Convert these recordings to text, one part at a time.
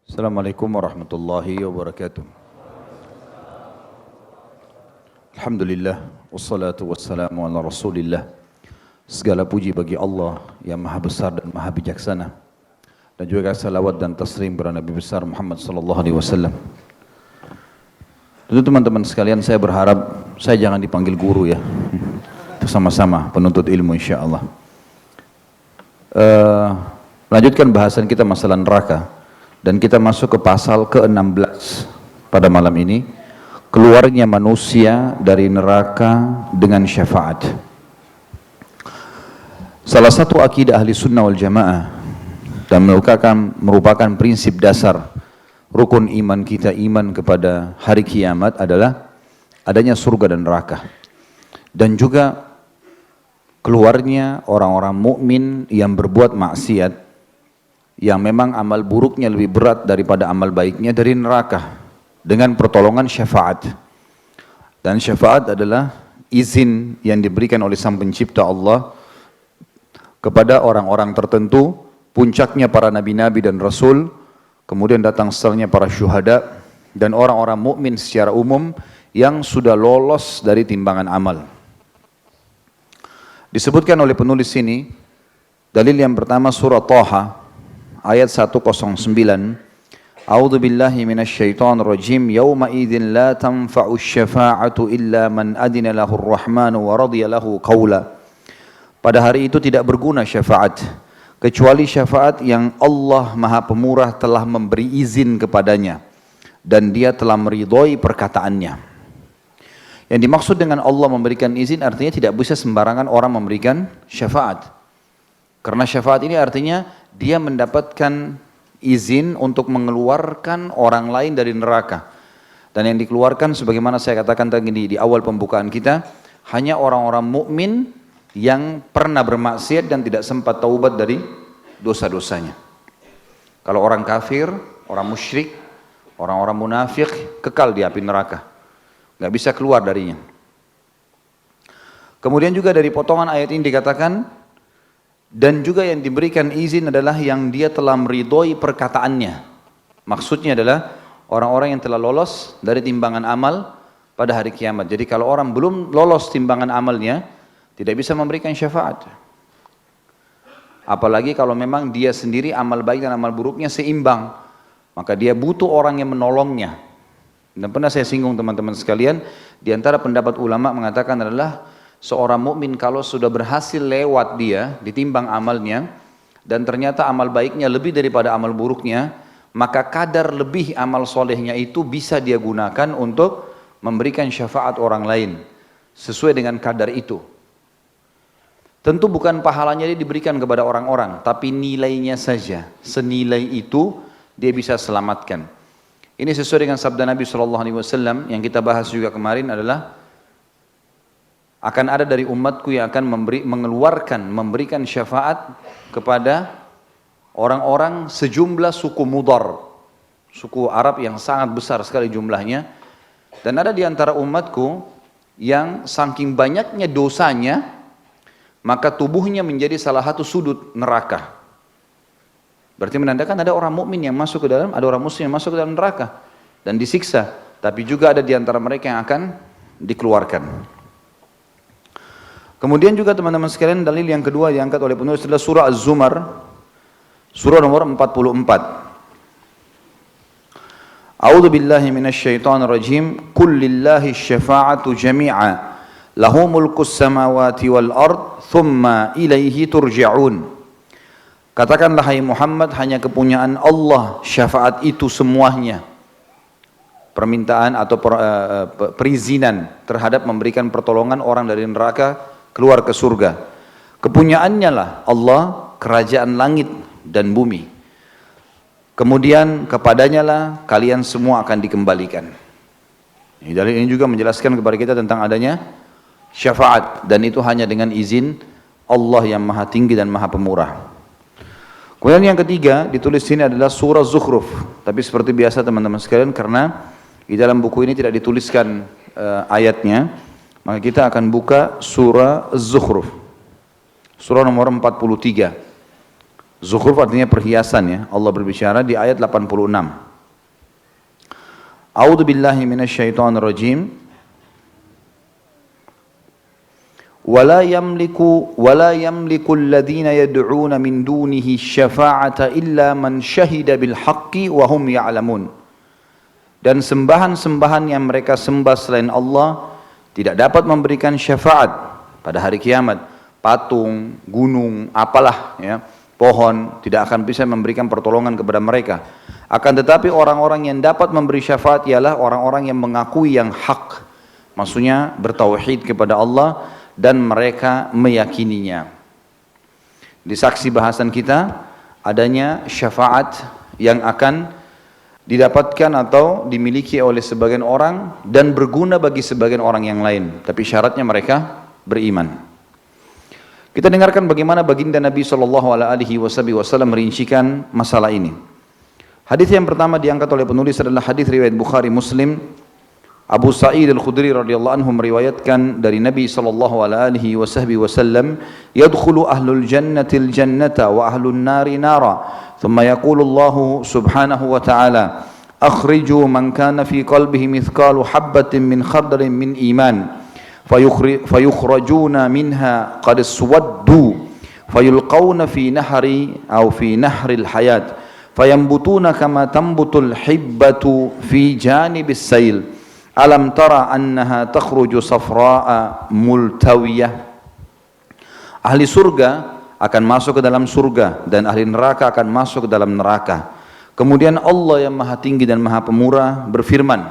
Assalamualaikum warahmatullahi wabarakatuh. Alhamdulillah, wassalatu wassalamu ala rasulillah. Segala puji bagi Allah yang maha besar dan maha bijaksana. Dan juga salawat dan taslim kepada Nabi besar Muhammad sallallahu alaihi wasallam. Tentu teman-teman sekalian, saya berharap saya jangan dipanggil guru ya. Itu sama-sama penuntut ilmu insyaallah. Lanjutkan bahasan kita masalah neraka. Dan kita masuk ke pasal ke-16 pada malam ini. Keluarnya manusia dari neraka dengan syafaat. Salah satu akidah ahli sunnah wal jamaah dan merupakan prinsip dasar rukun iman kita, iman kepada hari kiamat adalah adanya surga dan neraka. Dan juga keluarnya orang-orang mukmin yang berbuat maksiat, yang memang amal buruknya lebih berat daripada amal baiknya dari neraka dengan pertolongan syafaat. Dan syafaat adalah izin yang diberikan oleh Sang Pencipta Allah kepada orang-orang tertentu, puncaknya para nabi-nabi dan rasul, kemudian datang setelahnya para syuhada dan orang-orang mukmin secara umum yang sudah lolos dari timbangan amal. Disebutkan oleh penulis ini, dalil yang pertama surah Thaha ayat 109. A'udzu billahi minasyaitonir rajim. Yauma idzin la tanfa'u syafa'atu illa man adina lahu ar-rahmanu wa radiya lahu qawla. Pada hari itu tidak berguna syafaat kecuali syafaat yang Allah Maha Pemurah telah memberi izin kepadanya dan dia telah meridhoi perkataannya. Yang dimaksud dengan Allah memberikan izin artinya tidak bisa sembarangan orang memberikan syafaat. Karena syafaat ini artinya dia mendapatkan izin untuk mengeluarkan orang lain dari neraka. Dan yang dikeluarkan sebagaimana saya katakan tadi di awal pembukaan kita, hanya orang-orang mukmin yang pernah bermaksiat dan tidak sempat taubat dari dosa-dosanya. Kalau orang kafir, orang musyrik, orang-orang munafik kekal di api neraka. Nggak bisa keluar darinya. Kemudian juga dari potongan ayat ini dikatakan, dan juga yang diberikan izin adalah yang dia telah meridhoi perkataannya. Maksudnya adalah orang-orang yang telah lolos dari timbangan amal pada hari kiamat. Jadi kalau orang belum lolos timbangan amalnya, tidak bisa memberikan syafaat. Apalagi kalau memang dia sendiri amal baik dan amal buruknya seimbang, maka dia butuh orang yang menolongnya. Dan pernah saya singgung teman-teman sekalian, di antara pendapat ulama mengatakan adalah seorang mukmin kalau sudah berhasil lewat dia ditimbang amalnya dan ternyata amal baiknya lebih daripada amal buruknya, maka kadar lebih amal solehnya itu bisa dia gunakan untuk memberikan syafaat orang lain sesuai dengan kadar itu. Tentu bukan pahalanya dia diberikan kepada orang-orang, tapi nilainya saja, senilai itu dia bisa selamatkan. Ini sesuai dengan sabda Nabi SAW yang kita bahas juga kemarin adalah akan ada dari umatku yang akan memberikan syafaat kepada orang-orang sejumlah suku Mudar, suku Arab yang sangat besar sekali jumlahnya. Dan ada di antara umatku yang saking banyaknya dosanya, maka tubuhnya menjadi salah satu sudut neraka. Berarti menandakan ada orang mukmin yang masuk ke dalam, ada orang muslim yang masuk ke dalam neraka dan disiksa. Tapi juga ada di antara mereka yang akan dikeluarkan. Kemudian juga teman-teman sekalian, dalil yang kedua diangkat oleh penulis adalah surah Az-Zumar, surah nomor 44. A'udzu billahi minasyaitonir rajim. Qul lillahi syafa'atu jami'a, lahu mulkus samawati wal ard, thumma ilaihi turja'un. Katakanlah hai Muhammad, hanya kepunyaan Allah syafaat itu semuanya. Permintaan atau perizinan terhadap memberikan pertolongan orang dari neraka keluar ke surga. Kepunyaannya lah Allah kerajaan langit dan bumi. Kemudian kepadanya lah kalian semua akan dikembalikan. Dalil ini juga menjelaskan kepada kita tentang adanya syafaat dan itu hanya dengan izin Allah yang maha tinggi dan maha pemurah. Kemudian yang ketiga ditulis sini adalah surah Zukhruf. Tapi seperti biasa teman-teman sekalian, karena di dalam buku ini tidak dituliskan ayatnya, maka kita akan buka surah Az-Zukhruf, surah nomor 43. Zukhruf artinya perhiasan ya. Allah berbicara di ayat 86. A'udzu billahi minasyaitonir rajim. ولا يملك الذين يدعون من دونه الشفاعة إلا من شهد بالحق وهم يعلمون. Dan sembahan-sembahan yang mereka sembah selain Allah tidak dapat memberikan syafaat pada hari kiamat. Patung, gunung, apalah ya, pohon tidak akan bisa memberikan pertolongan kepada mereka. Akan tetapi orang-orang yang dapat memberi syafaat ialah orang-orang yang mengakui yang hak. Maksudnya bertauhid kepada Allah dan mereka meyakininya. Di saksi bahasan kita adanya syafaat yang akan didapatkan atau dimiliki oleh sebagian orang dan berguna bagi sebagian orang yang lain, tapi syaratnya mereka beriman. Kita dengarkan bagaimana baginda Nabi SAW merincikan masalah ini. Hadis yang pertama diangkat oleh penulis adalah hadis riwayat Bukhari Muslim. Abu Sa'id Al-Khudri radhiyallahu anhu meriwayatkan dari Nabi sallallahu alaihi wasallam, "Yadkhulu ahlul jannati al-jannata wa ahlun nari nara, thumma yaqulu Allah subhanahu wa ta'ala, akhriju man kana fi qalbihi mithqalu habbatin min khardalin min iman, fayukhrajuna minha qad suwaddu, fayulqawna fi nahri aw fi nahril hayat, fayambutuna kama tambutul hibbatu fi janibis sayl. Alam tara annaha takhruju safra'a multawiyah." Ahli surga akan masuk ke dalam surga dan ahli neraka akan masuk ke dalam neraka. Kemudian Allah yang Maha Tinggi dan Maha Pemurah berfirman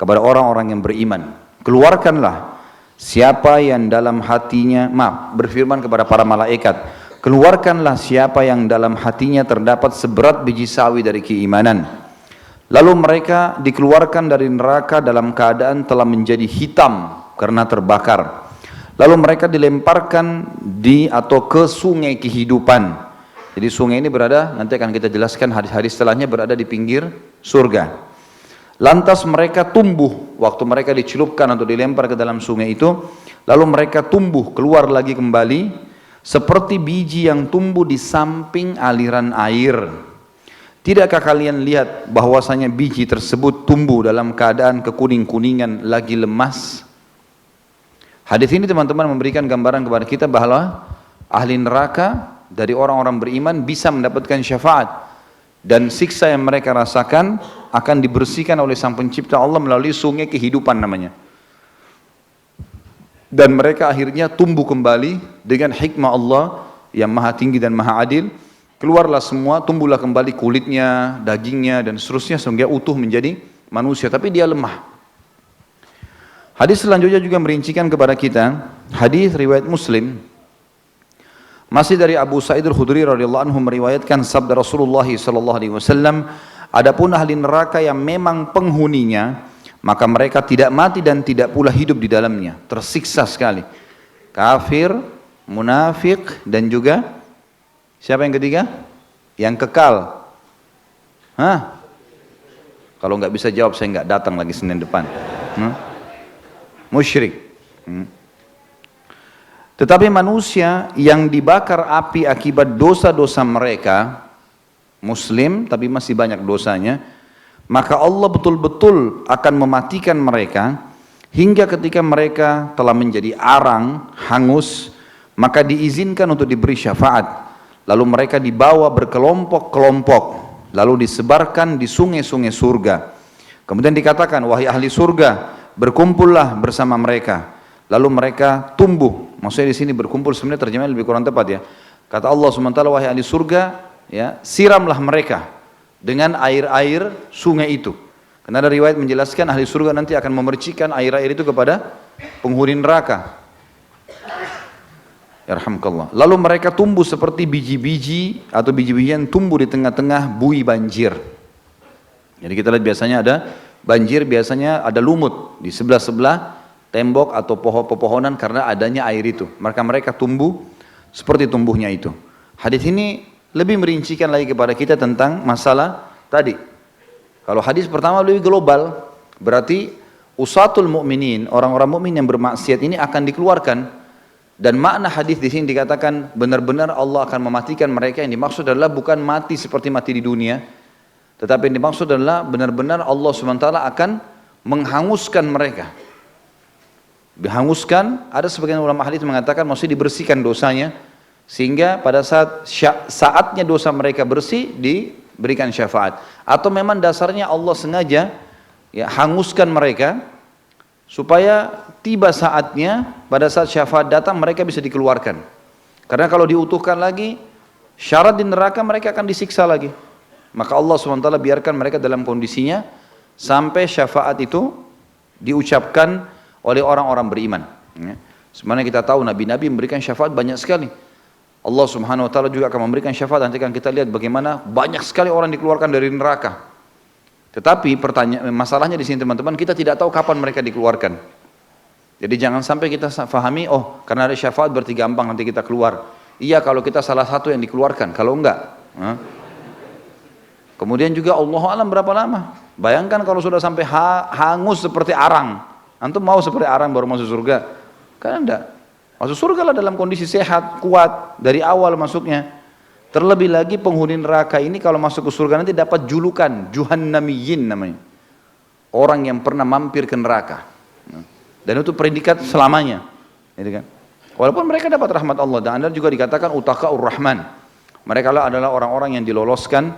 kepada orang-orang yang beriman, "Keluarkanlah siapa yang dalam hatinya," berfirman kepada para malaikat, "Keluarkanlah siapa yang dalam hatinya terdapat seberat biji sawi dari keimanan." Lalu mereka dikeluarkan dari neraka dalam keadaan telah menjadi hitam karena terbakar. Lalu mereka dilemparkan ke sungai kehidupan. Jadi sungai ini berada, nanti akan kita jelaskan hadis-hadis setelahnya, berada di pinggir surga. Lantas mereka tumbuh waktu mereka dicelupkan atau dilempar ke dalam sungai itu. Lalu mereka tumbuh keluar lagi kembali seperti biji yang tumbuh di samping aliran air. Tidakkah kalian lihat bahwasanya biji tersebut tumbuh dalam keadaan kekuning-kuningan lagi lemas? Hadis ini teman-teman memberikan gambaran kepada kita bahwa ahli neraka dari orang-orang beriman bisa mendapatkan syafaat dan siksa yang mereka rasakan akan dibersihkan oleh Sang Pencipta Allah melalui sungai kehidupan namanya. Dan mereka akhirnya tumbuh kembali dengan hikmah Allah yang Maha Tinggi dan Maha Adil. Keluarlah semua, tumbuhlah kembali kulitnya, dagingnya dan seterusnya sehingga utuh menjadi manusia, tapi dia lemah. Hadis selanjutnya juga merincikan kepada kita, hadis riwayat Muslim, masih dari Abu Sa'id Al-Khudri radhiyallahu anhu meriwayatkan sabda Rasulullah sallallahu alaihi wasallam, "Adapun ahli neraka yang memang penghuninya, maka mereka tidak mati dan tidak pula hidup di dalamnya, tersiksa sekali. Kafir, munafik dan juga siapa yang ketiga? Yang kekal. Kalau nggak bisa jawab saya nggak datang lagi Senin depan. Musyrik. Tetapi manusia yang dibakar api akibat dosa-dosa mereka, Muslim tapi masih banyak dosanya, maka Allah betul-betul akan mematikan mereka hingga ketika mereka telah menjadi arang, hangus, maka diizinkan untuk diberi syafaat. Lalu mereka dibawa berkelompok-kelompok, lalu disebarkan di sungai-sungai surga. Kemudian dikatakan, "Wahai ahli surga, berkumpullah bersama mereka." Lalu mereka tumbuh. Maksudnya di sini berkumpul sebenarnya terjemahnya lebih kurang tepat ya. Kata Allah SWT, "Wahai ahli surga, ya, siramlah mereka dengan air-air sungai itu." Karena ada riwayat menjelaskan ahli surga nanti akan memercikan air-air itu kepada penghuni neraka. Yarhamkallah. Lalu mereka tumbuh seperti biji-biji atau biji-bijian tumbuh di tengah-tengah buih banjir. Jadi kita lihat biasanya ada banjir, biasanya ada lumut di sebelah-sebelah tembok atau pohon-pepohonan karena adanya air itu. Maka mereka tumbuh seperti tumbuhnya itu. Hadis ini lebih merincikan lagi kepada kita tentang masalah tadi. Kalau hadis pertama lebih global, berarti usatul mu'minin, orang-orang mukmin yang bermaksiat ini akan dikeluarkan Dan makna hadis di sini dikatakan benar-benar Allah akan mematikan mereka, yang dimaksud adalah bukan mati seperti mati di dunia, tetapi yang dimaksud adalah benar-benar Allah SWT akan menghanguskan mereka. Dihanguskan, ada sebagian ulama hadis mengatakan maksudnya dibersihkan dosanya, sehingga pada saatnya dosa mereka bersih diberikan syafaat. Atau memang dasarnya Allah sengaja ya hanguskan mereka supaya tiba saatnya pada saat syafaat datang mereka bisa dikeluarkan. Karena kalau diutuhkan lagi, syarat di neraka mereka akan disiksa lagi. Maka Allah SWT biarkan mereka dalam kondisinya sampai syafaat itu diucapkan oleh orang-orang beriman. Sebenarnya kita tahu nabi-nabi memberikan syafaat banyak sekali. Allah Subhanahu wa taala juga akan memberikan syafaat, nanti akan kita lihat bagaimana banyak sekali orang dikeluarkan dari neraka. Tetapi masalahnya di sini teman-teman, kita tidak tahu kapan mereka dikeluarkan. Jadi jangan sampai kita fahami, oh karena ada syafaat berarti gampang nanti kita keluar. Iya kalau kita salah satu yang dikeluarkan, kalau enggak. Kemudian juga Allah alam berapa lama. Bayangkan kalau sudah sampai hangus seperti arang. Antum mau seperti arang baru masuk surga? Kan enggak. Masuk surga lah dalam kondisi sehat, kuat, dari awal masuknya. Terlebih lagi penghuni neraka ini kalau masuk ke surga nanti dapat julukan Juhannamiyin namanya. Orang yang pernah mampir ke neraka. Dan itu predikat selamanya. Gitu kan? Walaupun mereka dapat rahmat Allah, dan Anda juga dikatakan Utaqa'ur Rahman. Mereka adalah orang-orang yang diloloskan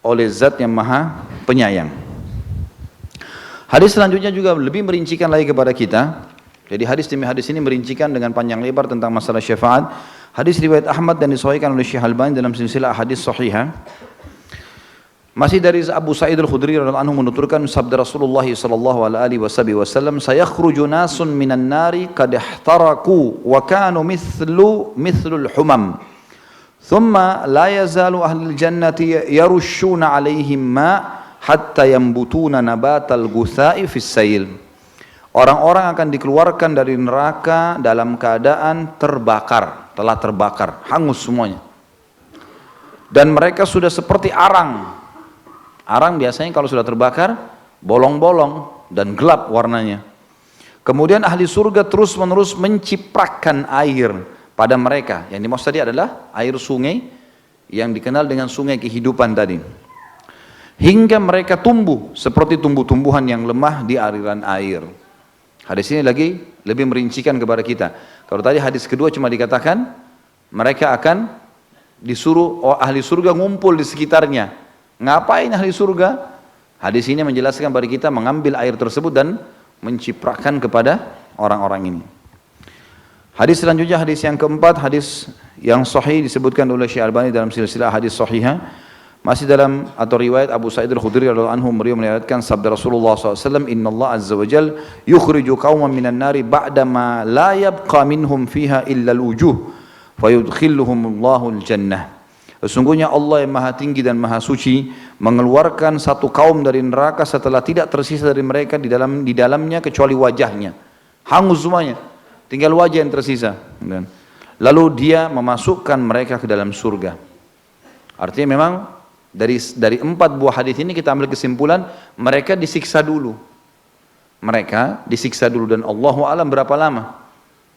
oleh Zat yang Maha Penyayang. Hadis selanjutnya juga lebih merincikan lagi kepada kita. Jadi hadis demi hadis ini merincikan dengan panjang lebar tentang masalah syafaat. Hadis riwayat Ahmad dan disahihkan oleh Syekh Albani dalam silsilah hadis sahihah. Masih dari Abu Sa'id Al-Khudri radhiyallahu anhu menuturkan sabda Rasulullah sallallahu alaihi wasallam, "Sayakhruju nasun minan nari qad ihtaraku wa kanu mithlul humam. Thumma la yazalu ahlul jannati yarushuna 'alaihim ma hatta yambutuna nabatal ghuthai fis sayl." Orang-orang akan dikeluarkan dari neraka dalam keadaan terbakar, telah terbakar, hangus semuanya. Dan mereka sudah seperti arang. Arang biasanya kalau sudah terbakar, bolong-bolong dan gelap warnanya. Kemudian ahli surga terus-menerus mencipratkan air pada mereka. Yang dimaksud tadi adalah air sungai yang dikenal dengan sungai kehidupan tadi. Hingga mereka tumbuh seperti tumbuh-tumbuhan yang lemah di aliran air. Hadis ini lagi lebih merincikan kepada kita. Kalau tadi hadis kedua cuma dikatakan mereka akan disuruh ahli surga ngumpul di sekitarnya. Ngapain ahli surga? Hadis ini menjelaskan kepada kita mengambil air tersebut dan mencipratkan kepada orang-orang ini. Hadis selanjutnya, hadis yang keempat, hadis yang sahih disebutkan oleh Syekh Albani dalam silsilah hadis sahihah. Masih dalam atau riwayat Abu Sa'id Al-Khudri radhiyallahu anhu, beliau meriwayatkan sabda Rasulullah SAW, "Inna Allah azza wa jal yukhriju qauman minan nari ba'dama la yabqa minhum fiha illa al-wujuh fayudkhilluhumullahu al-jannah." Sesungguhnya Allah yang maha tinggi dan maha suci mengeluarkan satu kaum dari neraka setelah tidak tersisa dari mereka di dalamnya kecuali wajahnya. Hangus semuanya, tinggal wajah yang tersisa. Lalu dia memasukkan mereka ke dalam surga. Artinya memang dari 4 buah hadis ini kita ambil kesimpulan mereka disiksa dulu. Mereka disiksa dulu, dan Allahu a'lam berapa lama.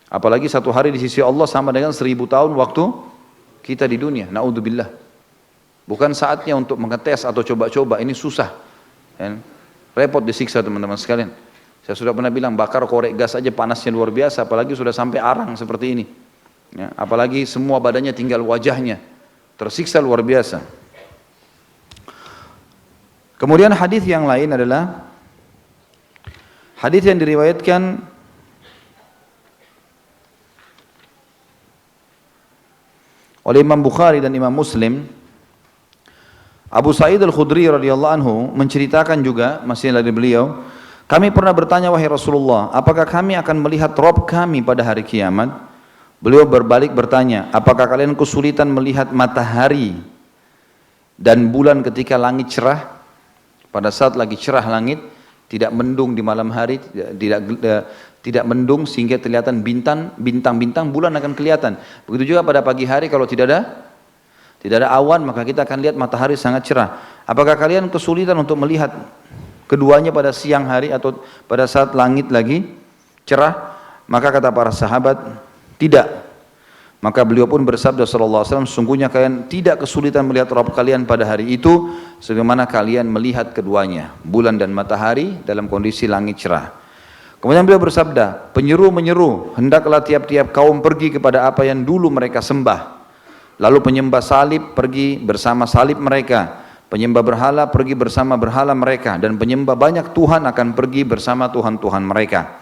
Apalagi satu hari di sisi Allah sama dengan 1000 tahun waktu kita di dunia. Naudzubillah. Bukan saatnya untuk mengetes atau coba-coba, ini susah. Repot disiksa teman-teman sekalian. Saya sudah pernah bilang bakar korek gas aja panasnya luar biasa, apalagi sudah sampai arang seperti ini. Ya, apalagi semua badannya tinggal wajahnya. Tersiksa luar biasa. Kemudian hadis yang lain adalah hadis yang diriwayatkan oleh Imam Bukhari dan Imam Muslim. Abu Sa'id Al-Khudri radhiyallahu anhu menceritakan juga, masih dari beliau, "Kami pernah bertanya, wahai Rasulullah, apakah kami akan melihat Rabb kami pada hari kiamat?" Beliau berbalik bertanya, "Apakah kalian kesulitan melihat matahari dan bulan ketika langit cerah?" Pada saat lagi cerah langit, tidak mendung di malam hari, tidak mendung sehingga kelihatan bintang-bintang, bulan akan kelihatan. Begitu juga pada pagi hari kalau tidak ada awan, maka kita akan lihat matahari sangat cerah. Apakah kalian kesulitan untuk melihat keduanya pada siang hari atau pada saat langit lagi cerah? Maka kata para sahabat, Tidak. Maka beliau pun bersabda sallallahu alaihi wasallam, sungguhnya kalian tidak kesulitan melihat Rabb kalian pada hari itu sebagaimana kalian melihat keduanya, bulan dan matahari dalam kondisi langit cerah. Kemudian beliau bersabda, penyeru menyeru, hendaklah tiap-tiap kaum pergi kepada apa yang dulu mereka sembah. Lalu penyembah salib pergi bersama salib mereka, penyembah berhala pergi bersama berhala mereka, dan penyembah banyak Tuhan akan pergi bersama Tuhan-Tuhan mereka.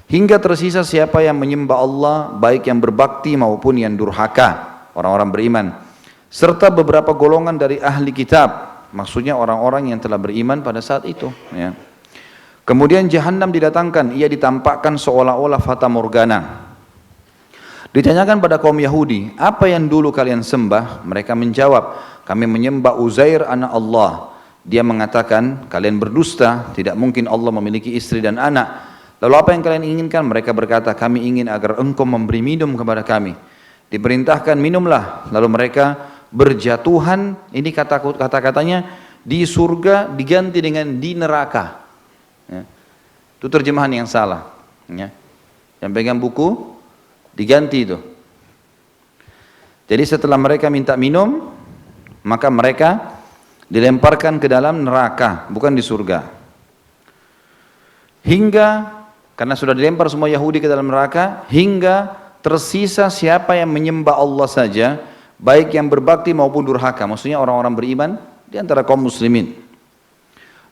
Hingga tersisa siapa yang menyembah Allah, baik yang berbakti maupun yang durhaka, orang-orang beriman. Serta beberapa golongan dari ahli kitab, maksudnya orang-orang yang telah beriman pada saat itu. Ya. Kemudian Jahannam didatangkan, ia ditampakkan seolah-olah fata morgana. Ditanyakan pada kaum Yahudi, apa yang dulu kalian sembah? Mereka menjawab, kami menyembah Uzair anak Allah. Dia mengatakan, kalian berdusta, tidak mungkin Allah memiliki istri dan anak. Lalu apa yang kalian inginkan? Mereka berkata, kami ingin agar engkau memberi minum kepada kami. Diperintahkan minumlah. Lalu mereka berjatuhan, ini kata-katanya, di surga diganti dengan di neraka. Ya. Itu terjemahan yang salah. Ya. Yang pegang buku, diganti itu. Jadi setelah mereka minta minum, maka mereka dilemparkan ke dalam neraka, bukan di surga. Hingga karena sudah dilempar semua Yahudi ke dalam neraka, hingga tersisa siapa yang menyembah Allah saja, baik yang berbakti maupun durhaka, maksudnya orang-orang beriman di antara kaum muslimin.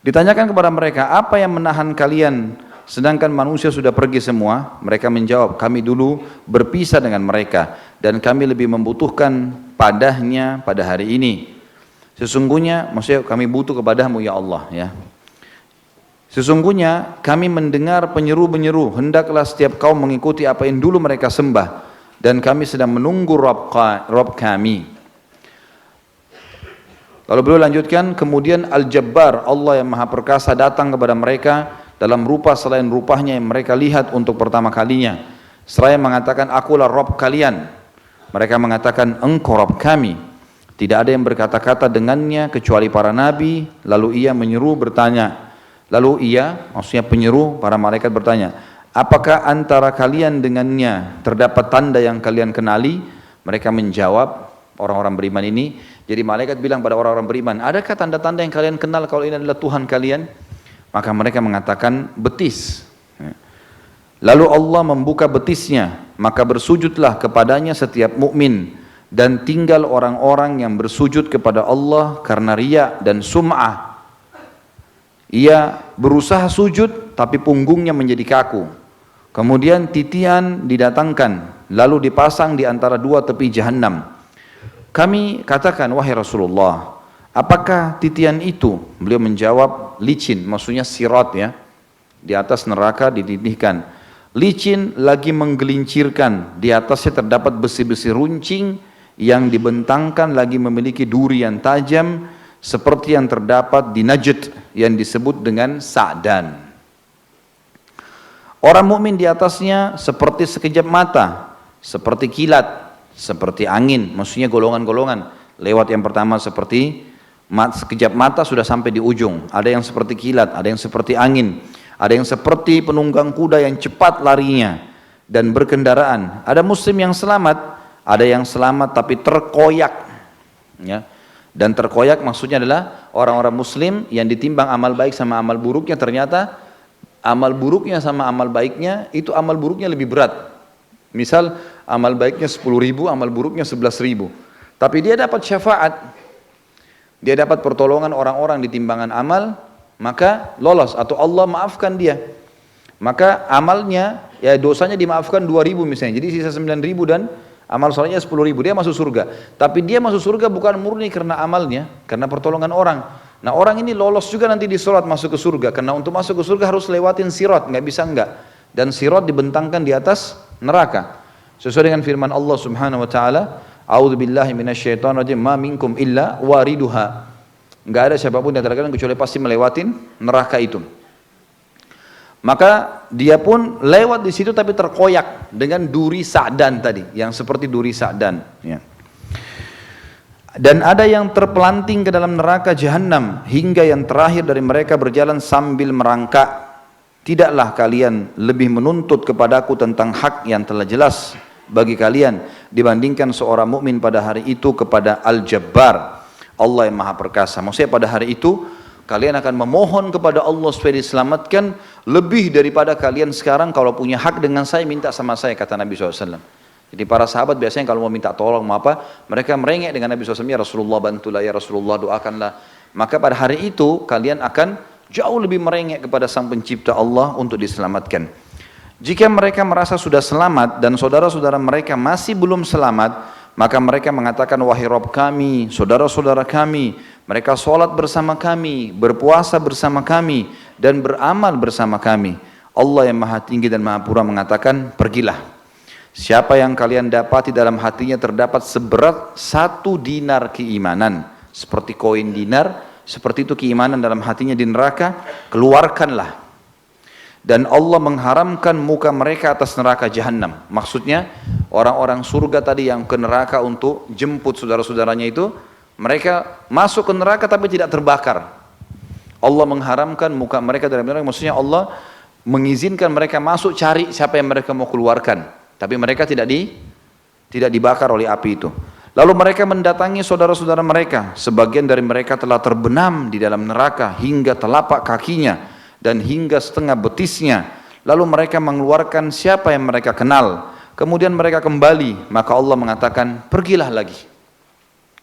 Ditanyakan kepada mereka, apa yang menahan kalian sedangkan manusia sudah pergi semua? Mereka menjawab, kami dulu berpisah dengan mereka dan kami lebih membutuhkan padanya pada hari ini. Sesungguhnya, maksudnya kami butuh kepadamu ya Allah, ya. Sesungguhnya kami mendengar penyeru-penyeru, hendaklah setiap kaum mengikuti apa yang dulu mereka sembah, dan kami sedang menunggu Rabb kami. Lalu beliau lanjutkan, kemudian Al-Jabbar, Allah yang Maha Perkasa datang kepada mereka dalam rupa selain rupanya yang mereka lihat untuk pertama kalinya. Seraya mengatakan, akulah Rabb kalian. Mereka mengatakan, engkau Rabb kami. Tidak ada yang berkata-kata dengannya kecuali para nabi. Lalu ia menyeru bertanya. Lalu ia, maksudnya penyeru, para malaikat bertanya, apakah antara kalian dengannya terdapat tanda yang kalian kenali? Mereka menjawab, orang-orang beriman ini, jadi malaikat bilang pada orang-orang beriman, adakah tanda-tanda yang kalian kenal kalau ini adalah Tuhan kalian? Maka mereka mengatakan, betis. Lalu Allah membuka betisnya, maka bersujudlah kepadanya setiap mukmin, dan tinggal orang-orang yang bersujud kepada Allah karena riya dan sum'ah. Ia berusaha sujud tapi punggungnya menjadi kaku. Kemudian titian didatangkan lalu dipasang di antara dua tepi Jahannam. Kami katakan, wahai Rasulullah, apakah titian itu? Beliau menjawab, licin, maksudnya sirat ya. Di atas neraka dititihkan. Licin lagi menggelincirkan, di atasnya terdapat besi-besi runcing yang dibentangkan lagi memiliki duri yang tajam seperti yang terdapat di Najd yang disebut dengan Sa'dan. Orang mukmin di atasnya seperti sekejap mata, seperti kilat, seperti angin, maksudnya golongan-golongan. Lewat yang pertama seperti sekejap mata sudah sampai di ujung. Ada yang seperti kilat, ada yang seperti angin, ada yang seperti penunggang kuda yang cepat larinya dan berkendaraan. Ada muslim yang selamat, ada yang selamat tapi terkoyak. Ya. Dan terkoyak maksudnya adalah orang-orang muslim yang ditimbang amal baik sama amal buruknya, ternyata amal buruknya sama amal baiknya itu amal buruknya lebih berat. Misal amal baiknya 10.000, amal buruknya 11.000. Tapi dia dapat syafaat, dia dapat pertolongan orang-orang di timbangan amal, maka lolos atau Allah maafkan dia. Maka amalnya, ya dosanya dimaafkan 2.000 misalnya, jadi sisa 9.000 dan amal solehnya 10.000, dia masuk surga. Tapi dia masuk surga bukan murni karena amalnya, karena pertolongan orang. Nah orang ini lolos juga nanti di sholat masuk ke surga, karena untuk masuk ke surga harus lewatin sirat, nggak bisa enggak. Dan sirat dibentangkan di atas neraka. Sesuai dengan firman Allah Subhanahu Wa Taala, A'udzubillahi minasyaitonirrajim, ma minkum illa wariduha. Nggak ada siapapun di antara kalian kecuali pasti melewatin neraka itu. Maka dia pun lewat di situ tapi terkoyak dengan duri Sa'dan tadi, yang seperti duri Sa'dan. Ya. Dan ada yang terpelanting ke dalam neraka Jahannam hingga yang terakhir dari mereka berjalan sambil merangkak. Tidaklah kalian lebih menuntut kepadaku tentang hak yang telah jelas bagi kalian dibandingkan seorang mukmin pada hari itu kepada Al-Jabbar, Allah yang Maha Perkasa. Maksudnya pada hari itu kalian akan memohon kepada Allah supaya diselamatkan lebih daripada kalian sekarang kalau punya hak dengan saya, minta sama saya, kata Nabi SAW. Jadi para sahabat biasanya kalau mau minta tolong mau apa, mereka merengek dengan Nabi SAW, ya Rasulullah bantulah, ya Rasulullah doakanlah. Maka pada hari itu kalian akan jauh lebih merengek kepada Sang Pencipta Allah untuk diselamatkan. Jika mereka merasa sudah selamat dan saudara-saudara mereka masih belum selamat, maka mereka mengatakan, wahai Rabb kami, saudara-saudara kami, mereka sholat bersama kami, berpuasa bersama kami, dan beramal bersama kami. Allah yang Maha Tinggi dan Maha Pura mengatakan, pergilah. Siapa yang kalian dapati dalam hatinya terdapat seberat 1 dinar keimanan, seperti koin dinar, seperti itu keimanan dalam hatinya di neraka, keluarkanlah. Dan Allah mengharamkan muka mereka atas neraka jahanam. Maksudnya orang-orang surga tadi yang ke neraka untuk jemput saudara-saudaranya itu, mereka masuk ke neraka tapi tidak terbakar. Allah mengharamkan muka mereka dari neraka, maksudnya Allah mengizinkan mereka masuk cari siapa yang mereka mau keluarkan. Tapi mereka tidak dibakar oleh api itu. Lalu mereka mendatangi saudara-saudara mereka. Sebagian dari mereka telah terbenam di dalam neraka hingga telapak kakinya dan hingga setengah betisnya. Lalu mereka mengeluarkan siapa yang mereka kenal. Kemudian mereka kembali. Maka Allah mengatakan, pergilah lagi.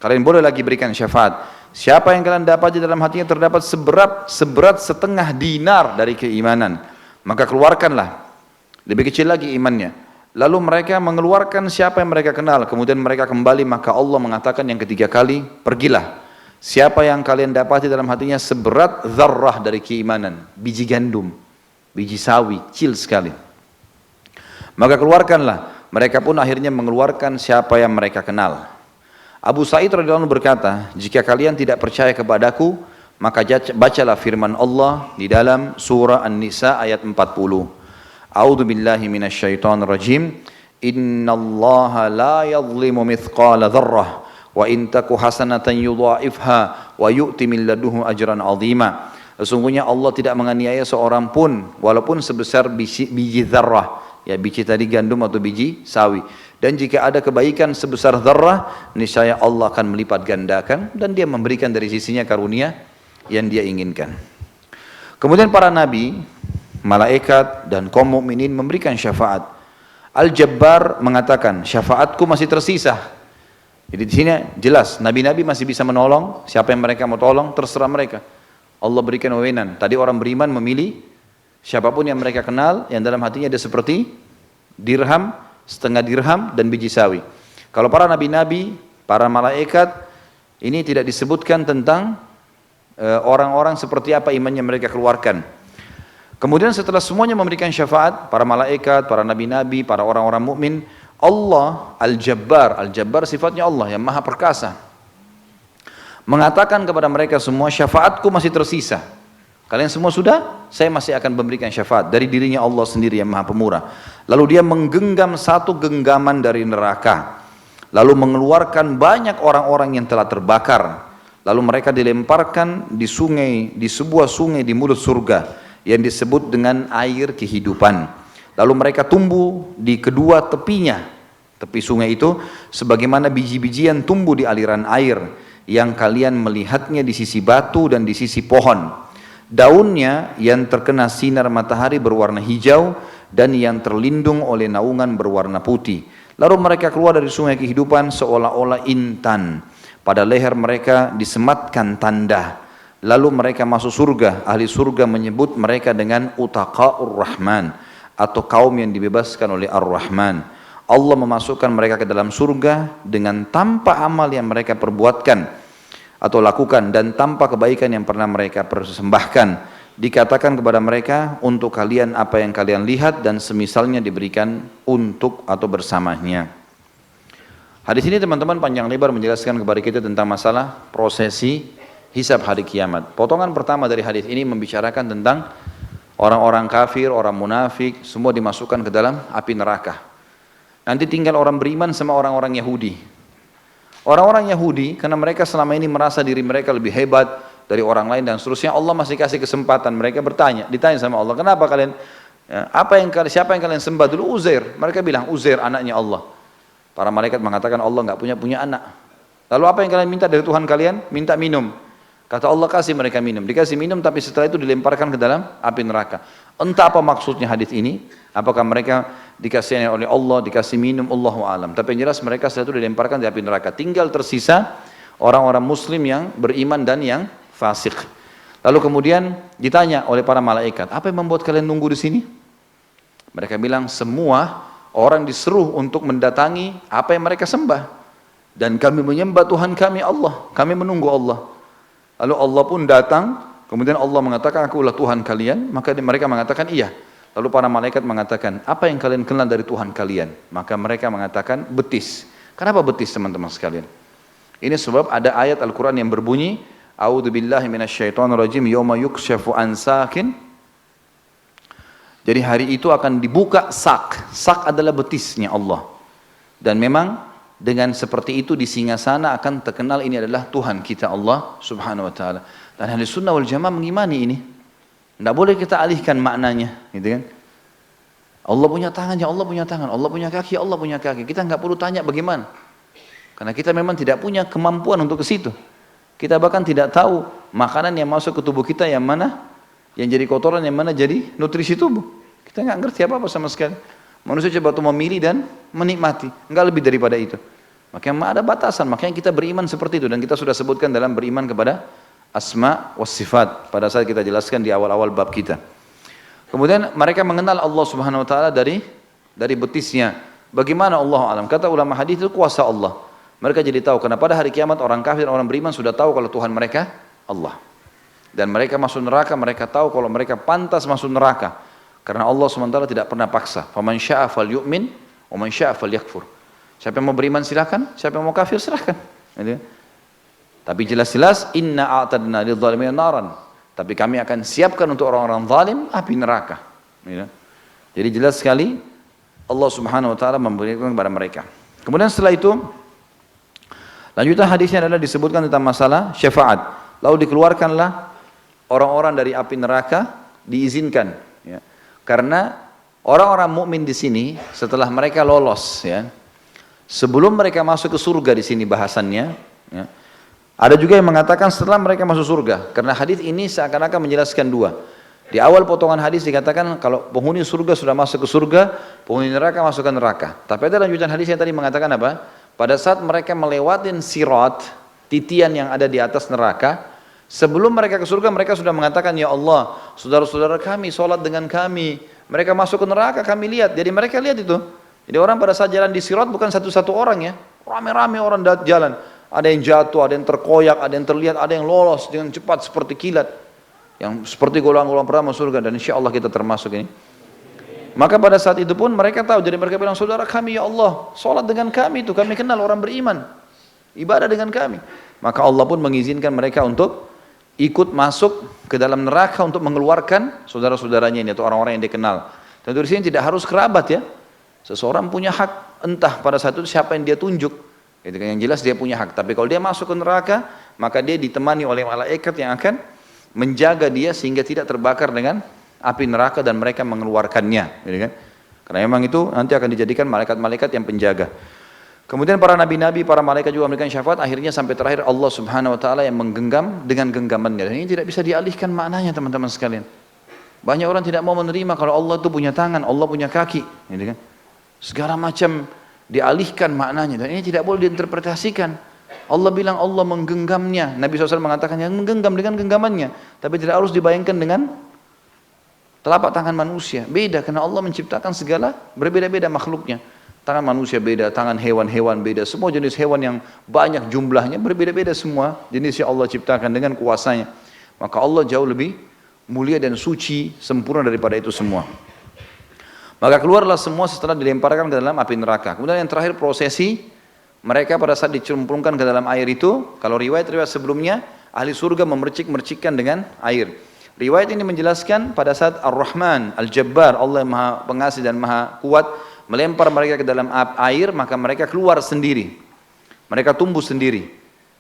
Kalian boleh lagi berikan syafaat. Siapa yang kalian dapat di dalam hatinya terdapat seberat setengah dinar dari keimanan, maka keluarkanlah. Lebih kecil lagi imannya. Lalu mereka mengeluarkan siapa yang mereka kenal, kemudian mereka kembali, maka Allah mengatakan yang ketiga kali, pergilah. Siapa yang kalian dapati dalam hatinya seberat zarrah dari keimanan, biji gandum, biji sawi, kecil sekali, maka keluarkanlah. Mereka pun akhirnya mengeluarkan siapa yang mereka kenal. Abu Sa'id radhiyallahu anhu berkata, jika kalian tidak percaya kepadaku, maka bacalah firman Allah di dalam surah An-Nisa ayat 40. A'udzu billahi minasyaitonir rajim. Innallaha la yadhlimu mithqala dzarrah wa in taku hasanatan yudha'ifha wa yu'ti min ladunhu ajran 'azima. Sesungguhnya Allah tidak menganiaya seorang pun walaupun sebesar biji zarrah, ya biji tadi gandum atau biji sawi. Dan jika ada kebaikan sebesar zarrah, niscaya Allah akan melipat gandakan dan dia memberikan dari sisinya karunia yang dia inginkan. Kemudian para nabi, malaikat dan kaum mukminin memberikan syafaat. Al-Jabbar mengatakan, syafaatku masih tersisa. Jadi di sini jelas nabi-nabi masih bisa menolong, siapa yang mereka mau tolong terserah mereka. Allah berikan wewenang. Tadi orang beriman memilih siapapun yang mereka kenal yang dalam hatinya ada seperti dirham, setengah dirham dan biji sawi. Kalau para nabi-nabi, para malaikat, ini tidak disebutkan tentang orang-orang seperti apa imannya mereka keluarkan. Kemudian setelah semuanya memberikan syafaat, para malaikat, para nabi-nabi, para orang-orang mukmin, Allah Al-Jabbar, Al-Jabbar sifatnya Allah yang Maha Perkasa, mengatakan kepada mereka semua, syafaatku masih tersisa. Kalian semua sudah, saya masih akan memberikan syafaat dari dirinya Allah sendiri yang Maha Pemurah. Lalu dia menggenggam satu genggaman dari neraka, lalu mengeluarkan banyak orang-orang yang telah terbakar. Lalu mereka dilemparkan di sungai, di sebuah sungai di mulut surga yang disebut dengan air kehidupan. Lalu mereka tumbuh di kedua tepinya, tepi sungai itu, sebagaimana biji-bijian tumbuh di aliran air yang kalian melihatnya di sisi batu dan di sisi pohon. Daunnya yang terkena sinar matahari berwarna hijau dan yang terlindung oleh naungan berwarna putih. Lalu mereka keluar dari sungai kehidupan seolah-olah intan. Pada leher mereka disematkan tanda. Lalu mereka masuk surga. Ahli surga menyebut mereka dengan utaqa'ur rahman, atau kaum yang dibebaskan oleh ar-Rahman. Allah memasukkan mereka ke dalam surga dengan tanpa amal yang mereka perbuatkan atau lakukan dan tanpa kebaikan yang pernah mereka persembahkan. Dikatakan kepada mereka, untuk kalian apa yang kalian lihat dan semisalnya diberikan untuk atau bersamanya. Hadis ini teman-teman panjang lebar menjelaskan kepada kita tentang masalah prosesi hisab hari kiamat. Potongan pertama dari hadis ini membicarakan tentang orang-orang kafir, orang munafik, semua dimasukkan ke dalam api neraka. Nanti tinggal orang beriman sama orang-orang Yahudi. Orang-orang Yahudi, karena mereka selama ini merasa diri mereka lebih hebat dari orang lain dan seterusnya, Allah masih kasih kesempatan. Mereka ditanya sama Allah, kenapa kalian Ya, siapa yang kalian sembah dulu? Uzair. Mereka bilang Uzair anaknya Allah. Para malaikat mengatakan Allah nggak punya anak. Lalu apa yang kalian minta dari Tuhan kalian? Minta minum. Kata Allah kasih mereka minum. Dikasih minum tapi setelah itu dilemparkan ke dalam api neraka. Entah apa maksudnya hadis ini. Apakah mereka dikasih oleh Allah, dikasih minum, Allahu alam. Tapi yang jelas mereka setelah itu dilemparkan di api neraka. Tinggal tersisa orang-orang muslim yang beriman dan yang fasik. Lalu kemudian ditanya oleh para malaikat, apa yang membuat kalian nunggu di sini? Mereka bilang semua orang diseru untuk mendatangi apa yang mereka sembah. Dan kami menyembah Tuhan kami Allah. Kami menunggu Allah. Lalu Allah pun datang. Kemudian Allah mengatakan, akulah Tuhan kalian. Maka mereka mengatakan, iya. Lalu para malaikat mengatakan, apa yang kalian kenal dari Tuhan kalian? Maka mereka mengatakan, betis. Kenapa betis teman-teman sekalian? Ini sebab ada ayat Al-Quran yang berbunyi, A'udzubillahi minasyaitonirrajim, yawma yukshafu an sakin. Jadi hari itu akan dibuka sak. Sak adalah betisnya Allah. Dan memang dengan seperti itu di singgasana akan terkenal ini adalah Tuhan kita Allah subhanahu wa ta'ala. Dan ahli sunnah wal jamaah mengimani ini. Tidak boleh kita alihkan maknanya. Gitu kan? Allah punya tangan, ya Allah punya tangan. Allah punya kaki, Allah punya kaki. Kita nggak perlu tanya bagaimana. Karena kita memang tidak punya kemampuan untuk ke situ. Kita bahkan tidak tahu makanan yang masuk ke tubuh kita yang mana yang jadi kotoran, yang mana jadi nutrisi tubuh. Kita nggak ngerti apa-apa sama sekali. Manusia coba tuh memilih dan menikmati, nggak lebih daripada itu. Makanya ada batasan, makanya kita beriman seperti itu. Dan kita sudah sebutkan dalam beriman kepada asma was sifat pada saat kita jelaskan di awal-awal bab kita. Kemudian mereka mengenal Allah subhanahu wa ta'ala dari betisnya. Bagaimana Allah alam? Kata ulama hadis itu kuasa Allah. Mereka jadi tahu, karena pada hari kiamat orang kafir, orang beriman sudah tahu kalau Tuhan mereka Allah. Dan mereka masuk neraka, mereka tahu kalau mereka pantas masuk neraka. Karena Allah SWT tidak pernah paksa. Faman sya'a fal yu'min, wa man sya'a fal yakfur. Siapa yang mau beriman silakan, siapa yang mau kafir silahkan. Tapi jelas-jelas, inna a'tadna lil zalimina naran. Tapi kami akan siapkan untuk orang-orang zalim api neraka. Jadi jelas sekali Allah Subhanahu wa taala memberikan kepada mereka. Kemudian setelah itu lanjutan hadisnya adalah disebutkan tentang masalah syafaat. Lalu dikeluarkanlah orang-orang dari api neraka, diizinkan, ya. Karena orang-orang mukmin di sini setelah mereka lolos, ya, sebelum mereka masuk ke surga di sini bahasannya, ya, ada juga yang mengatakan setelah mereka masuk surga, karena hadis ini seakan-akan menjelaskan dua. Di awal potongan hadis dikatakan kalau penghuni surga sudah masuk ke surga, penghuni neraka masuk ke neraka. Tapi ada lanjutan hadis yang tadi mengatakan apa? Pada saat mereka melewatin sirat, titian yang ada di atas neraka, sebelum mereka ke surga, mereka sudah mengatakan, ya Allah, saudara-saudara kami sholat dengan kami, mereka masuk ke neraka, kami lihat. Jadi mereka lihat itu. Jadi orang pada saat jalan di sirat bukan satu-satu orang, ya, rame-rame orang jalan. Ada yang jatuh, ada yang terkoyak, ada yang terlihat, ada yang lolos dengan cepat seperti kilat, yang seperti golongan-golongan pertama surga. Dan insya Allah kita termasuk ini. Maka pada saat itu pun mereka tahu. Jadi mereka bilang, saudara kami ya Allah, sholat dengan kami itu, kami kenal orang beriman, ibadah dengan kami. Maka Allah pun mengizinkan mereka untuk ikut masuk ke dalam neraka untuk mengeluarkan saudara-saudaranya ini atau orang-orang yang dikenal. Tentu di sini tidak harus kerabat, ya. Seseorang punya hak, entah pada saat itu siapa yang dia tunjuk. Gitu kan, yang jelas dia punya hak. Tapi kalau dia masuk ke neraka, maka dia ditemani oleh malaikat yang akan menjaga dia sehingga tidak terbakar dengan api neraka dan mereka mengeluarkannya. Gitu kan? Karena memang itu nanti akan dijadikan malaikat-malaikat yang penjaga. Kemudian para nabi-nabi, para malaikat juga memberikan syafaat. Akhirnya sampai terakhir Allah Subhanahu Wa Taala yang menggenggam dengan genggamannya. Dan ini tidak bisa dialihkan maknanya, teman-teman sekalian. Banyak orang tidak mau menerima kalau Allah itu punya tangan, Allah punya kaki, gitu kan? Segala macam dialihkan maknanya. Dan ini tidak boleh diinterpretasikan. Allah bilang Allah menggenggamnya. Nabi SAW mengatakan yang menggenggam dengan genggamannya. Tapi tidak harus dibayangkan dengan telapak tangan manusia. Beda karena Allah menciptakan segala berbeda-beda makhluknya. Tangan manusia beda, tangan hewan-hewan beda. Semua jenis hewan yang banyak jumlahnya berbeda-beda semua. Jenis yang Allah ciptakan dengan kuasanya. Maka Allah jauh lebih mulia dan suci, sempurna daripada itu semua. Maka keluarlah semua setelah dilemparkan ke dalam api neraka. Kemudian yang terakhir prosesi. Mereka pada saat dicemplungkan ke dalam air itu, kalau riwayat-riwayat sebelumnya, ahli surga memercik-mercikkan dengan air. Riwayat ini menjelaskan pada saat Ar-Rahman, Al-Jabbar, Allah yang maha pengasih dan maha kuat, melempar mereka ke dalam air, maka mereka keluar sendiri. Mereka tumbuh sendiri.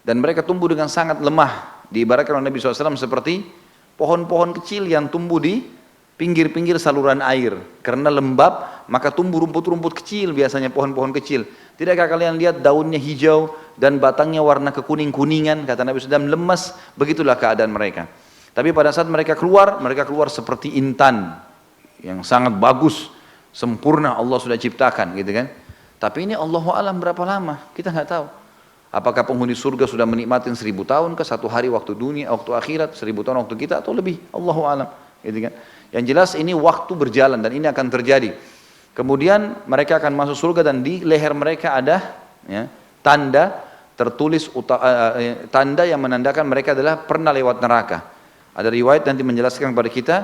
Dan mereka tumbuh dengan sangat lemah. Diibaratkan oleh Nabi SAW seperti pohon-pohon kecil yang tumbuh di pinggir-pinggir saluran air. Karena lembab, maka tumbuh rumput-rumput kecil, biasanya pohon-pohon kecil. Tidakkah kalian lihat daunnya hijau dan batangnya warna kekuning-kuningan, kata Nabi SAW, lemas, begitulah keadaan mereka. Tapi pada saat mereka keluar seperti intan, yang sangat bagus, sempurna Allah sudah ciptakan, gitu kan. Tapi ini Allahu a'lam berapa lama, kita nggak tahu. Apakah penghuni surga sudah menikmati 1000 tahun ke 1 hari waktu dunia, waktu akhirat, 1000 tahun waktu kita atau lebih, Allahu a'lam, gitu kan. Yang jelas ini waktu berjalan dan ini akan terjadi. Kemudian mereka akan masuk surga dan di leher mereka ada ya, tanda tertulis tanda yang menandakan mereka adalah pernah lewat neraka. Ada riwayat nanti menjelaskan kepada kita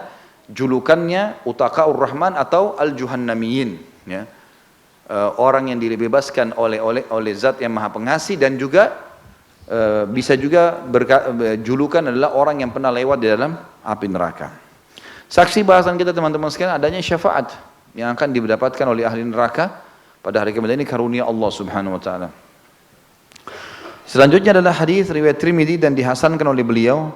julukannya Utaqaur Rahman atau Al-Juhannamiyin, ya. Orang yang dibebaskan oleh zat yang maha pengasih, dan juga bisa juga julukan adalah orang yang pernah lewat di dalam api neraka. Saksi bahasan kita teman-teman sekalian adanya syafaat yang akan didapatkan oleh ahli neraka pada hari kiamat, ini karunia Allah Subhanahu wa taala. Selanjutnya adalah hadis riwayat Tirmidzi dan dihasankan oleh beliau.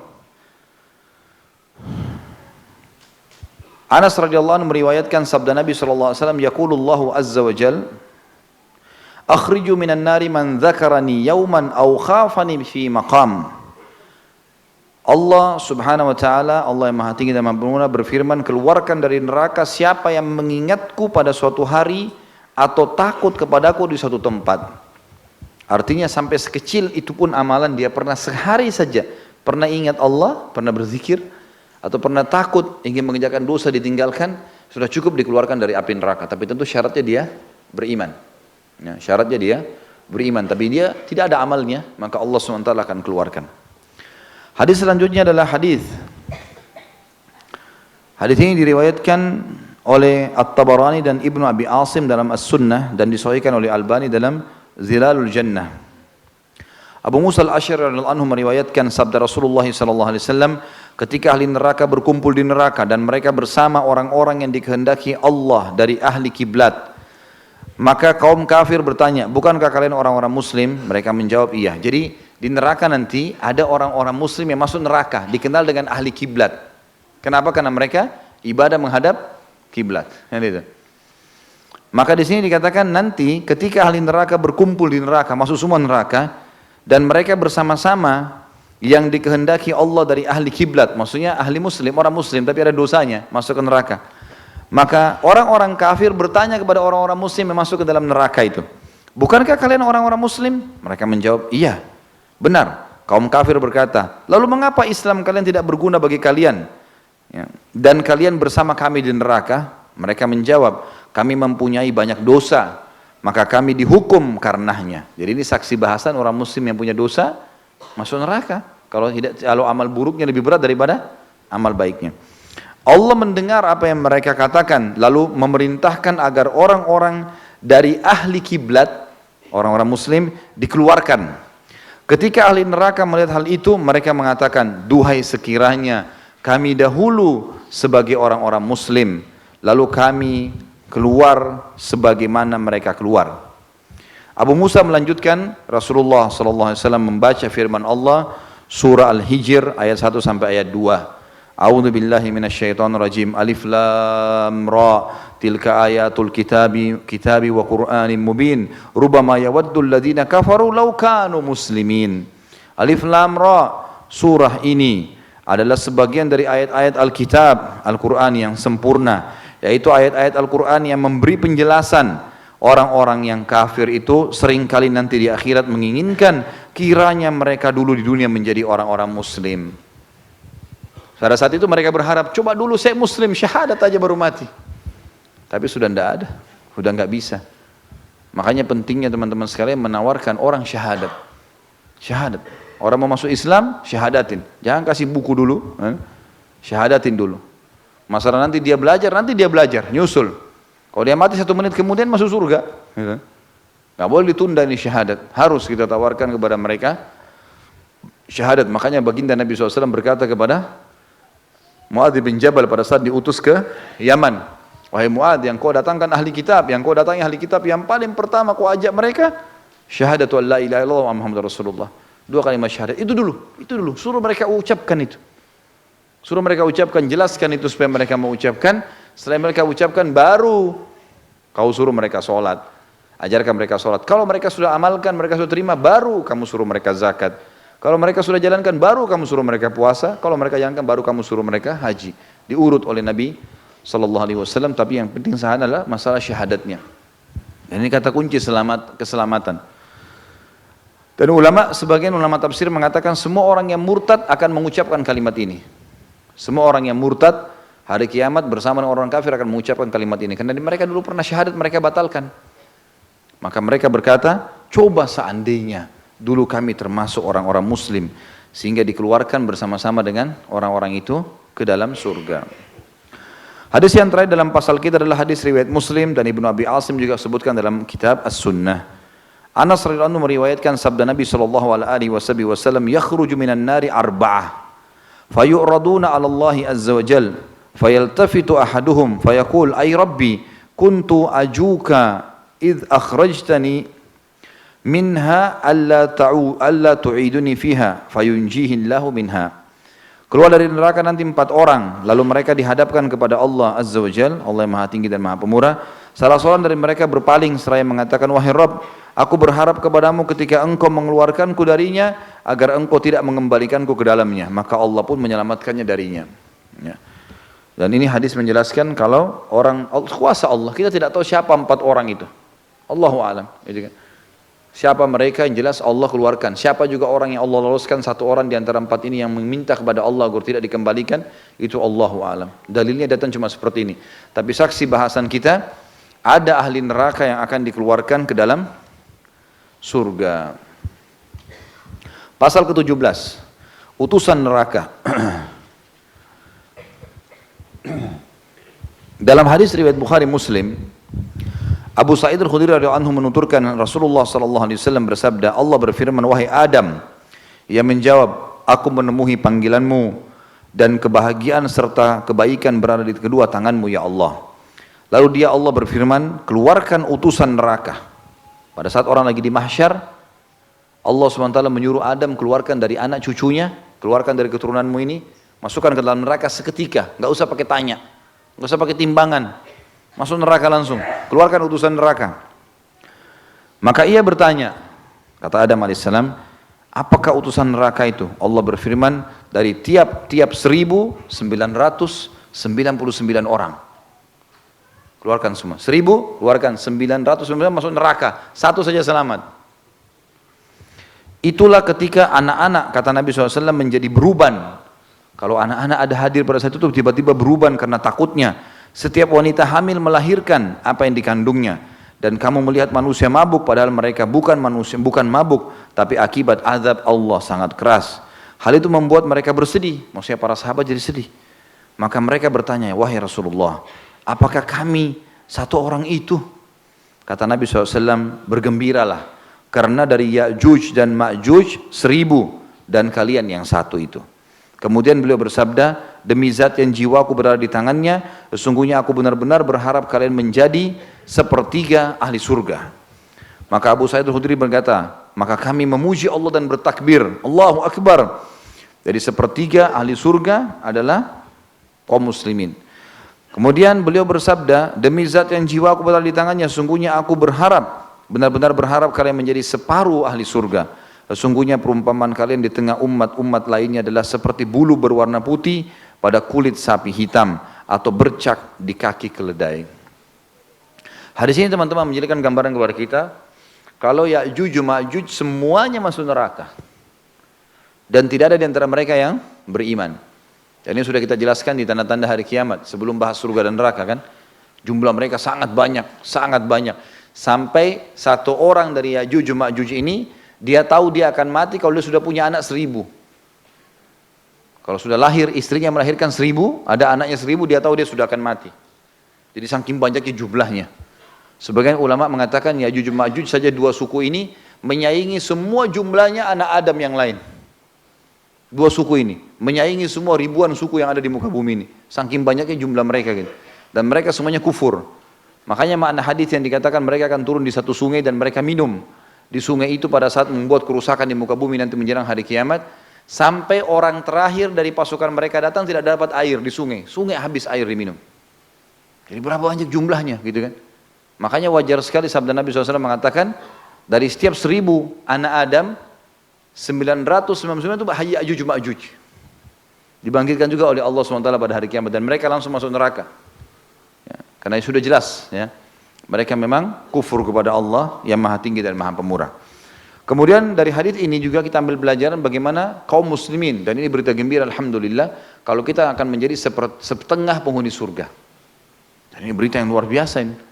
Anas radhiyallahu anhu meriwayatkan sabda Nabi sallallahu alaihi wasallam, yaqulullahu azza wa jal, akhriju minan nari man dzakarani yauman aw khafani fi maqam. Allah Subhanahu wa taala, Allah yang Maha Tinggi dan Maha Pemulia berfirman, keluarkan dari neraka siapa yang mengingatku pada suatu hari atau takut kepadaku di suatu tempat. Artinya sampai sekecil itu pun amalan dia pernah sehari saja pernah ingat Allah, pernah berzikir, atau pernah takut ingin mengerjakan dosa ditinggalkan, sudah cukup dikeluarkan dari api neraka. Tapi tentu syaratnya dia beriman. Ya, syaratnya dia beriman. Tapi dia tidak ada amalnya, maka Allah SWT akan keluarkan. Hadis selanjutnya adalah hadis ini diriwayatkan oleh At-Tabarani dan Ibnu Abi Asim dalam As-Sunnah dan disahihkan oleh Albani dalam Zilalul Jannah. Abu Musa al-Asy'ari radhiyallahu anhu meriwayatkan sabda Rasulullah SAW, ketika ahli neraka berkumpul di neraka dan mereka bersama orang-orang yang dikehendaki Allah dari ahli kiblat, maka kaum kafir bertanya, bukankah kalian orang-orang muslim? Mereka menjawab iya. Jadi di neraka nanti ada orang-orang muslim yang masuk neraka, dikenal dengan ahli kiblat. Kenapa? Karena mereka ibadah menghadap kiblat. Maka di sini dikatakan nanti ketika ahli neraka berkumpul di neraka, masuk semua neraka, dan mereka bersama-sama yang dikehendaki Allah dari ahli kiblat, maksudnya ahli muslim, orang muslim tapi ada dosanya, masuk ke neraka. Maka orang-orang kafir bertanya kepada orang-orang muslim yang masuk ke dalam neraka itu, bukankah kalian orang-orang muslim? Mereka menjawab, iya, benar. Kaum kafir berkata, lalu mengapa Islam kalian tidak berguna bagi kalian? Ya. Dan kalian bersama kami di neraka? Mereka menjawab, kami mempunyai banyak dosa, maka kami dihukum karenanya. Jadi ini saksi bahasan orang muslim yang punya dosa masuk neraka. Kalau amal buruknya lebih berat daripada amal baiknya. Allah mendengar apa yang mereka katakan, lalu memerintahkan agar orang-orang dari ahli kiblat, orang-orang muslim, dikeluarkan. Ketika ahli neraka melihat hal itu, mereka mengatakan, duhai sekiranya kami dahulu sebagai orang-orang muslim, lalu kami keluar sebagaimana mereka keluar. Abu Musa melanjutkan, Rasulullah SAW membaca firman Allah, surah Al-Hijr ayat 1 sampai ayat 2. A'udzu billahi minasyaitonir rajim. Alif lam ra, tilka ayatul kitabi wa Qur'anin mubin. Rubama yawaddul ladzina kafaru law kanu muslimin. Alif lam ra, surah ini adalah sebagian dari ayat-ayat Alkitab, Al-Qur'an yang sempurna, yaitu ayat-ayat Al-Quran yang memberi penjelasan. Orang-orang yang kafir itu seringkali nanti di akhirat menginginkan kiranya mereka dulu di dunia menjadi orang-orang muslim. Pada saat itu mereka berharap, coba dulu saya muslim, syahadat aja baru mati. Tapi sudah tidak ada, sudah nggak bisa. Makanya pentingnya teman-teman sekalian menawarkan orang syahadat. Syahadat. Orang mau masuk Islam, syahadatin. Jangan kasih buku dulu, syahadatin dulu. Masalah nanti dia belajar, nyusul. Kalau dia mati 1 menit kemudian masuk surga. Gak boleh ditunda ini syahadat. Harus kita tawarkan kepada mereka syahadat. Makanya baginda Nabi SAW berkata kepada Mu'adz bin Jabal pada saat diutus ke Yaman. Wahai Mu'adz, yang kau datangkan ahli kitab, yang paling pertama kau ajak mereka, syahadatu an la ilaha illallah wa Muhammadur Rasulullah. 2 kalimat syahadat. Itu dulu. Suruh mereka ucapkan itu. Suruh mereka ucapkan, jelaskan itu supaya mereka mau ucapkan. Setelah mereka ucapkan, baru kau suruh mereka sholat. Ajarkan mereka sholat. Kalau mereka sudah amalkan, mereka sudah terima, baru kamu suruh mereka zakat. Kalau mereka sudah jalankan, baru kamu suruh mereka puasa. Kalau mereka jalankan, baru kamu suruh mereka haji. Diurut oleh Nabi SAW. Tapi yang penting adalah masalah syahadatnya. Dan ini kata kunci keselamatan. Dan sebagian ulama tafsir mengatakan semua orang yang murtad akan mengucapkan kalimat ini. Semua orang yang murtad hari kiamat bersama dengan orang kafir akan mengucapkan kalimat ini. Karena mereka dulu pernah syahadat, mereka batalkan. Maka mereka berkata, coba seandainya dulu kami termasuk orang-orang muslim, sehingga dikeluarkan bersama-sama dengan orang-orang itu ke dalam surga. Hadis yang terakhir dalam pasal kita adalah hadis riwayat Muslim dan Ibnu Abi Asim juga sebutkan dalam kitab As-Sunnah. Anas radhiyallahu anhu meriwayatkan sabda Nabi SAW, yakhruju minan nari arba'ah, fayu'raduna 'ala Allah azza wa jal, fayaltafitu ahaduhum fayaqul ay rabbi kuntu ajuka idh akhrajtani minha alla tu'iduni fiha fayunjihi Allahu minha. Keluar dari neraka nanti 4 orang, lalu mereka dihadapkan kepada Allah azza wa jal, Allah yang maha tinggi dan maha pemurah. Salah seorang dari mereka berpaling seraya mengatakan, wahai Rabb, aku berharap kepadamu ketika engkau mengeluarkanku darinya, agar engkau tidak mengembalikanku ke dalamnya. Maka Allah pun menyelamatkannya darinya. Ya. Dan ini hadis menjelaskan kalau orang kuasa Allah, kita tidak tahu siapa 4 orang itu. Allahu a'lam. Siapa mereka, yang jelas Allah keluarkan. Siapa juga orang yang Allah loloskan, 1 orang di antara 4 ini yang meminta kepada Allah agar tidak dikembalikan, itu Allahu a'lam. Dalilnya datang cuma seperti ini. Tapi saksi bahasan kita, ada ahli neraka yang akan dikeluarkan ke dalam surga. Pasal ke-17, utusan neraka. Dalam hadis riwayat Bukhari Muslim, Abu Sa'id Al-Khudri radhiyallahu anhu menuturkan Rasulullah sallallahu alaihi wasallam bersabda, Allah berfirman, wahai Adam. Ia menjawab, aku menemui panggilanmu dan kebahagiaan serta kebaikan berada di kedua tanganmu ya Allah. Lalu Allah berfirman, keluarkan utusan neraka. Pada saat orang lagi di mahsyar, Allah SWT menyuruh Adam keluarkan dari anak cucunya, keluarkan dari keturunanmu ini, masukkan ke dalam neraka seketika, nggak usah pakai tanya, nggak usah pakai timbangan. Masuk neraka langsung, keluarkan utusan neraka. Maka ia bertanya, kata Adam alaihissalam, apakah utusan neraka itu? Allah berfirman, dari tiap 1999 orang. Keluarkan semua. 1000, keluarkan 999 masuk neraka. 1 saja selamat. Itulah ketika anak-anak, kata Nabi SAW, menjadi beruban. Kalau anak-anak ada hadir pada saat itu, tiba-tiba beruban karena takutnya. Setiap wanita hamil melahirkan apa yang dikandungnya, dan kamu melihat manusia mabuk padahal mereka bukan mabuk, tapi akibat azab Allah sangat keras. Hal itu membuat mereka bersedih, maksudnya para sahabat jadi sedih. Maka mereka bertanya, wahai Rasulullah, apakah kami 1 orang itu? Kata Nabi SAW, bergembiralah, karena dari Ya'juj dan Ma'juj 1000 dan kalian yang 1 itu. Kemudian beliau bersabda, demi zat yang jiwaku berada di tangannya, sesungguhnya aku benar-benar berharap kalian menjadi sepertiga ahli surga. Maka Abu Sa'id Al-Khudri berkata, maka kami memuji Allah dan bertakbir, Allahu Akbar. Jadi sepertiga ahli surga adalah kaum muslimin. Kemudian beliau bersabda, demi zat yang jiwaku berada di tangannya, sesungguhnya aku berharap, benar-benar berharap kalian menjadi separuh ahli surga. Sesungguhnya perumpamaan kalian di tengah umat-umat lainnya adalah seperti bulu berwarna putih pada kulit sapi hitam atau bercak di kaki keledai. Hadis ini teman-teman menjadikan gambaran kepada kita, kalau Ya'juj Ma'juj semuanya masuk neraka. Dan tidak ada di antara mereka yang beriman. Dan ini sudah kita jelaskan di tanda-tanda hari kiamat sebelum bahas surga dan neraka kan. Jumlah mereka sangat banyak, sangat banyak. Sampai 1 orang dari Ya'juj Ma'juj ini, dia tahu dia akan mati kalau dia sudah punya anak 1000. Kalau sudah lahir, istrinya melahirkan 1000, ada anaknya 1000, dia tahu dia sudah akan mati. Jadi saking banyaknya jumlahnya. Sebagian ulama mengatakan Ya'juj Ma'juj saja 2 suku ini menyaingi semua jumlahnya anak Adam yang lain. 2 suku ini menyaingi semua ribuan suku yang ada di muka bumi ini. Saking banyaknya jumlah mereka gitu. Dan mereka semuanya kufur. Makanya makna hadis yang dikatakan mereka akan turun di satu sungai dan mereka minum di sungai itu pada saat membuat kerusakan di muka bumi nanti menjelang hari kiamat. Sampai orang terakhir dari pasukan mereka datang tidak dapat air di sungai. Sungai habis air diminum. Jadi berapa banyak jumlahnya gitu kan. Makanya wajar sekali sabda Nabi SAW mengatakan, dari setiap 1000 anak Adam, 999 itu Ya'juj Ma'juj. Dibangkitkan juga oleh Allah SWT pada hari kiamat. Dan mereka langsung masuk neraka. Ya, karena sudah jelas. Ya, mereka memang kufur kepada Allah yang maha tinggi dan maha pemurah. Kemudian dari hadis ini juga kita ambil pelajaran bagaimana kaum muslimin. Dan ini berita gembira alhamdulillah. Kalau kita akan menjadi setengah penghuni surga. Dan ini berita yang luar biasa ini.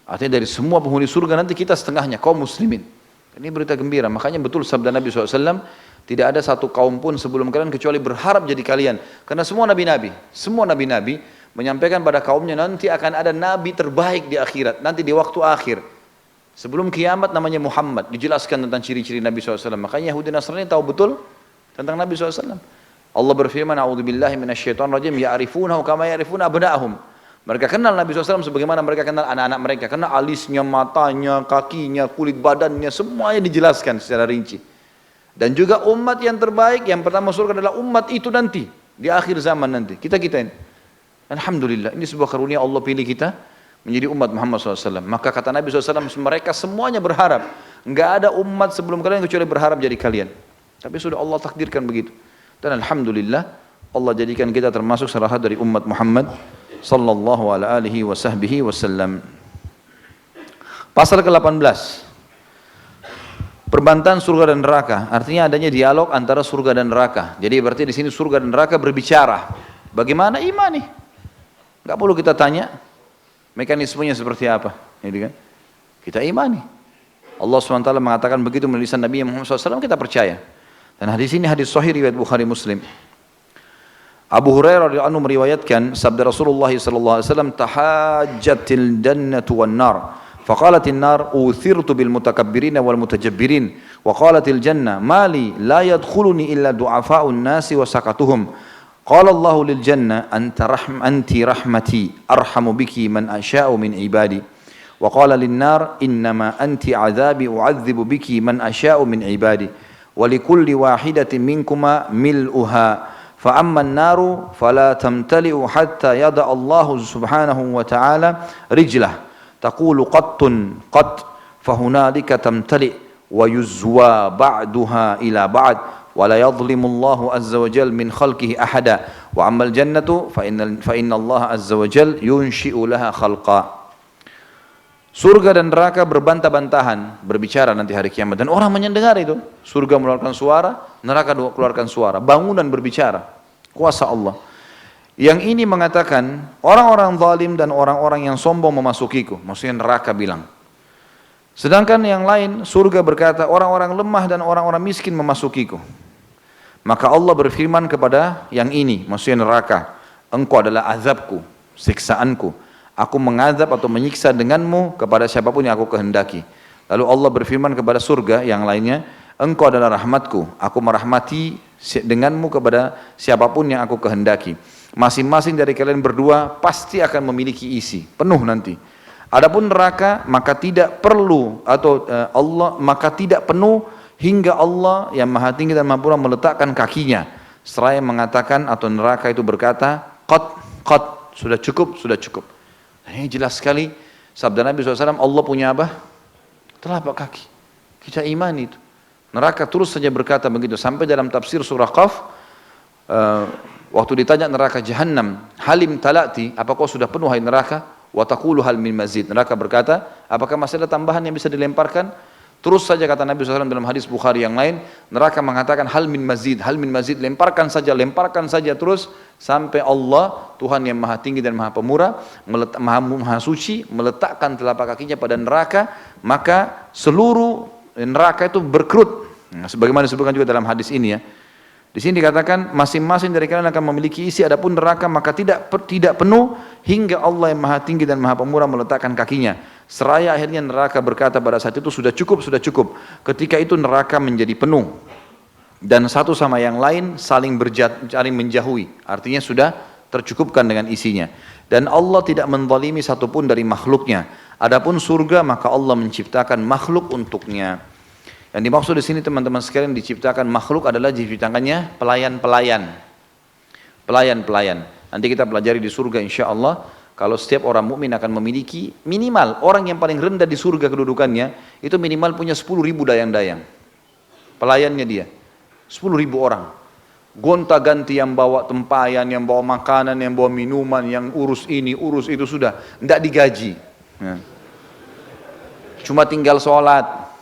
Artinya dari semua penghuni surga nanti kita setengahnya, kaum muslimin. Ini berita gembira, makanya betul sabda Nabi SAW, tidak ada satu kaum pun sebelum kalian kecuali berharap jadi kalian. Karena semua nabi-nabi menyampaikan pada kaumnya nanti akan ada nabi terbaik di akhirat, nanti di waktu akhir. Sebelum kiamat namanya Muhammad, dijelaskan tentang ciri-ciri Nabi SAW. Makanya Yahudi Nasrani tahu betul tentang Nabi SAW. Allah berfirman, A'udzubillahi minasyaitonirrajim, ya'rifunahu kama ya'rifuna abna'ahum. Mereka kenal Nabi SAW sebagaimana mereka kenal anak-anak mereka. Karena alisnya, matanya, kakinya, kulit badannya, semuanya dijelaskan secara rinci. Dan juga umat yang terbaik, yang pertama surga adalah umat itu nanti. Di akhir zaman nanti. Kita ini. Alhamdulillah, ini sebuah karunia Allah pilih kita menjadi umat Muhammad SAW. Maka kata Nabi SAW, mereka semuanya berharap. Enggak ada umat sebelum kalian kecuali berharap jadi kalian. Tapi sudah Allah takdirkan begitu. Dan Alhamdulillah, Allah jadikan kita termasuk salah satu dari umat Muhammad sallallahu alaihi wasallam. Pasal ke-18. Perbantahan surga dan neraka. Artinya adanya dialog antara surga dan neraka. Jadi berarti di sini surga dan neraka berbicara. Bagaimana imani? Enggak perlu kita tanya mekanismenya seperti apa, gitu kan? Kita imani. Allah SWT mengatakan begitu melalui lisan Nabi Muhammad SAW, kita percaya. Dan hadis ini hadis sahih riwayat Bukhari Muslim. Abu Hurairah radhiyallahu anhu meriwayatkan sabda Rasulullah sallallahu alaihi wasallam, tahajjatil jannatu wan nar faqalatin nar uthirtu bil mutakabbirin wal mutajabbirin wa qalatil jannah mali la yadkhuluni illa du'afa'un nasi wa sakatuhum qala Allah lil jannah anti rahmati arhamu biki man asha'u min ibadi wa qala lin nar innama anti adzabi u'adzibu biki man asha'u min ibadi wa likulli wahidatin minkuma mil'uha فأما النار فلا تمتلئ حتى يضع الله سبحانه وتعالى رجله تقول قط فهنالك تمتلئ ويزوى بعدها إلى بعد ولا يظلم الله عز وجل من خلقه أحدا وأما الجنة فإن الله عز وجل ينشئ لها خلقا. Surga dan neraka berbantah-bantahan, berbicara nanti hari kiamat. Dan orang mendengar itu. Surga mengeluarkan suara, neraka keluarkan suara. Bangunan berbicara. Kuasa Allah. Yang ini mengatakan, orang-orang zalim dan orang-orang yang sombong memasukiku. Maksudnya neraka bilang. Sedangkan yang lain, surga berkata, orang-orang lemah dan orang-orang miskin memasukiku. Maka Allah berfirman kepada yang ini, maksudnya neraka. Engkau adalah azabku, siksaanku. Aku mengazab atau menyiksa denganmu kepada siapapun yang aku kehendaki. Lalu Allah berfirman kepada surga yang lainnya, engkau adalah rahmatku, aku merahmati denganmu kepada siapapun yang aku kehendaki. Masing-masing dari kalian berdua pasti akan memiliki isi, penuh nanti. Adapun neraka maka tidak perlu atau maka tidak penuh hingga Allah yang maha tinggi dan maha pura meletakkan kakinya. Seraya mengatakan atau neraka itu berkata, qad, sudah cukup, sudah cukup. Ini jelas sekali sabda Nabi SAW, Allah punya apa? Telapak kaki. Kita imani itu. Neraka terus saja berkata begitu. Sampai dalam tafsir surah Qaf, waktu ditanya neraka Jahannam, halim talati, apakah sudah penuh hai neraka? Wa taqulu hal min mazid. Neraka berkata, apakah masih ada tambahan yang bisa dilemparkan? Terus saja kata Nabi SAW dalam hadis Bukhari yang lain, neraka mengatakan hal min mazid, lemparkan saja terus sampai Allah, Tuhan yang maha tinggi dan maha pemurah, maha suci, meletakkan telapak kakinya pada neraka, maka seluruh neraka itu berkerut. Nah, sebagaimana disebutkan juga dalam hadis ini ya. Di sini dikatakan masing-masing dari kalian akan memiliki isi, adapun neraka maka tidak penuh hingga Allah yang maha tinggi dan maha pemurah meletakkan kakinya. Seraya akhirnya neraka berkata pada saat itu sudah cukup. Ketika itu neraka menjadi penuh dan satu sama yang lain saling menjauhi. Artinya sudah tercukupkan dengan isinya. Dan Allah tidak menzalimi satupun dari makhluknya. Adapun surga maka Allah menciptakan makhluk untuknya. Yang dimaksud di sini teman-teman sekalian, diciptakan makhluk adalah diciptakannya pelayan-pelayan. Pelayan-pelayan. Nanti kita pelajari di surga insya Allah, kalau setiap orang mukmin akan memiliki minimal, orang yang paling rendah di surga kedudukannya, itu minimal punya 10.000 dayang-dayang. Pelayannya dia, 10.000 orang. Gonta-ganti yang bawa tempayan, yang bawa makanan, yang bawa minuman, yang urus ini, urus itu, sudah. Tidak digaji. Cuma tinggal sholat,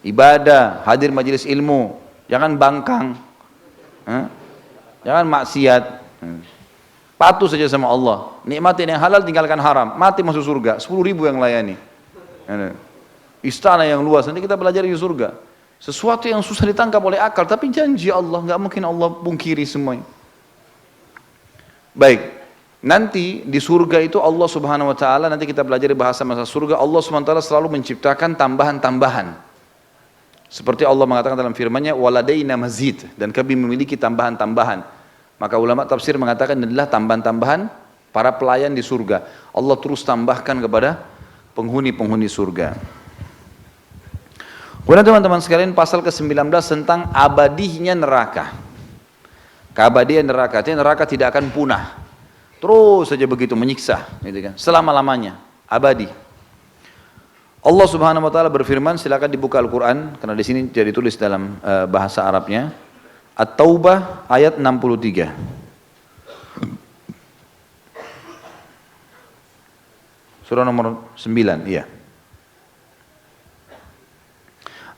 ibadah, hadir majelis ilmu. Jangan bangkang, jangan maksiat. Patuh saja sama Allah. Nikmatin yang halal, tinggalkan haram. Mati masuk surga, 10.000 yang layani. Istana yang luas, nanti kita pelajari di surga. Sesuatu yang susah ditangkap oleh akal, tapi janji Allah, nggak mungkin Allah pungkiri semuanya. Baik, nanti di surga itu Allah Subhanahu Wa Taala, nanti kita pelajari bahasa masa surga, Allah Subhanahu Wa Taala selalu menciptakan tambahan-tambahan. Seperti Allah mengatakan dalam firman-Nya, waladaina mazid, dan kami memiliki tambahan-tambahan. Maka ulama tafsir mengatakan adalah tambahan-tambahan para pelayan di surga. Allah terus tambahkan kepada penghuni-penghuni surga. Kemudian teman-teman sekalian, pasal ke-19 tentang abadinya neraka. Keabadian neraka, artinya neraka tidak akan punah. Terus saja begitu menyiksa, gitu kan, selama-lamanya, abadi. Allah Subhanahu Wa Taala berfirman, silakan dibuka Al-Quran, karena di sini tidak ditulis dalam bahasa Arabnya. At-Taubah ayat 63. Surah nomor 9, iya.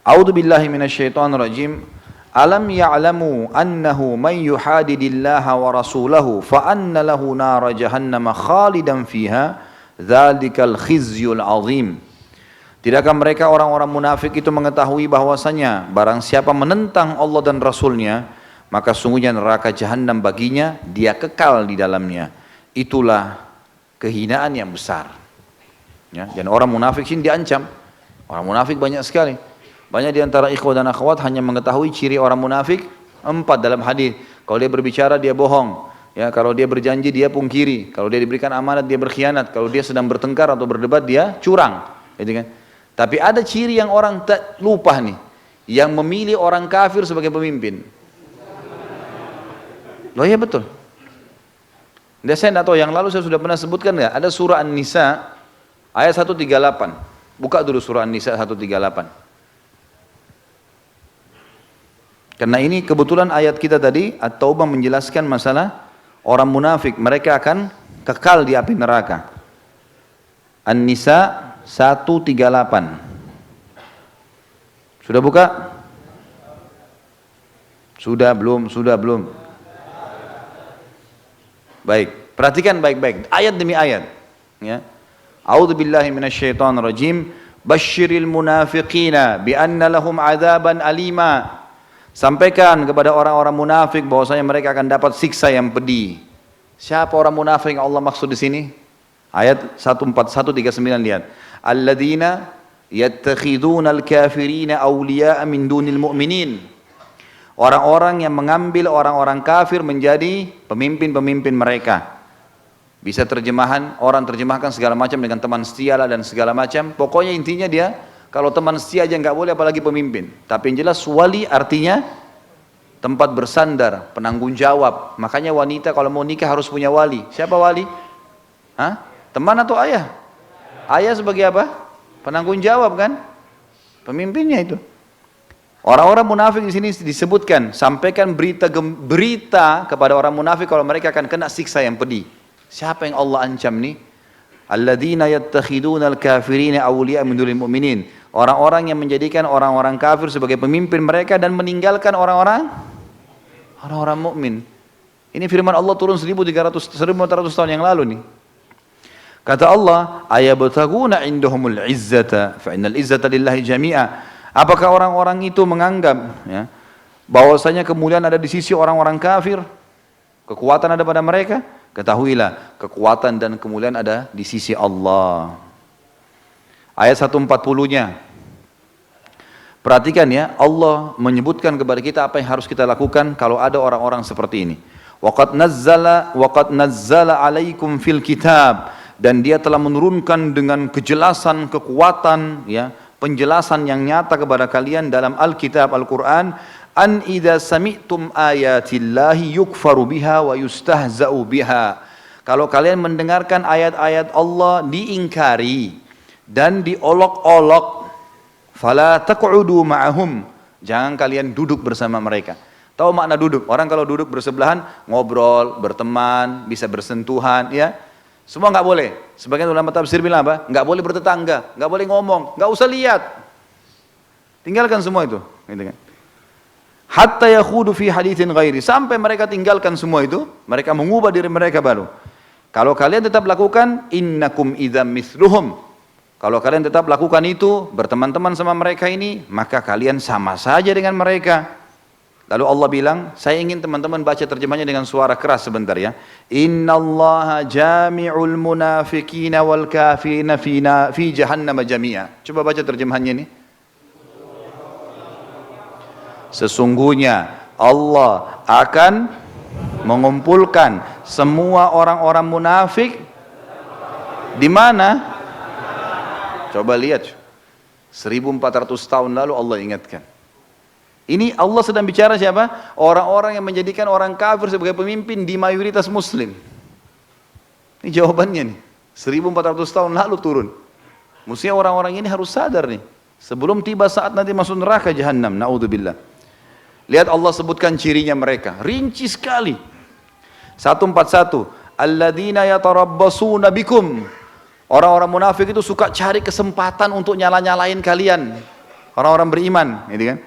A'udzu billahi minasyaitonir rajim. Alam ya'lamu annahu man yuhadidillaha wa rasulahu fa anna lahu nar jahannam khalidan fiha dzalikal khizyul azim. Tidakkah mereka orang-orang munafik itu mengetahui bahwasanya barang siapa menentang Allah dan Rasulnya, maka sungguhnya neraka jahanam baginya, dia kekal di dalamnya. Itulah kehinaan yang besar. Ya, dan orang munafik ini diancam. Orang munafik banyak sekali. Banyak di antara ikhwah dan akhwat hanya mengetahui ciri orang munafik 4 dalam hadis. Kalau dia berbicara dia bohong. Ya, kalau dia berjanji dia pungkiri. Kalau dia diberikan amanat dia berkhianat. Kalau dia sedang bertengkar atau berdebat dia curang. Gitu kan? Tapi ada ciri yang orang tak lupa nih, yang memilih orang kafir sebagai pemimpin. Loh ya betul. Dan saya tidak tahu, yang lalu saya sudah pernah sebutkan nggak? Ada surah An-Nisa ayat 138. Buka dulu surah An-Nisa 138. Karena ini kebetulan ayat kita tadi At-Taubah menjelaskan masalah orang munafik, mereka akan kekal di api neraka. An-Nisa 138. Sudah buka? Sudah belum? Baik, perhatikan baik-baik ayat demi ayat, ya. A'udzu billahi minasyaitonir rajim. Basyiril munafiqina bi anna lahum 'adzaban alima. Sampaikan kepada orang-orang munafik bahwasanya mereka akan dapat siksa yang pedih. Siapa orang munafik yang Allah maksud di sini? Ayat 139, lihat. Alladzina yattakhiduna al-kafirina awliya'a min dunil mu'minin. Orang-orang yang mengambil orang-orang kafir menjadi pemimpin-pemimpin mereka. Bisa terjemahan, orang terjemahkan segala macam dengan teman setia lah dan segala macam. Pokoknya intinya dia, kalau teman setia aja nggak boleh apalagi pemimpin. Tapi yang jelas wali artinya tempat bersandar, penanggung jawab. Makanya wanita kalau mau nikah harus punya wali. Siapa wali? Hah? Teman atau ayah? Ayah sebagai apa? Penanggung jawab kan? Pemimpinnya itu. Orang-orang munafik di sini disebutkan, sampaikan berita kepada orang munafik kalau mereka akan kena siksa yang pedih. Siapa yang Allah ancam nih? Alladzina yattakhiduna al-kafirina awliya min dunil mu'minin. Orang-orang yang menjadikan orang-orang kafir sebagai pemimpin mereka dan meninggalkan orang-orang mukmin. Ini firman Allah turun 1400 tahun yang lalu nih. Kata Allah, ayabtaguna indahumul izzata fa innal izzata lillahi jami'a. Apakah orang-orang itu menganggap, ya, bahwasanya kemuliaan ada di sisi orang-orang kafir? Kekuatan ada pada mereka? Ketahuilah, kekuatan dan kemuliaan ada di sisi Allah. Ayat 140-nya. Perhatikan ya, Allah menyebutkan kepada kita apa yang harus kita lakukan kalau ada orang-orang seperti ini. Waqad nazzala alaikum fil kitab, dan dia telah menurunkan dengan kejelasan, kekuatan, ya, penjelasan yang nyata kepada kalian dalam Alkitab Al-Quran, an idza sami'tum ayatillahi yukfaru biha wa yustahza'u biha. Kalau kalian mendengarkan ayat-ayat Allah diingkari dan diolok-olok, fala taq'udu ma'ahum, jangan kalian duduk bersama mereka. Tahu makna duduk? Orang kalau duduk bersebelahan, ngobrol, berteman, bisa bersentuhan, ya. Semua nggak boleh. Sebagian ulama tafsir bilang apa? Nggak boleh bertetangga, nggak boleh ngomong, nggak usah lihat. Tinggalkan semua itu, gitu kan. Hatta yakhudu fi haditsin ghairi, sampai mereka tinggalkan semua itu, mereka mengubah diri mereka baru. Kalau kalian tetap lakukan, innakum idzam mithluhum. Kalau kalian tetap lakukan itu, berteman-teman sama mereka ini, maka kalian sama saja dengan mereka. Lalu Allah bilang, saya ingin teman-teman baca terjemahnya dengan suara keras sebentar ya. Innallaha jami'ul munafiqina wal kafirina fi jahannam jami'a. Coba baca terjemahannya ini. Sesungguhnya Allah akan mengumpulkan semua orang-orang munafik di mana? Coba lihat. 1400 tahun lalu Allah ingatkan. Ini Allah sedang bicara siapa? Orang-orang yang menjadikan orang kafir sebagai pemimpin di mayoritas muslim. Ini jawabannya nih. 1400 tahun lalu turun. Mestinya orang-orang ini harus sadar nih. Sebelum tiba saat nanti masuk neraka jahannam. Na'udzubillah. Lihat Allah sebutkan cirinya mereka. Rinci sekali. 141. Alladzina yatarabbasuna bikum. Orang-orang munafik itu suka cari kesempatan untuk nyala-nyalain kalian. Orang-orang beriman. Gitu kan?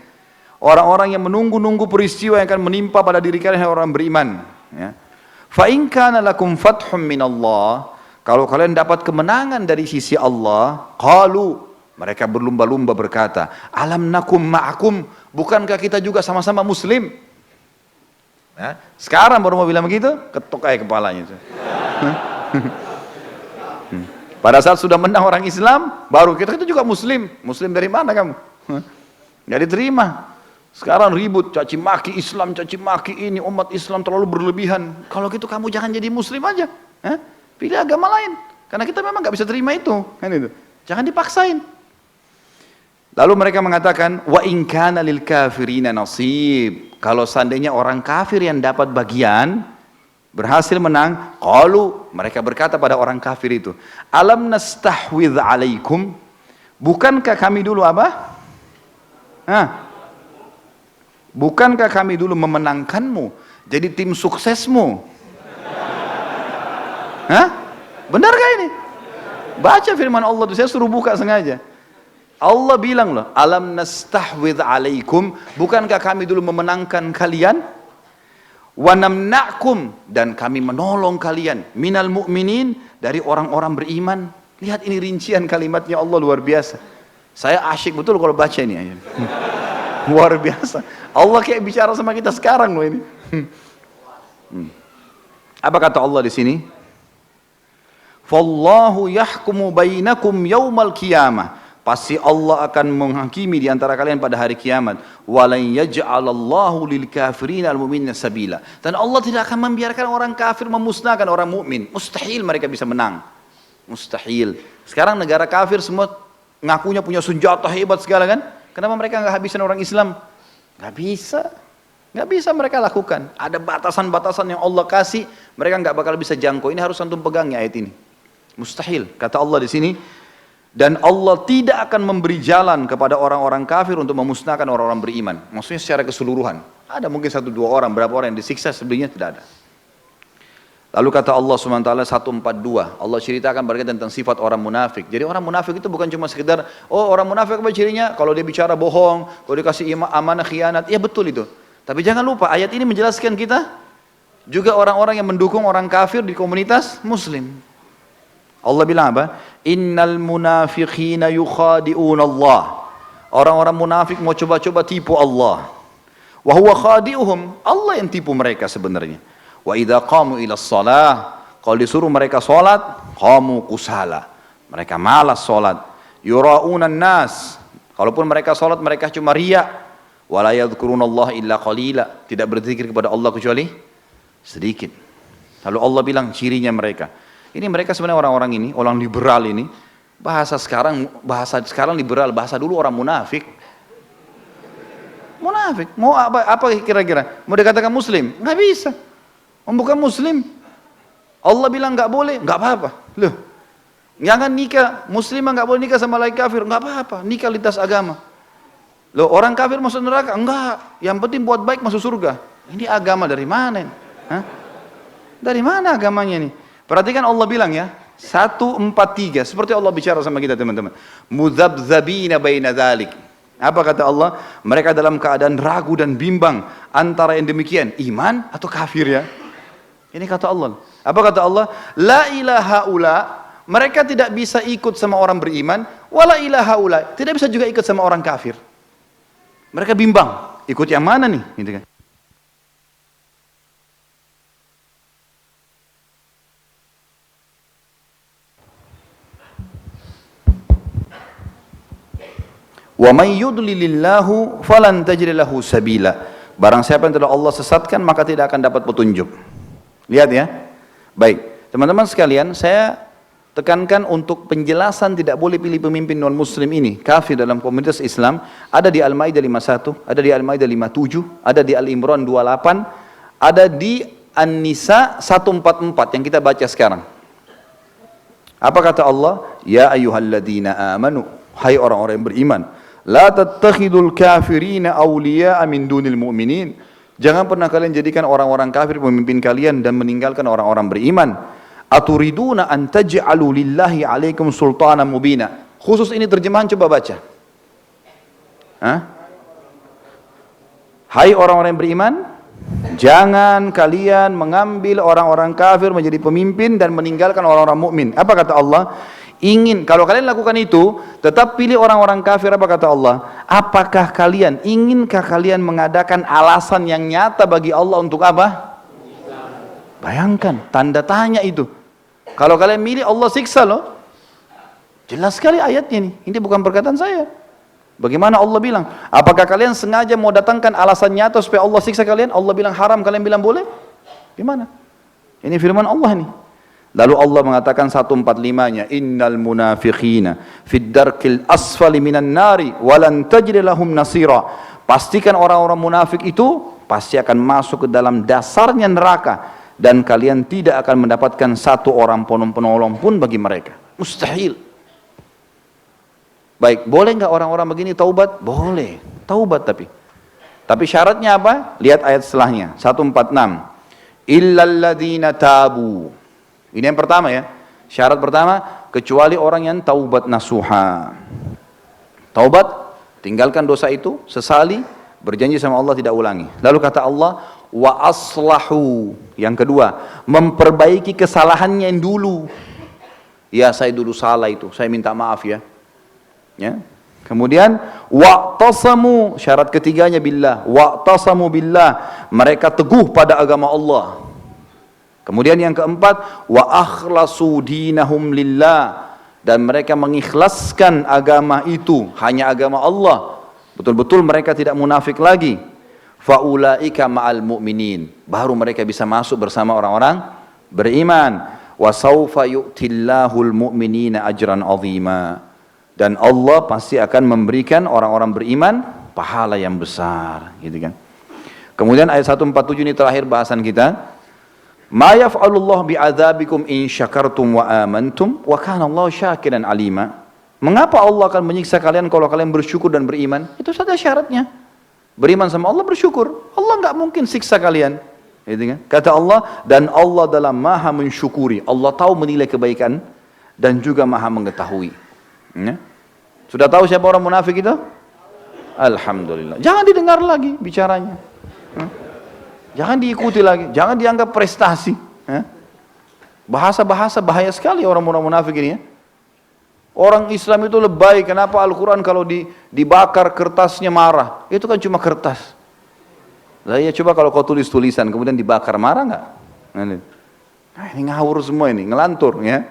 Orang-orang yang menunggu-nunggu peristiwa yang akan menimpa pada diri kalian orang beriman. Ya. Fa in kana lakum fathum minallah, kalau kalian dapat kemenangan dari sisi Allah, qalu, mereka berlumba-lumba berkata, alam nakum ma'akum, bukankah kita juga sama-sama muslim? Ya. Sekarang baru mau bilang begitu, ketuk aja kepalanya. Pada saat sudah menang orang Islam, baru kita juga muslim. Muslim dari mana kamu? Nggak diterima. Sekarang ribut, caci maki Islam, caci maki ini, umat Islam terlalu berlebihan. Kalau gitu kamu jangan jadi muslim aja. Pilih agama lain. Karena kita memang nggak bisa terima itu. Kan itu. Jangan dipaksain. Lalu mereka mengatakan, wa in kana lil kafirina nasib. Kalau seandainya orang kafir yang dapat bagian, berhasil menang, qalu, mereka berkata pada orang kafir itu, alam nastahwidh alaikum, bukankah kami dulu apa? Bukankah kami dulu memenangkanmu, jadi tim suksesmu? Benarkah ini? Baca firman Allah itu, saya suruh buka sengaja. Allah bilang loh, alam nastahwidh alaikum, bukankah kami dulu memenangkan kalian? Wa namna'kum, dan kami menolong kalian, minal mu'minin, dari orang-orang beriman. Lihat ini rincian kalimatnya Allah luar biasa. Saya asyik betul kalau baca ini. Luar biasa. Allah kayak bicara sama kita sekarang loh ini. Apa kata Allah di sini? Fallahu yahkumu bainakum yaumal qiyamah. Pasti Allah akan menghakimi di antara kalian pada hari kiamat. Walan yaj'alallahu lil kafirin al mu'minina sabila. Dan Allah tidak akan membiarkan orang kafir memusnahkan orang mukmin. Mustahil mereka bisa menang. Mustahil. Sekarang negara kafir semua ngakunya punya senjata hebat segala kan? Kenapa mereka nggak habisin orang Islam? Nggak bisa. Nggak bisa mereka lakukan. Ada batasan-batasan yang Allah kasih, mereka nggak bakal bisa jangkau. Ini harus antum pegang ya ayat ini. Mustahil. Kata Allah di sini, dan Allah tidak akan memberi jalan kepada orang-orang kafir untuk memusnahkan orang-orang beriman. Maksudnya secara keseluruhan. Ada mungkin 1-2 orang, berapa orang yang disiksa, sebenarnya tidak ada. Lalu kata Allah SWT 142, Allah ceritakan berkaitan tentang sifat orang munafik. Jadi orang munafik itu bukan cuma sekedar, oh orang munafik apa cirinya? Kalau dia bicara bohong, kalau dia kasih amanah khianat, ya betul itu. Tapi jangan lupa, ayat ini menjelaskan kita juga orang-orang yang mendukung orang kafir di komunitas muslim. Allah bilang apa? Innal munafiqina yukhadi'una Allah. Orang-orang munafik mau coba-coba tipu Allah. Wa huwa khadi'uhum, Allah yang tipu mereka sebenarnya. Wa idza qamu ila shalah, kalau disuruh mereka salat, qamu kusala. Mereka malas salat. Yura'una nas, kalaupun mereka salat mereka cuma riya. Wa la yadhkurunallaha illa qalila, tidak berzikir kepada Allah kecuali sedikit. Lalu Allah bilang cirinya mereka. Ini mereka sebenarnya orang-orang ini, orang liberal ini, Bahasa sekarang liberal, bahasa dulu orang munafik. Munafik, mau apa kira-kira? Mau dikatakan muslim? Nggak bisa. Bukan muslim. Allah bilang nggak boleh, nggak apa-apa. Loh, jangan nikah, muslimah nggak boleh nikah sama laki kafir, nggak apa-apa. Nikah lintas agama. Loh, orang kafir masuk neraka? Enggak. Yang penting buat baik masuk surga. Ini agama dari mana? Hah? Dari mana agamanya ini? Perhatikan Allah bilang ya, 143. Seperti Allah bicara sama kita teman-teman. Mudzabdzabina baina dzalik. Apa kata Allah? Mereka dalam keadaan ragu dan bimbang antara yang demikian, iman atau kafir ya. Ini kata Allah. Apa kata Allah? La ilaha ula. Mereka tidak bisa ikut sama orang beriman. Wala ilaha ula. Tidak bisa juga ikut sama orang kafir. Mereka bimbang. Ikut yang mana nih? Gitu kan. Wa may yudlilillahu falan tajid lahu sabila. Barang siapa yang telah Allah sesatkan maka tidak akan dapat petunjuk. Lihat ya. Baik, teman-teman sekalian, saya tekankan untuk penjelasan tidak boleh pilih pemimpin non muslim ini kafir dalam komunitas Islam. Ada di Al-Maidah 51, ada di Al-Maidah 57, ada di Al-Imran 28, ada di An-Nisa 144 yang kita baca sekarang. Apa kata Allah? Ya ayyuhalladzina amanu, hai orang-orang yang beriman, la tattakhidul kafirina awliya'a min dunil mu'minin. Jangan pernah kalian jadikan orang-orang kafir pemimpin kalian dan meninggalkan orang-orang beriman. Aturiduna an taj'alu lillahi alaikum sultanan mubina. Khusus ini terjemahan, coba baca. Hah? Hai orang-orang yang beriman, jangan kalian mengambil orang-orang kafir menjadi pemimpin dan meninggalkan orang-orang mukmin. Apa kata Allah? Kalau kalian lakukan itu, tetap pilih orang-orang kafir. Apa kata Allah? Apakah inginkah kalian mengadakan alasan yang nyata bagi Allah untuk apa? Bayangkan, tanda tanya itu. Kalau kalian milih, Allah siksa loh. Jelas sekali ayatnya ini bukan perkataan saya. Bagaimana Allah bilang? Apakah kalian sengaja mau datangkan alasan nyata supaya Allah siksa kalian? Allah bilang haram, kalian bilang boleh? Gimana? Ini firman Allah nih. Lalu Allah mengatakan 145-nya, innal munafiqina fid darkil asfali minan nari walan tajid lahum nasira. Pastikan orang-orang munafik itu pasti akan masuk ke dalam dasarnya neraka dan kalian tidak akan mendapatkan satu orang penolong pun bagi mereka. Mustahil. Baik, boleh enggak orang-orang begini taubat? Boleh, taubat tapi syaratnya apa? Lihat ayat setelahnya, 146. Illal ladzina tabu. Ini yang pertama ya. Syarat pertama, kecuali orang yang taubat nasuha. Taubat, tinggalkan dosa itu, sesali, berjanji sama Allah tidak ulangi. Lalu kata Allah, wa aslahu. Yang kedua, memperbaiki kesalahannya yang dulu. Ya, saya dulu salah itu, saya minta maaf ya. Ya. Kemudian wa'tasamu, syarat ketiganya billah, wa'tasamu billah, mereka teguh pada agama Allah. Kemudian yang keempat, wa akhlasu dinahum lillah, dan mereka mengikhlaskan agama itu hanya agama Allah. Betul-betul mereka tidak munafik lagi. Faulaika ma'al mu'minin, baru mereka bisa masuk bersama orang-orang beriman. Wa saufa yu'tillahul mu'minina ajran 'azima. Dan Allah pasti akan memberikan orang-orang beriman pahala yang besar, gitu kan. Kemudian ayat 147 ini terakhir bahasan kita. Ma yaf'alullah bi'adzabikum in syakartum wa amantum wa kana Allah syakiran alima. Mengapa Allah akan menyiksa kalian kalau kalian bersyukur dan beriman? Itu saja syaratnya. Beriman sama Allah, bersyukur. Allah enggak mungkin siksa kalian. Gitu kan? Kata Allah, dan Allah dalam Maha mensyukuri. Allah tahu menilai kebaikan dan juga Maha mengetahui. Ya? Sudah tahu siapa orang munafik itu? Alhamdulillah. Jangan didengar lagi bicaranya. Jangan diikuti lagi. Jangan dianggap prestasi. Bahasa-bahasa bahaya sekali orang munafik ini ya. Orang Islam itu lebay. Kenapa Al-Quran kalau dibakar kertasnya marah? Itu kan cuma kertas. Lah ya, coba kalau kau tulis tulisan kemudian dibakar, marah nggak? Nah, ini ngawur semua ini, ngelantur ya.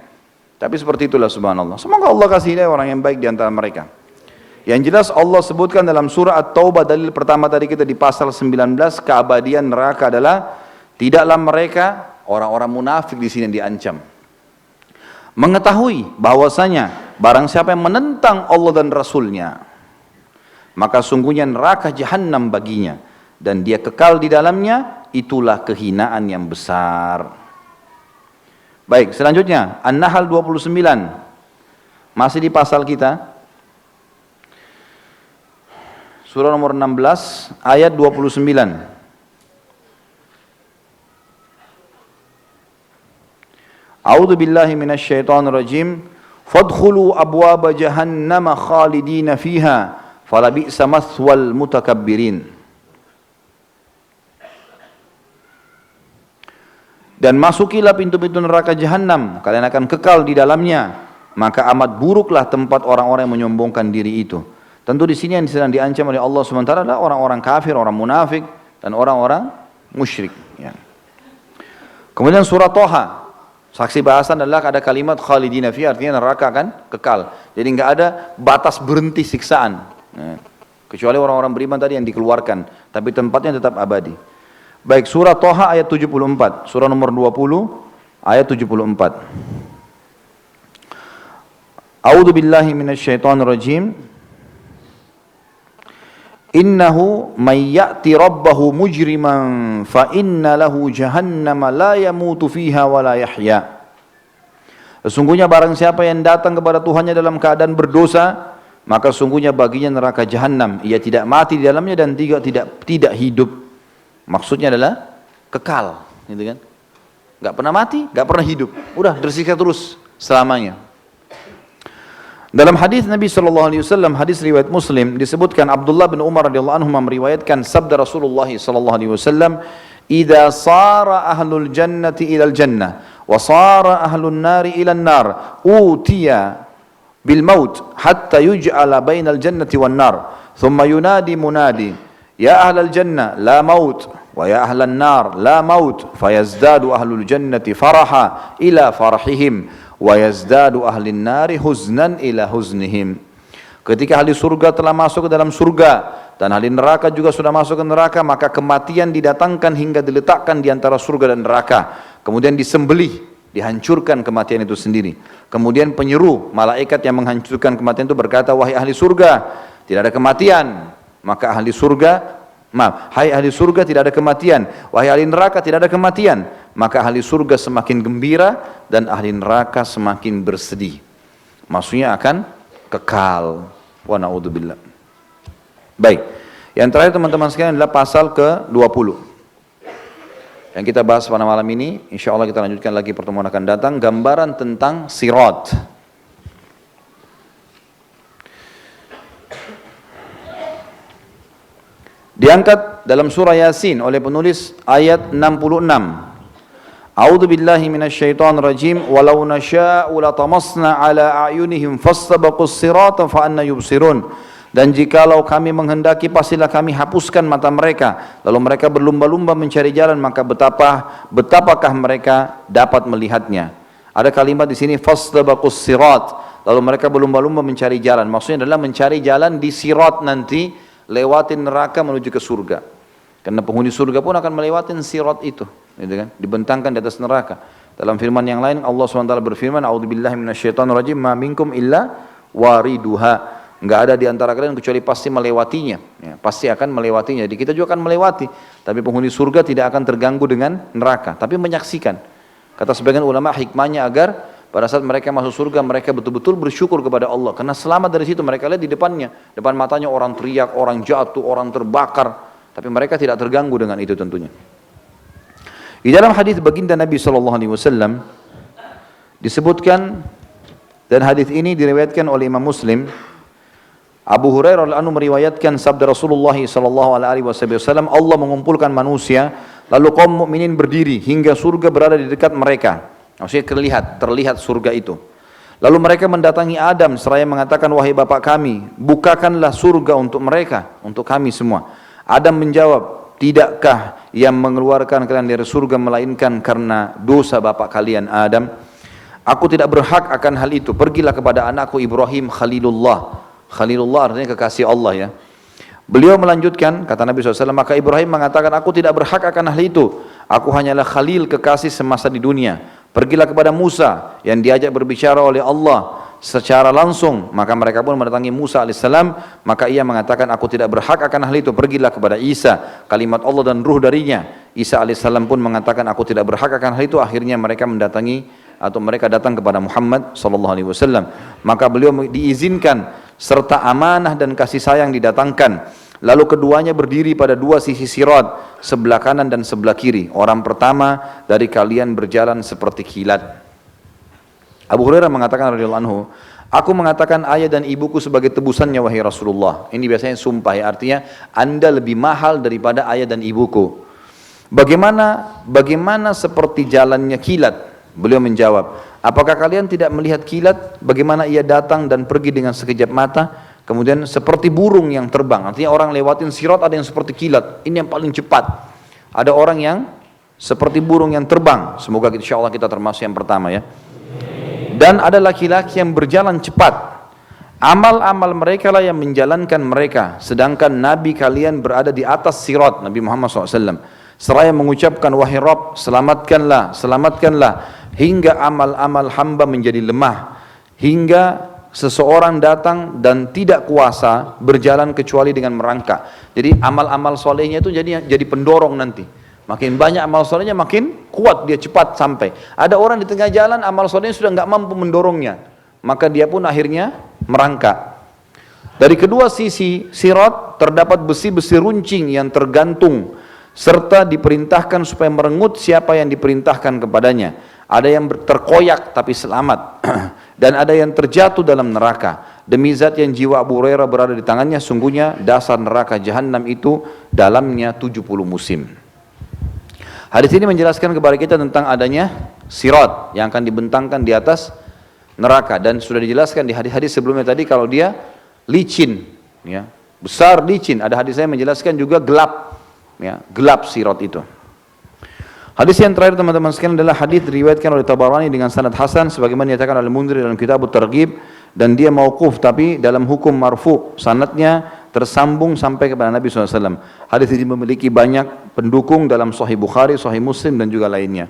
Tapi seperti itulah subhanallah. Semoga Allah kasih hidayah orang yang baik di antara mereka. Yang jelas Allah sebutkan dalam surah At-Taubah, dalil pertama tadi kita di pasal 19, keabadian neraka adalah tidaklah mereka, orang-orang munafik di sini diancam, mengetahui bahwasanya barang siapa yang menentang Allah dan Rasulnya, maka sungguhnya neraka jahanam baginya, dan dia kekal di dalamnya, itulah kehinaan yang besar. Baik, selanjutnya An-Nahl 29, masih di pasal kita, surah nomor 16 ayat 29. A'udzu billahi minasyaitonir rajim. Fadkhulu abwaaba jahannam khalidina fiha falabi'sa mathwal mutakabbirin. Dan masukilah pintu-pintu neraka jahanam, kalian akan kekal di dalamnya, maka amat buruklah tempat orang-orang yang menyombongkan diri itu. Tentu di sini yang sedang diancam oleh Allah SWT adalah orang-orang kafir, orang munafik, dan orang-orang musyrik. Ya. Kemudian surah Toha, saksi bahasan adalah ada kalimat khalidina fi, artinya neraka akan kekal. Jadi nggak ada batas berhenti siksaan. Ya. Kecuali orang-orang beriman tadi yang dikeluarkan, tapi tempatnya tetap abadi. Baik, surah Toha ayat 74, surah nomor 20 ayat 74. A'udzu billahi minasyaitonir rajim. Innahu may ya'ti rabbahu mujriman fa inna lahu jahannama la yamutu fiha wa la yahya. Sesungguhnya barang siapa yang datang kepada Tuhannya dalam keadaan berdosa, maka sungguhnya baginya neraka jahanam, ia tidak mati di dalamnya dan tidak hidup. Maksudnya adalah kekal, gitu kan? Gak pernah mati, gak pernah hidup, udah tersiksa terus selamanya. Dalam hadis Nabi SAW, hadis riwayat Muslim, disebutkan Abdullah bin Umar radhiyallahu anhu meriwayatkan sabda Rasulullah SAW, "Idza sara ahlul jannati ilal jannah, wa sara ahlun nari ilan nar, utiya bil maut hatta yuj'ala bainal jannati wan nar, thumma yunadi munadi, ya ahlal jannah la maut, wa ya ahlan nar la maut, fayazdadu ahlul jannati faraha ila farahihim, wa yazdadu ahlin nari huznan ila huznihim." Ketika ahli surga telah masuk ke dalam surga dan ahli neraka juga sudah masuk ke neraka, maka kematian didatangkan hingga diletakkan di antara surga dan neraka, kemudian disembelih, dihancurkan kematian itu sendiri. Kemudian penyeru malaikat yang menghancurkan kematian itu berkata, "Wahai ahli surga, tidak ada kematian." Maka ahli surga, hai ahli surga, tidak ada kematian. Wahai ahli neraka, tidak ada kematian. Maka ahli surga semakin gembira dan ahli neraka semakin bersedih. Maksudnya akan kekal. Wa na'udzubillah. Baik. Yang terakhir teman-teman sekalian adalah pasal ke-20. Yang kita bahas pada malam ini, insya Allah kita lanjutkan lagi pertemuan akan datang, gambaran tentang sirat. Diangkat dalam surah Yasin oleh penulis ayat 66. A'udzu billahi minasyaitonir rajim. Walau nasya'u latamasna 'ala a'yunihim fastabaqus sirata fa anna yubsirun. Dan jikalau kami menghendaki, pastilah kami hapuskan mata mereka, lalu mereka berlumba-lumba mencari jalan, maka betapakah mereka dapat melihatnya. Ada kalimat di sini fastabaqus sirat, lalu mereka berlumba-lumba mencari jalan. Maksudnya adalah mencari jalan di sirat nanti, lewatin neraka menuju ke surga. Karena penghuni surga pun akan melewatin sirat itu, gitu kan? Dibentangkan di atas neraka. Dalam firman yang lain Allah SWT berfirman, "A'udzubillahi minasyaitonirrajim, ma minkum illa wariduha." Enggak ada di antara kalian kecuali pasti melewatinya, ya, pasti akan melewatinya. Jadi kita juga akan melewati, tapi penghuni surga tidak akan terganggu dengan neraka, tapi menyaksikan. Kata sebagian ulama, hikmahnya agar pada saat mereka masuk surga, mereka betul-betul bersyukur kepada Allah, karena selamat dari situ. Mereka lihat di depannya, depan matanya orang teriak, orang jatuh, orang terbakar, tapi mereka tidak terganggu dengan itu tentunya. Di dalam hadis baginda Nabi SAW disebutkan, dan hadis ini diriwayatkan oleh Imam Muslim. Abu Hurairah radhiyallahu anhu meriwayatkan sabda Rasulullah SAW, Allah mengumpulkan manusia, lalu kaum mukminin berdiri hingga surga berada di dekat mereka. Maksudnya terlihat surga itu. Lalu mereka mendatangi Adam seraya mengatakan, "Wahai Bapak kami, bukakanlah surga untuk mereka, untuk kami semua." Adam menjawab, "Tidakkah yang mengeluarkan kalian dari surga melainkan karena dosa Bapak kalian Adam? Aku tidak berhak akan hal itu. Pergilah kepada anakku Ibrahim Khalilullah." Khalilullah artinya kekasih Allah, ya. Beliau melanjutkan, kata Nabi SAW, maka Ibrahim mengatakan, "Aku tidak berhak akan hal itu. Aku hanyalah Khalil, kekasih semasa di dunia. Pergilah kepada Musa yang diajak berbicara oleh Allah. secara langsung. Maka mereka pun mendatangi Musa alaihissalam, maka ia mengatakan, aku tidak berhak akan hal itu, pergilah kepada Isa, kalimat Allah dan ruh darinya. Isa alaihissalam pun mengatakan, aku tidak berhak akan hal itu. Akhirnya mereka mendatangi atau mereka datang kepada Muhammad sallallahu alaihi wasallam. Maka beliau diizinkan serta amanah dan kasih sayang didatangkan. Lalu keduanya berdiri pada dua sisi sirat, sebelah kanan dan sebelah kiri. Orang pertama dari kalian berjalan seperti kilat. Abu Hurairah mengatakan radhiyallahu anhu, aku mengatakan ayah dan ibuku sebagai tebusannya wahai Rasulullah. Ini biasanya sumpah ya, artinya Anda lebih mahal daripada ayah dan ibuku. Bagaimana seperti jalannya kilat? Beliau menjawab, apakah kalian tidak melihat kilat? Bagaimana ia datang dan pergi dengan sekejap mata? Kemudian seperti burung yang terbang. Artinya orang lewatin sirat ada yang seperti kilat. Ini yang paling cepat. Ada orang yang seperti burung yang terbang. Semoga insya Allah kita termasuk yang pertama ya. Dan ada laki-laki yang berjalan cepat. Amal-amal mereka lah yang menjalankan mereka. Sedangkan Nabi kalian berada di atas sirat. Nabi Muhammad SAW. Seraya mengucapkan, wahai Rabb, selamatkanlah, selamatkanlah. Hingga amal-amal hamba menjadi lemah. Hingga seseorang datang dan tidak kuasa berjalan kecuali dengan merangkak. Jadi amal-amal solehnya itu jadi pendorong nanti. Makin banyak amal solehnya makin kuat dia cepat sampai. Ada orang di tengah jalan amal solehnya sudah nggak mampu mendorongnya, maka dia pun akhirnya merangkak. Dari kedua sisi sirat terdapat besi-besi runcing yang tergantung serta diperintahkan supaya merengut siapa yang diperintahkan kepadanya. Ada yang terkoyak tapi selamat. Dan ada yang terjatuh dalam neraka. Demi zat yang jiwa Abu Hurairah berada di tangannya, sungguhnya dasar neraka Jahannam itu dalamnya 70 musim. Hadis ini menjelaskan kepada kita tentang adanya sirat yang akan dibentangkan di atas neraka. Dan sudah dijelaskan di hadis-hadis sebelumnya tadi kalau dia licin, ya, besar licin. Ada hadis saya menjelaskan juga gelap, ya, gelap sirat itu. Hadis yang terakhir teman-teman sekalian adalah hadis diriwayatkan oleh Tabarani dengan sanad hasan sebagaimana dinyatakan oleh Mundhir dalam kitab At-Targhib, dan dia mauquf tapi dalam hukum marfu, sanadnya tersambung sampai kepada Nabi SAW. Hadis ini memiliki banyak pendukung dalam Sahih Bukhari, Sahih Muslim dan juga lainnya.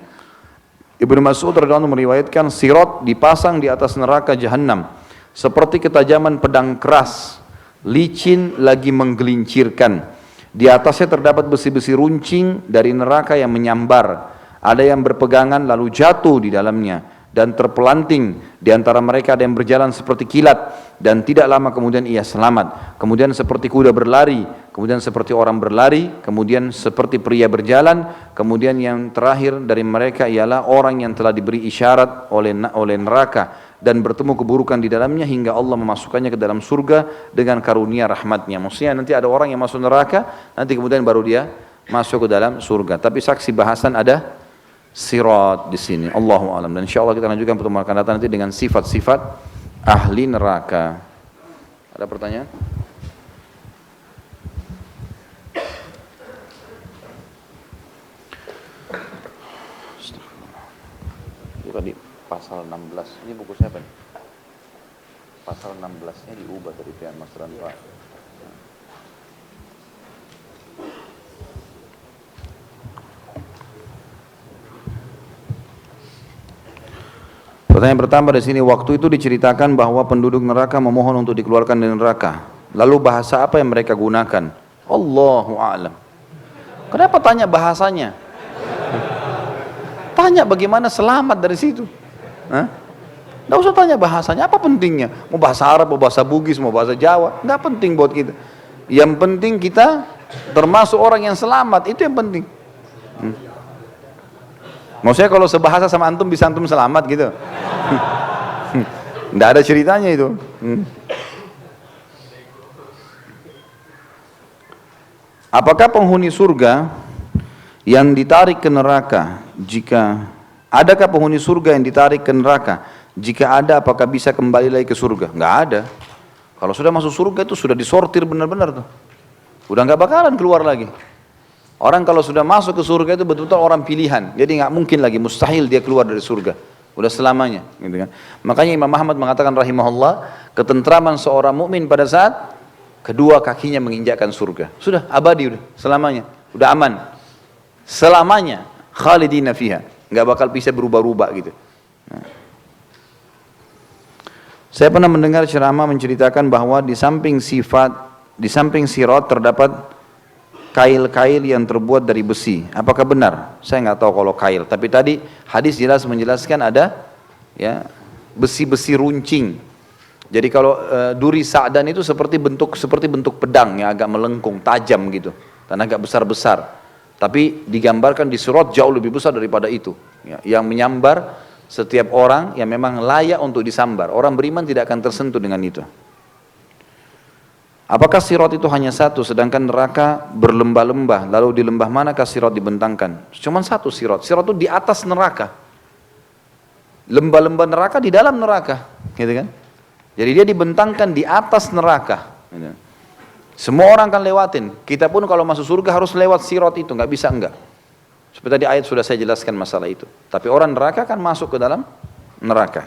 Ibnu Mas'ud radhiyallahu anhu meriwayatkan sirat dipasang di atas neraka Jahannam seperti ketajaman pedang keras, licin lagi menggelincirkan. Di atasnya terdapat besi-besi runcing dari neraka yang menyambar. Ada yang berpegangan lalu jatuh di dalamnya dan terpelanting. Di antara mereka ada yang berjalan seperti kilat dan tidak lama kemudian ia selamat. Kemudian seperti kuda berlari, kemudian seperti orang berlari, kemudian seperti pria berjalan. Kemudian yang terakhir dari mereka ialah orang yang telah diberi isyarat oleh neraka dan bertemu keburukan di dalamnya hingga Allah memasukkannya ke dalam surga dengan karunia rahmatnya. Maksudnya nanti ada orang yang masuk neraka, nanti kemudian baru dia masuk ke dalam surga. Tapi saksi bahasan ada sirat di sini. Allahu a'lam. Dan insyaallah kita lanjutkan pertemuan akan datang nanti dengan sifat-sifat ahli neraka. Ada pertanyaan? Itu tadi pasal 16, ini buku siapa nih? Pasal 16-nya diubah dari pihak Mas Ranfa. Pertanyaan pertama di sini, waktu itu diceritakan bahwa penduduk neraka memohon untuk dikeluarkan dari neraka. Lalu bahasa apa yang mereka gunakan? Allahu a'lam. Kenapa tanya bahasanya? Tanya bagaimana selamat dari situ. Nggak usah tanya bahasanya, apa pentingnya? Mau bahasa Arab, mau bahasa Bugis, mau bahasa Jawa, nggak penting buat kita. Yang penting kita termasuk orang yang selamat, itu yang penting. Maksudnya kalau sebahasa sama antum bisa antum selamat gitu? Nggak ada ceritanya itu. Apakah penghuni surga yang ditarik ke neraka adakah penghuni surga yang ditarik ke neraka? Jika ada, apakah bisa kembali lagi ke surga? Nggak ada. Kalau sudah masuk surga itu sudah disortir benar-benar tuh. Udah nggak bakalan keluar lagi. Orang kalau sudah masuk ke surga itu betul-betul orang pilihan. Jadi nggak mungkin lagi, mustahil dia keluar dari surga. Udah selamanya, gitu kan. Makanya Imam Ahmad mengatakan rahimahullah, ketentraman seorang mukmin pada saat kedua kakinya menginjakkan surga. Sudah abadi, udah selamanya, udah aman. Selamanya khalidina fiha. Nggak bakal bisa berubah-ubah gitu. Saya pernah mendengar ceramah menceritakan bahwa di samping sirat terdapat kail-kail yang terbuat dari besi. Apakah benar? Saya nggak tahu kalau kail. Tapi tadi hadis jelas menjelaskan ada ya besi-besi runcing. Jadi kalau duri sa'dan itu seperti bentuk pedang yang agak melengkung, tajam gitu, dan agak besar-besar. Tapi digambarkan di surat jauh lebih besar daripada itu, ya, yang menyambar setiap orang yang memang layak untuk disambar. Orang beriman tidak akan tersentuh dengan itu. Apakah sirat itu hanya satu, sedangkan neraka berlembah-lembah? Lalu di lembah manakah sirat dibentangkan? Cuma satu sirat. Sirat itu di atas neraka. Lembah-lembah neraka di dalam neraka, gitu kan? Jadi dia dibentangkan di atas neraka. Gitu. Semua orang akan lewatin. Kita pun kalau masuk surga harus lewat sirat itu, nggak bisa enggak. Seperti tadi ayat sudah saya jelaskan masalah itu. Tapi orang neraka kan masuk ke dalam neraka.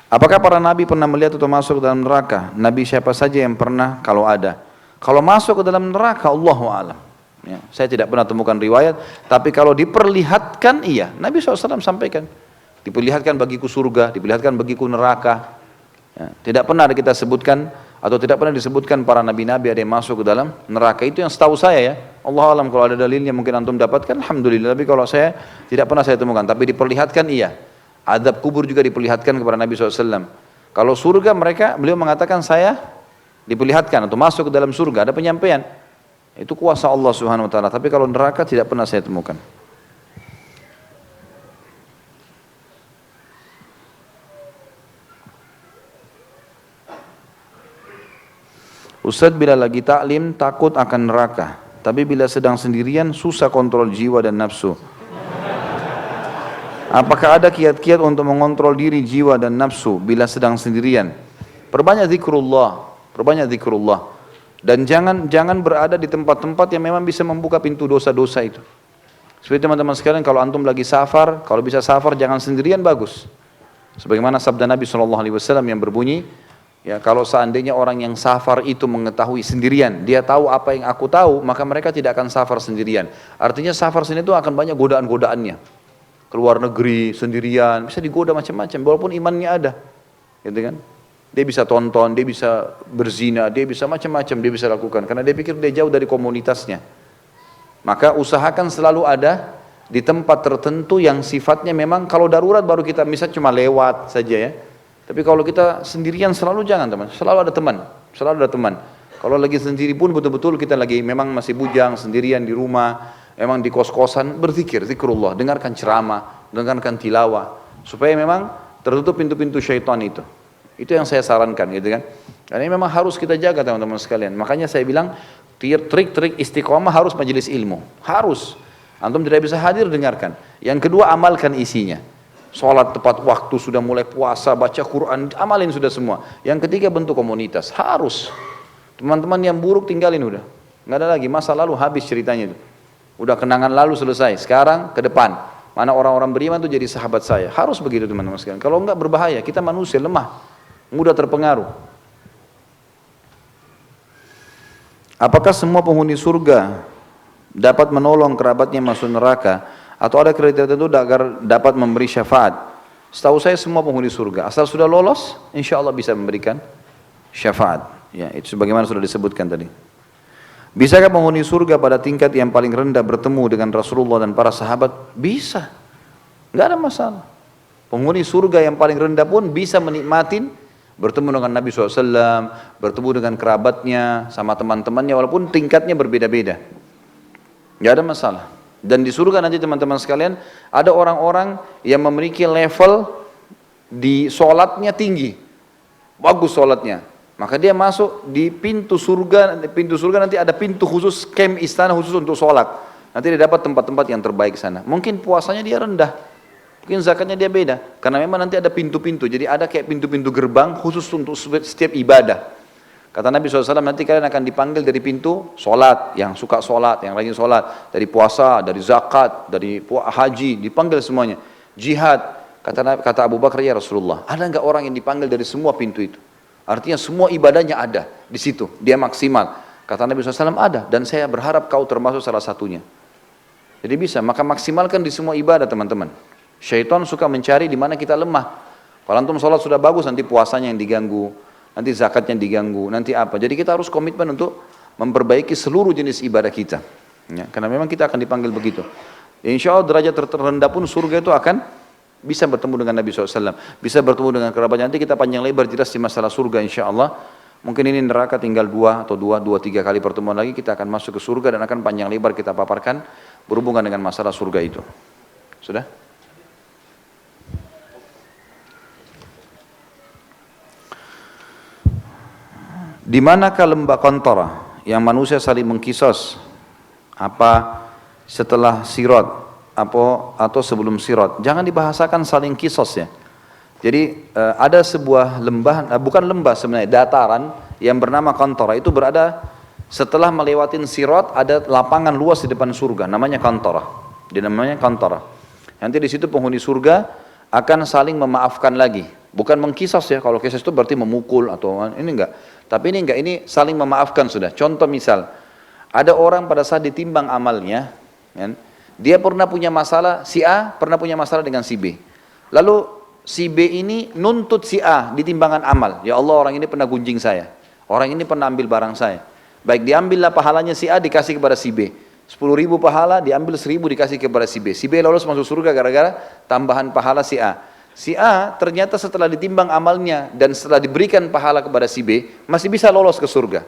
Apakah para nabi pernah melihat atau masuk ke dalam neraka? Nabi siapa saja yang pernah kalau ada? Kalau masuk ke dalam neraka, Allahu a'lam. Ya, saya tidak pernah temukan riwayat. Tapi kalau diperlihatkan, iya. Nabi SAW sampaikan. Diperlihatkan bagiku surga, diperlihatkan bagiku neraka. Ya, tidak pernah kita sebutkan atau tidak pernah disebutkan para nabi-nabi ada yang masuk ke dalam neraka. Itu yang setahu saya ya. Allah alam, kalau ada dalilnya mungkin antum dapatkan, alhamdulillah. Tapi kalau saya tidak pernah saya temukan. Tapi diperlihatkan iya. Azab kubur juga diperlihatkan kepada Nabi SAW. Kalau surga beliau mengatakan saya diperlihatkan atau masuk ke dalam surga, ada penyampaian. Itu kuasa Allah Subhanahu Wa Taala. Tapi kalau neraka tidak pernah saya temukan. Ustaz, bila lagi taklim takut akan neraka, tapi bila sedang sendirian susah kontrol jiwa dan nafsu. Apakah ada kiat-kiat untuk mengontrol diri, jiwa dan nafsu bila sedang sendirian? Perbanyak zikrullah. Dan jangan berada di tempat-tempat yang memang bisa membuka pintu dosa-dosa itu. Seperti teman-teman sekalian, kalau antum lagi safar, kalau bisa safar jangan sendirian, bagus. Sebagaimana sabda Nabi SAW yang berbunyi, ya, kalau seandainya orang yang safar itu mengetahui sendirian, dia tahu apa yang aku tahu, maka mereka tidak akan safar sendirian. Artinya safar sendiri itu akan banyak godaan-godaannya. Keluar negeri sendirian, bisa digoda macam-macam, walaupun imannya ada, gitu kan? Dia bisa tonton, dia bisa berzina, dia bisa macam-macam, dia bisa lakukan, karena dia pikir dia jauh dari komunitasnya. Maka usahakan selalu ada di tempat tertentu yang sifatnya memang kalau darurat baru kita bisa cuma lewat saja ya. Tapi kalau kita sendirian selalu jangan teman, selalu ada teman. Kalau lagi sendiri pun betul-betul kita lagi memang masih bujang, sendirian di rumah, memang di kos-kosan, zikrullah, dengarkan ceramah, dengarkan tilawah, supaya memang tertutup pintu-pintu syaitan itu. Itu yang saya sarankan gitu kan. Karena ini memang harus kita jaga teman-teman sekalian. Makanya saya bilang trik-trik istiqomah harus majelis ilmu, harus. Antum tidak bisa hadir dengarkan. Yang kedua, amalkan isinya. Sholat tepat waktu, sudah mulai puasa, baca Quran, amalin sudah semua. Yang ketiga, bentuk komunitas, harus. Teman-teman yang buruk tinggalin udah. Nggak ada lagi, masa lalu habis ceritanya itu. Udah kenangan lalu selesai, sekarang ke depan. Mana orang-orang beriman itu jadi sahabat saya. Harus begitu teman-teman sekalian. Kalau enggak berbahaya, kita manusia lemah, mudah terpengaruh. Apakah semua penghuni surga dapat menolong kerabatnya masuk neraka? Atau ada kriteria tertentu agar dapat memberi syafaat? Setahu saya semua penghuni surga, asal sudah lolos, insya Allah bisa memberikan syafaat. Ya, itu sebagaimana sudah disebutkan tadi. Bisakah penghuni surga pada tingkat yang paling rendah bertemu dengan Rasulullah dan para sahabat? Bisa, nggak ada masalah. Penghuni surga yang paling rendah pun bisa menikmatin bertemu dengan Nabi SAW, bertemu dengan kerabatnya, sama teman-temannya, walaupun tingkatnya berbeda-beda. Nggak ada masalah. Dan di surga nanti teman-teman sekalian, ada orang-orang yang memiliki level di sholatnya tinggi, bagus sholatnya. Maka dia masuk di pintu surga nanti ada pintu khusus, camp istana khusus untuk sholat. Nanti dia dapat tempat-tempat yang terbaik sana. Mungkin puasanya dia rendah, mungkin zakatnya dia beda, karena memang nanti ada pintu-pintu. Jadi ada kayak pintu-pintu gerbang khusus untuk setiap ibadah. Kata Nabi SAW, nanti kalian akan dipanggil dari pintu sholat, yang suka sholat, yang rajin sholat, dari puasa, dari zakat, dari haji, dipanggil semuanya. Jihad, kata Abu Bakar, ya Rasulullah, ada enggak orang yang dipanggil dari semua pintu itu? Artinya semua ibadahnya ada di situ, dia maksimal. Kata Nabi SAW, ada, dan saya berharap kau termasuk salah satunya. Jadi bisa, maka maksimalkan di semua ibadah teman-teman. Syaitan suka mencari di mana kita lemah. Kalau antum sholat sudah bagus, nanti puasanya yang diganggu, nanti zakatnya diganggu, nanti apa. Jadi kita harus komitmen untuk memperbaiki seluruh jenis ibadah kita. Ya, karena memang kita akan dipanggil begitu. Insya Allah derajat terendah pun surga itu akan bisa bertemu dengan Nabi SAW, bisa bertemu dengan kerabatnya. Nanti kita panjang lebar jelas di masalah surga insya Allah. Mungkin ini neraka tinggal dua, tiga kali pertemuan lagi kita akan masuk ke surga dan akan panjang lebar kita paparkan berhubungan dengan masalah surga itu. Sudah? Di manakah lembah Qantara yang manusia saling mengkisos? Apa setelah sirat atau sebelum sirat? Jangan dibahasakan saling kisos ya. Jadi ada sebuah lembah, bukan lembah sebenarnya, dataran yang bernama Qantara. Itu berada setelah melewatin sirat, ada lapangan luas di depan surga, namanya Qantara. Namanya Qantara. Nanti di situ penghuni surga akan saling memaafkan lagi. Bukan mengkisos ya, kalau kisos itu berarti memukul atau ini enggak. Tapi ini enggak, ini saling memaafkan sudah. Contoh misal, ada orang pada saat ditimbang amalnya, kan, dia pernah punya masalah, si A pernah punya masalah dengan si B. Lalu si B ini nuntut si A di timbangan amal. Ya Allah, orang ini pernah gunjing saya. Orang ini pernah ambil barang saya. Baik, diambillah pahalanya si A dikasih kepada si B. 10.000 pahala diambil 1.000 dikasih kepada si B. Si B lolos masuk surga gara-gara tambahan pahala si A. Si A ternyata setelah ditimbang amalnya dan setelah diberikan pahala kepada si B, masih bisa lolos ke surga.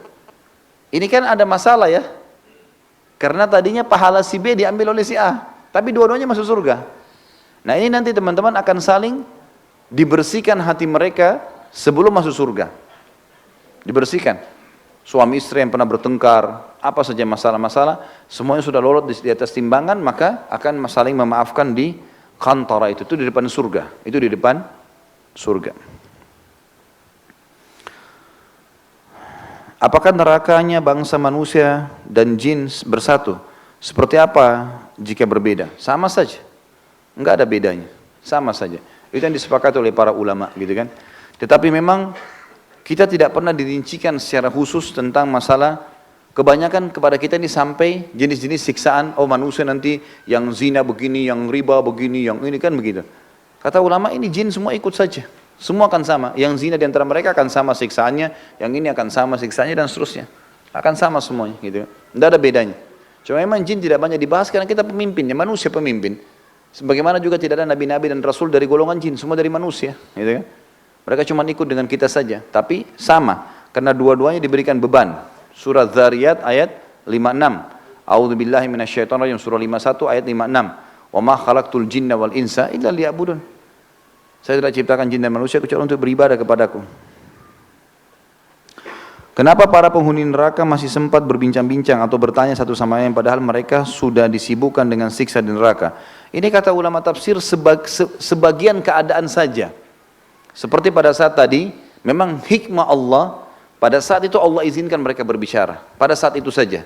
Ini kan ada masalah ya. Karena tadinya pahala si B diambil oleh si A, tapi dua-duanya masuk surga. Nah ini nanti teman-teman akan saling dibersihkan hati mereka sebelum masuk surga. Dibersihkan. Suami istri yang pernah bertengkar, apa saja masalah-masalah, semuanya sudah lolos di atas timbangan, maka akan saling memaafkan di Qantara itu di depan surga. Itu di depan surga. Apakah nerakanya bangsa manusia dan jin bersatu? Seperti apa jika berbeda? Sama saja. Enggak ada bedanya. Sama saja. Itu yang disepakati oleh para ulama gitu kan. Tetapi memang kita tidak pernah dirincikan secara khusus tentang masalah. Kebanyakan kepada kita ini sampai jenis-jenis siksaan, oh manusia nanti yang zina begini, yang riba begini, yang ini kan begitu. Kata ulama ini jin semua ikut saja. Semua akan sama. Yang zina di antara mereka akan sama siksaannya, yang ini akan sama siksaannya dan seterusnya. Akan sama semuanya gitu. Tidak ada bedanya. Cuma memang jin tidak banyak dibahas karena kita pemimpinnya, manusia pemimpin. Sebagaimana juga tidak ada nabi-nabi dan rasul dari golongan jin, semua dari manusia, gitu kan. Mereka cuma ikut dengan kita saja, tapi sama karena dua-duanya diberikan beban. Surah Dzariyat ayat 56. A'udzubillahi minasyaitonirrajim surah 51 ayat 56. Wa ma khalaqtul jinna wal insa illa liya'budun. Saya tidak ciptakan jin dan manusia kecuali untuk beribadah kepadaku. Kenapa para penghuni neraka masih sempat berbincang-bincang atau bertanya satu sama lain padahal mereka sudah disibukkan dengan siksa di neraka? Ini kata ulama tafsir sebagian keadaan saja. Seperti pada saat tadi, memang hikmah Allah. Pada saat itu Allah izinkan mereka berbicara. Pada saat itu saja.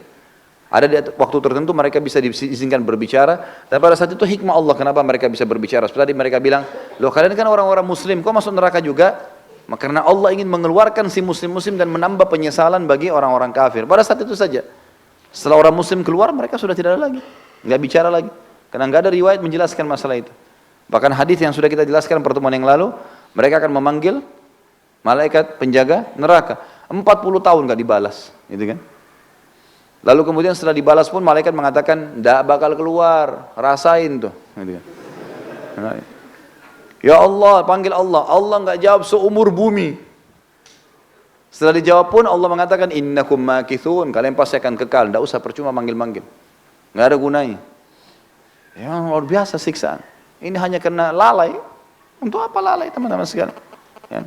Ada di waktu tertentu mereka bisa diizinkan berbicara. Dan pada saat itu hikmah Allah kenapa mereka bisa berbicara. Seperti tadi mereka bilang, loh kalian kan orang-orang muslim, kok masuk neraka juga? Karena Allah ingin mengeluarkan si muslim-muslim dan menambah penyesalan bagi orang-orang kafir. Pada saat itu saja. Setelah orang muslim keluar, mereka sudah tidak ada lagi. Nggak bicara lagi. Karena nggak ada riwayat menjelaskan masalah itu. Bahkan hadis yang sudah kita jelaskan pertemuan yang lalu, mereka akan memanggil malaikat penjaga neraka. 40 tahun gak dibalas, gitu kan? Lalu kemudian setelah dibalas pun malaikat mengatakan, tidak bakal keluar, rasain tuh, gitu kan? Ya Allah, panggil Allah, Allah nggak jawab seumur bumi. Setelah dijawab pun Allah mengatakan, innakum makithun, kalian pasti akan kekal, tidak usah percuma manggil-manggil, nggak ada gunanya. Ya luar biasa siksaan. Ini hanya karena lalai. Untuk apa lalai teman-teman sekalian? Ya.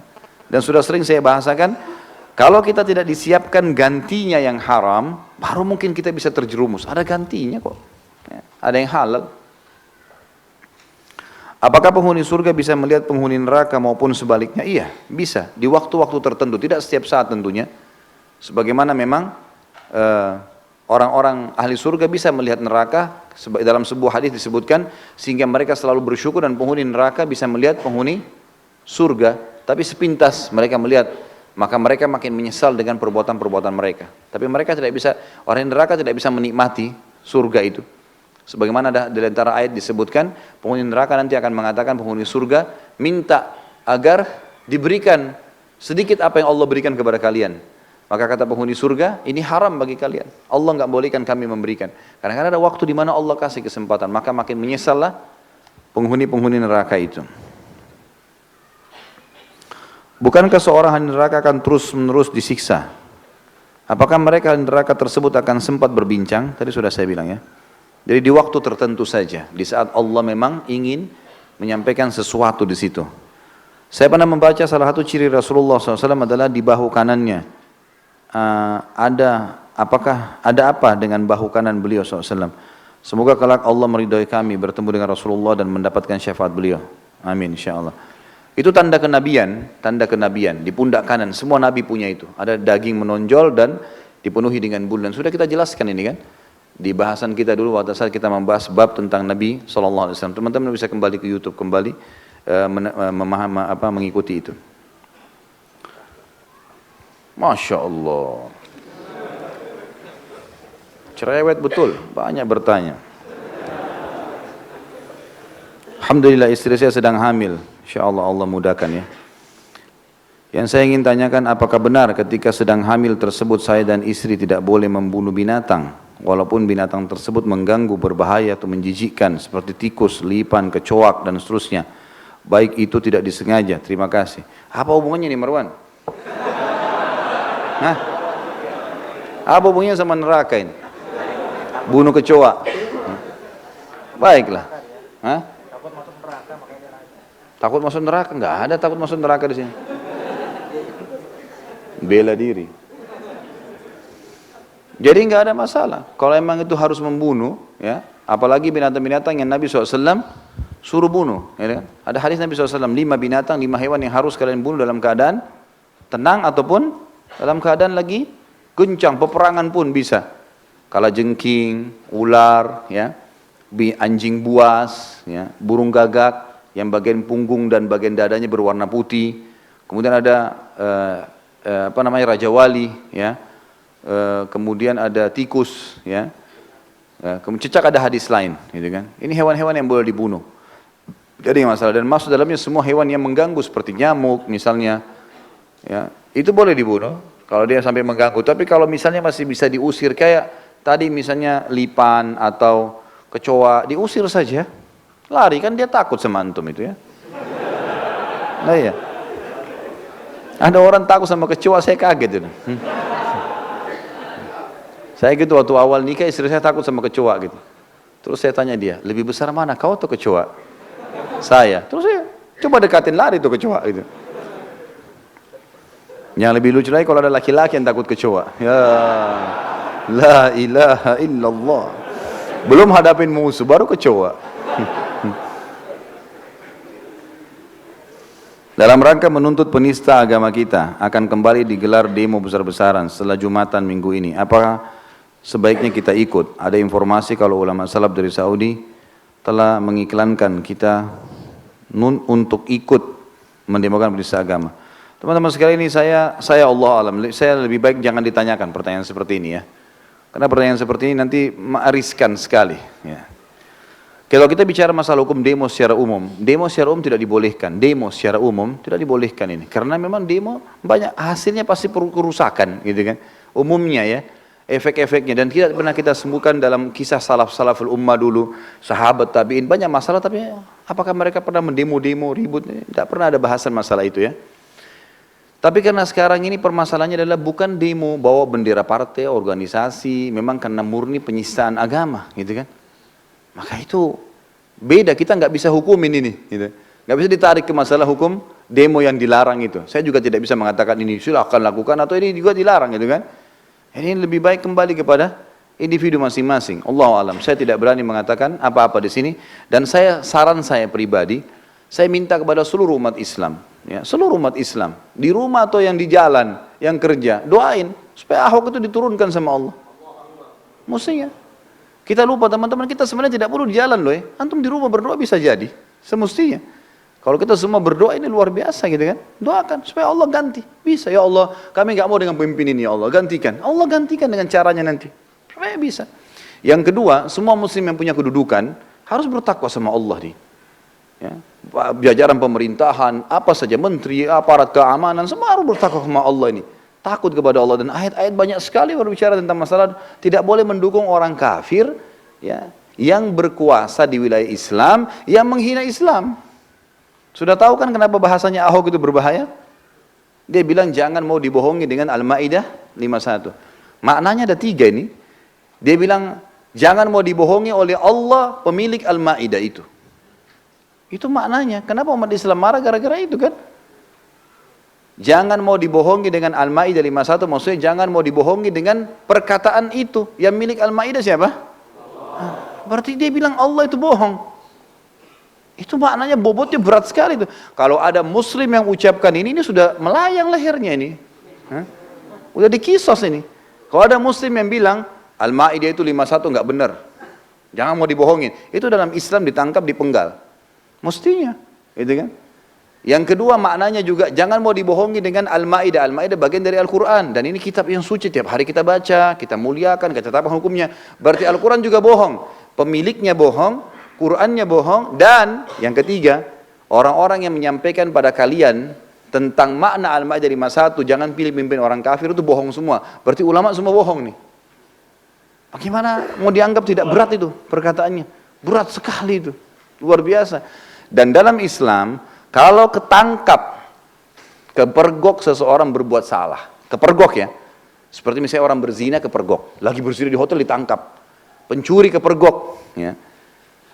Dan sudah sering saya bahasakan. Kalau kita tidak disiapkan gantinya yang haram, baru mungkin kita bisa terjerumus. Ada gantinya kok. Ya, ada yang halal. Apakah penghuni surga bisa melihat penghuni neraka maupun sebaliknya? Iya, bisa. Di waktu-waktu tertentu, tidak setiap saat tentunya. Sebagaimana memang orang-orang ahli surga bisa melihat neraka. Dalam sebuah hadis disebutkan, sehingga mereka selalu bersyukur dan penghuni neraka bisa melihat penghuni surga. Tapi sepintas mereka melihat, maka mereka makin menyesal dengan perbuatan-perbuatan mereka. Tapi mereka tidak bisa, orang neraka tidak bisa menikmati surga itu. Sebagaimana di antara ayat disebutkan, penghuni neraka nanti akan mengatakan penghuni surga, minta agar diberikan sedikit apa yang Allah berikan kepada kalian. Maka kata penghuni surga, ini haram bagi kalian. Allah nggak bolehkan kami memberikan. Karena ada waktu di mana Allah kasih kesempatan, maka makin menyesallah penghuni-penghuni neraka itu. Bukankah seorang ahli neraka akan terus-menerus disiksa? Apakah mereka ahli neraka tersebut akan sempat berbincang? Tadi sudah saya bilang ya. Jadi di waktu tertentu saja, di saat Allah memang ingin menyampaikan sesuatu di situ. Saya pernah membaca salah satu ciri Rasulullah SAW adalah di bahu kanannya. Apakah ada apa dengan bahu kanan beliau SAW? Semoga kelak Allah meridhai kami bertemu dengan Rasulullah dan mendapatkan syafaat beliau. Amin insyaAllah. Itu tanda kenabian di pundak kanan. Semua nabi punya itu. Ada daging menonjol dan dipenuhi dengan bulan. Sudah kita jelaskan ini kan? Di bahasan kita dulu waktu saat kita membahas bab tentang Nabi SAW. Teman-teman bisa kembali ke YouTube mengikuti itu. Masya Allah. Cerewet betul, banyak bertanya. Alhamdulillah istri saya sedang hamil. Insya Allah Allah mudahkan ya. Yang saya ingin tanyakan, apakah benar ketika sedang hamil tersebut saya dan istri tidak boleh membunuh binatang? Walaupun binatang tersebut mengganggu, berbahaya atau menjijikkan seperti tikus, lipan, kecoak dan seterusnya. Baik itu tidak disengaja. Terima kasih. Apa hubungannya nih Marwan? Hah? Apa hubungannya sama neraka ini? Bunuh kecoak. Baiklah. Hah? Takut masuk neraka? Enggak ada takut masuk neraka di sini. Bela diri. Jadi nggak ada masalah. Kalau emang itu harus membunuh, ya, apalagi binatang-binatang yang Nabi SAW suruh bunuh. Ya, ada hadis Nabi SAW, 5 binatang, 5 hewan yang harus kalian bunuh dalam keadaan tenang ataupun dalam keadaan lagi guncang, peperangan pun bisa. Kalajengking, ular, ya, anjing buas, ya, burung gagak yang bagian punggung dan bagian dadanya berwarna putih. Kemudian ada raja wali, ya. Kemudian ada tikus, ya. Kemudian cicak ada hadis lain, gitu kan. Ini hewan-hewan yang boleh dibunuh. Jadi masalah dan masuk dalamnya semua hewan yang mengganggu seperti nyamuk misalnya, ya, itu boleh dibunuh kalau dia sampai mengganggu. Tapi kalau misalnya masih bisa diusir kayak tadi misalnya lipan atau kecoa, diusir saja, lari kan dia takut sama antum itu ya. Nah iya, ada orang takut sama kecoa, saya kaget itu. Saya gitu waktu awal nikah istri saya takut sama kecoa gitu. Terus saya tanya dia, lebih besar mana kau atau kecoa? Saya. Terus saya coba dekatin lari tuh kecoa gitu. Yang lebih lucu lagi kalau ada laki-laki yang takut kecoa. Ya, la ilaha illallah. Belum hadapin musuh baru kecoa. Dalam rangka menuntut penista agama kita akan kembali digelar demo besar-besaran setelah Jumatan minggu ini. Apakah sebaiknya kita ikut? Ada informasi kalau ulama salaf dari Saudi telah mengiklankan kita untuk ikut mendemokan penista agama. Teman-teman sekalian ini saya Allah alam, saya lebih baik jangan ditanyakan pertanyaan seperti ini ya. Karena pertanyaan seperti ini nanti riskan sekali. Ya. Kalau kita bicara masalah hukum demo secara umum tidak dibolehkan. Demo secara umum tidak dibolehkan ini. Karena memang demo banyak hasilnya pasti kerusakan gitu kan. Umumnya ya. Efek-efeknya dan tidak pernah kita sembuhkan dalam kisah salaful ummah dulu, sahabat tabi'in banyak masalah tapi apakah mereka pernah mendemo-demo ribut? Tidak pernah ada bahasan masalah itu ya. Tapi karena sekarang ini permasalahannya adalah bukan demo bawa bendera partai, organisasi, memang karena murni penistaan agama gitu kan. Maka itu beda, kita nggak bisa hukumin ini, gitu. Nggak bisa ditarik ke masalah hukum demo yang dilarang itu. Saya juga tidak bisa mengatakan ini silakan lakukan atau ini juga dilarang, gitu kan? Ini lebih baik kembali kepada individu masing-masing. Allahu alam. Saya tidak berani mengatakan apa-apa di sini. Dan saran saya pribadi, saya minta kepada seluruh umat Islam, ya, seluruh umat Islam di rumah atau yang di jalan, yang kerja, doain supaya Ahok itu diturunkan sama Allah. Mestinya. Kita lupa teman-teman, kita sebenarnya tidak perlu di jalan loh ya. Antum di rumah berdoa bisa jadi, semestinya. Kalau kita semua berdoa ini luar biasa gitu kan. Doakan supaya Allah ganti. Bisa, ya Allah kami gak mau dengan pemimpin ini ya Allah, gantikan. Allah gantikan dengan caranya nanti. Supaya bisa. Yang kedua, semua muslim yang punya kedudukan harus bertakwa sama Allah nih. Ya, jajaran pemerintahan, apa saja, menteri, aparat keamanan, semua harus bertakwa sama Allah ini. Takut kepada Allah, dan ayat-ayat banyak sekali berbicara tentang masalah tidak boleh mendukung orang kafir, ya, yang berkuasa di wilayah Islam, yang menghina Islam. Sudah tahu kan kenapa bahasanya Ahok itu berbahaya? Dia bilang jangan mau dibohongi dengan Al-Maidah 51. Maknanya ada 3 ini. Dia bilang jangan mau dibohongi oleh Allah pemilik Al-Maidah itu. Itu maknanya. Kenapa umat Islam marah gara-gara itu kan? Jangan mau dibohongi dengan Al-Maidah 51, maksudnya jangan mau dibohongi dengan perkataan itu. Yang milik Al-Maidah siapa? Berarti dia bilang Allah itu bohong. Itu maknanya bobotnya berat sekali itu. Kalau ada muslim yang ucapkan ini sudah melayang lehernya ini. Udah dikisos ini. Kalau ada muslim yang bilang Al-Maidah itu 51 enggak benar, jangan mau dibohongin, itu dalam Islam ditangkap, dipenggal. Mestinya, gitu kan? Yang kedua maknanya juga jangan mau dibohongi dengan Al-Maidah. Al-Maidah bagian dari Al-Quran, dan ini kitab yang suci, tiap hari kita baca, kita muliakan, kita tetapkan hukumnya. Berarti Al-Quran juga bohong, pemiliknya bohong, Qurannya bohong. Dan yang ketiga, orang-orang yang menyampaikan pada kalian tentang makna Al-Maidah 51, jangan pilih pimpin orang kafir, itu bohong semua. Berarti ulama semua bohong nih. Bagaimana mau dianggap tidak berat itu perkataannya? Berat sekali itu, luar biasa. Dan dalam Islam, kalau ketangkap, kepergok seseorang berbuat salah, kepergok ya, seperti misalnya orang berzina kepergok, lagi berzina di hotel ditangkap, pencuri kepergok, ya,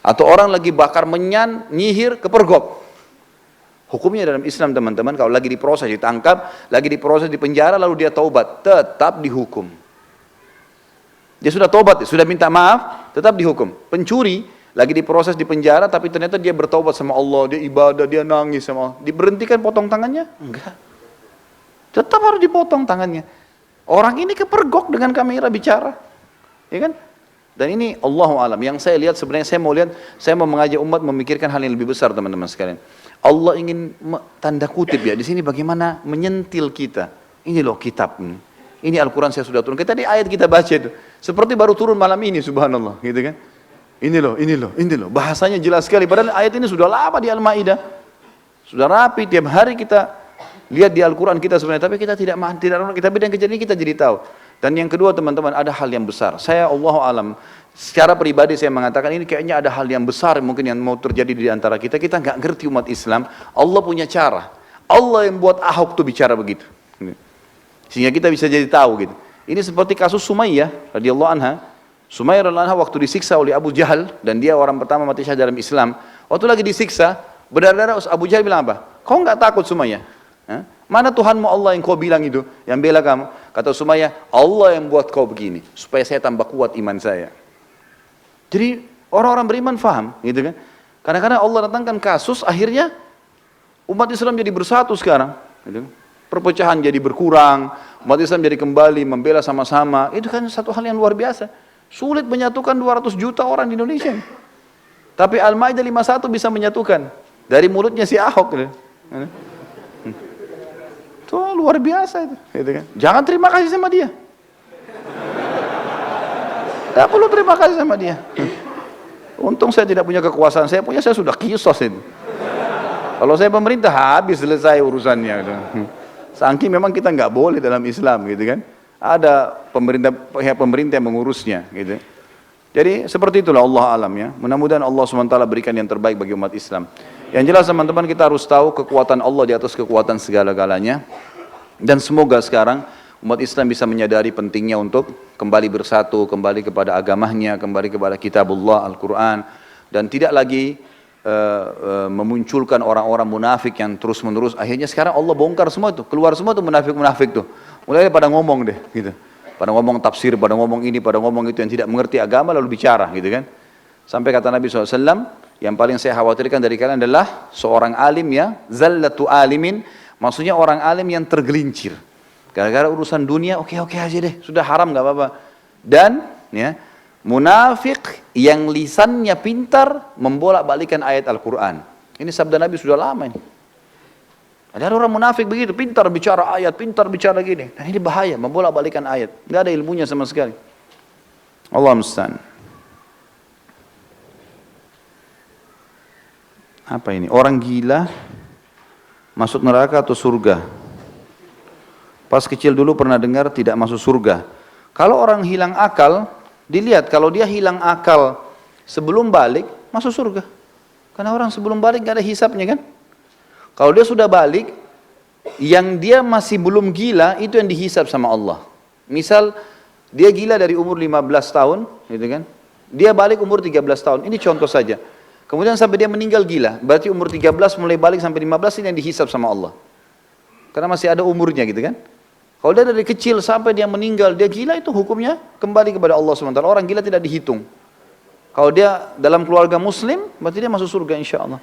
atau orang lagi bakar menyan, nyihir kepergok. Hukumnya dalam Islam teman-teman, kalau lagi diproses ditangkap, lagi diproses di penjara, lalu dia taubat, tetap dihukum. Dia sudah taubat, sudah minta maaf, tetap dihukum. Pencuri lagi diproses di penjara, tapi ternyata dia bertaubat sama Allah, dia ibadah, dia nangis sama Allah. Diberhentikan potong tangannya? Enggak. Tetap harus dipotong tangannya. Orang ini kepergok dengan kamera bicara, ya kan? Dan ini Allahu alam. Yang saya lihat sebenarnya saya mau mengajak umat memikirkan hal yang lebih besar teman-teman sekalian. Allah ingin tanda kutip ya di sini bagaimana menyentil kita. Ini loh kitab ini. Ini Al-Quran saya sudah turun. Tadi ayat kita baca itu seperti baru turun malam ini, subhanallah, gitu kan? Ini loh. Bahasanya jelas sekali. Padahal ayat ini sudah lama di Al-Maidah. Sudah rapi, tiap hari kita lihat di Al-Quran kita sebenarnya. Tapi kita tidak kita beda kejadian ini kita jadi tahu. Dan yang kedua teman-teman, ada hal yang besar. Saya Allahu alam, secara pribadi saya mengatakan ini kayaknya ada hal yang besar mungkin yang mau terjadi di antara kita. Kita nggak ngerti umat Islam. Allah punya cara. Allah yang buat Ahok tuh bicara begitu. Sehingga kita bisa jadi tahu gitu. Ini seperti kasus Sumayyah radhiyallahu anha. Sumayyah radhiyallahu anha waktu disiksa oleh Abu Jahal, dan dia orang pertama mati syahid dalam Islam. Waktu lagi disiksa, berdarah-darah, Abu Jahal bilang apa? Kau enggak takut Sumayyah? Mana Tuhanmu Allah yang kau bilang itu, yang bela kamu? Kata Sumayyah, Allah yang buat kau begini, supaya saya tambah kuat iman saya. Jadi orang-orang beriman faham, gitu kan? Kadang-kadang Allah datangkan kasus, akhirnya umat Islam jadi bersatu sekarang. Gitu. Perpecahan jadi berkurang, umat Islam jadi kembali membela sama-sama. Itu kan satu hal yang luar biasa. Sulit menyatukan 200 juta orang di Indonesia. Tapi Al-Maidah 51 bisa menyatukan. Dari mulutnya si Ahok. Itu luar biasa itu. Gitu kan? Jangan terima kasih sama dia. Tidak perlu terima kasih sama dia. Untung saya tidak punya kekuasaan. Saya sudah kisos itu. Kalau saya pemerintah habis selesai urusannya. Gitu. Saking memang kita nggak boleh dalam Islam gitu kan. Ada pihak pemerintah yang mengurusnya gitu. Jadi seperti itulah Allah alam ya. Mudah-mudahan Allah SWT berikan yang terbaik bagi umat Islam. Yang jelas teman-teman kita harus tahu kekuatan Allah di atas kekuatan segala-galanya. Dan semoga sekarang umat Islam bisa menyadari pentingnya untuk kembali bersatu, kembali kepada agamanya, kembali kepada kitabullah, Al-Quran. Dan tidak lagi memunculkan orang-orang munafik yang terus-menerus. Akhirnya sekarang Allah bongkar semua itu, keluar semua itu munafik-munafik tuh. Mulai pada ngomong deh, gitu. Pada ngomong tafsir, pada ngomong ini, pada ngomong itu yang tidak mengerti agama lalu bicara, gitu kan. Sampai kata Nabi SAW, yang paling saya khawatirkan dari kalian adalah seorang alim ya, zallatu alimin, maksudnya orang alim yang tergelincir. Gara-gara urusan dunia, oke aja deh, sudah haram nggak apa-apa. Dan ya, munafik yang lisannya pintar membolak-balikan ayat Al-Quran. Ini sabda Nabi sudah lama ini. Ada orang munafik begitu, pintar bicara ayat, pintar bicara gini. Dan ini bahaya, membolak-balikan ayat. Tidak ada ilmunya sama sekali. Allah musta'an. Apa ini? Orang gila masuk neraka atau surga? Pas kecil dulu pernah dengar tidak masuk surga. Kalau orang hilang akal, dilihat kalau dia hilang akal sebelum balik, masuk surga. Karena orang sebelum balik gak ada hisapnya kan? Kalau dia sudah balik, yang dia masih belum gila, itu yang dihisap sama Allah. Misal, dia gila dari umur 15 tahun, gitu kan? Dia balik umur 13 tahun, ini contoh saja. Kemudian sampai dia meninggal gila, berarti umur 13 mulai balik sampai 15 ini yang dihisap sama Allah. Karena masih ada umurnya gitu kan. Kalau dia dari kecil sampai dia meninggal, dia gila itu hukumnya kembali kepada Allah SWT. Orang gila tidak dihitung. Kalau dia dalam keluarga muslim, berarti dia masuk surga insya Allah.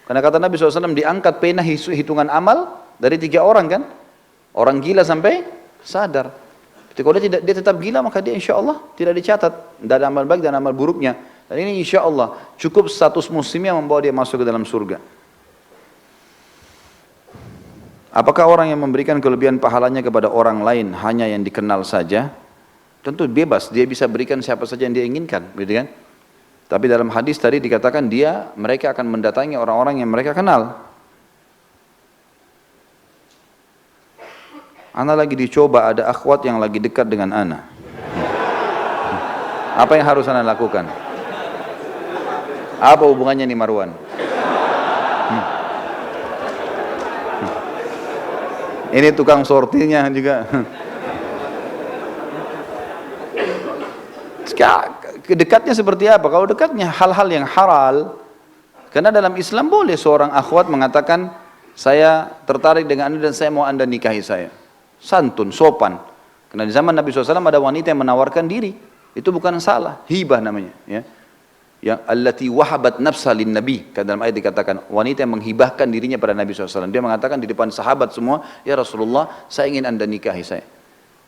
Karena kata Nabi SAW, diangkat pena hitungan amal dari 3 orang kan. Orang gila sampai sadar. Jadi kalau dia tetap gila, maka dia insya Allah tidak dicatat. Tidak ada amal baik dan amal buruknya. Dan ini insya Allah cukup status muslimnya membawa dia masuk ke dalam surga. Apakah orang yang memberikan kelebihan pahalanya kepada orang lain hanya yang dikenal saja? Tentu bebas, dia bisa berikan siapa saja yang dia inginkan, gitu kan? Tapi dalam hadis tadi dikatakan mereka akan mendatangi orang-orang yang mereka kenal. Ana lagi dicoba, ada akhwat yang lagi dekat dengan ana. Apa yang harus ana lakukan? Apa hubungannya nih Marwan? Ini tukang sortirnya juga. Dekatnya seperti apa? Kalau dekatnya hal-hal yang halal, karena dalam Islam boleh seorang akhwat mengatakan, saya tertarik dengan anda dan saya mau anda nikahi saya. Santun, sopan. Karena di zaman Nabi SAW ada wanita yang menawarkan diri. Itu bukan salah, hibah namanya. Ya. Yang allati wahabat nafsa lin nabi, dalam ayat dikatakan wanita yang menghibahkan dirinya pada Nabi SAW. Dia mengatakan di depan sahabat semua, ya Rasulullah, saya ingin anda nikahi saya.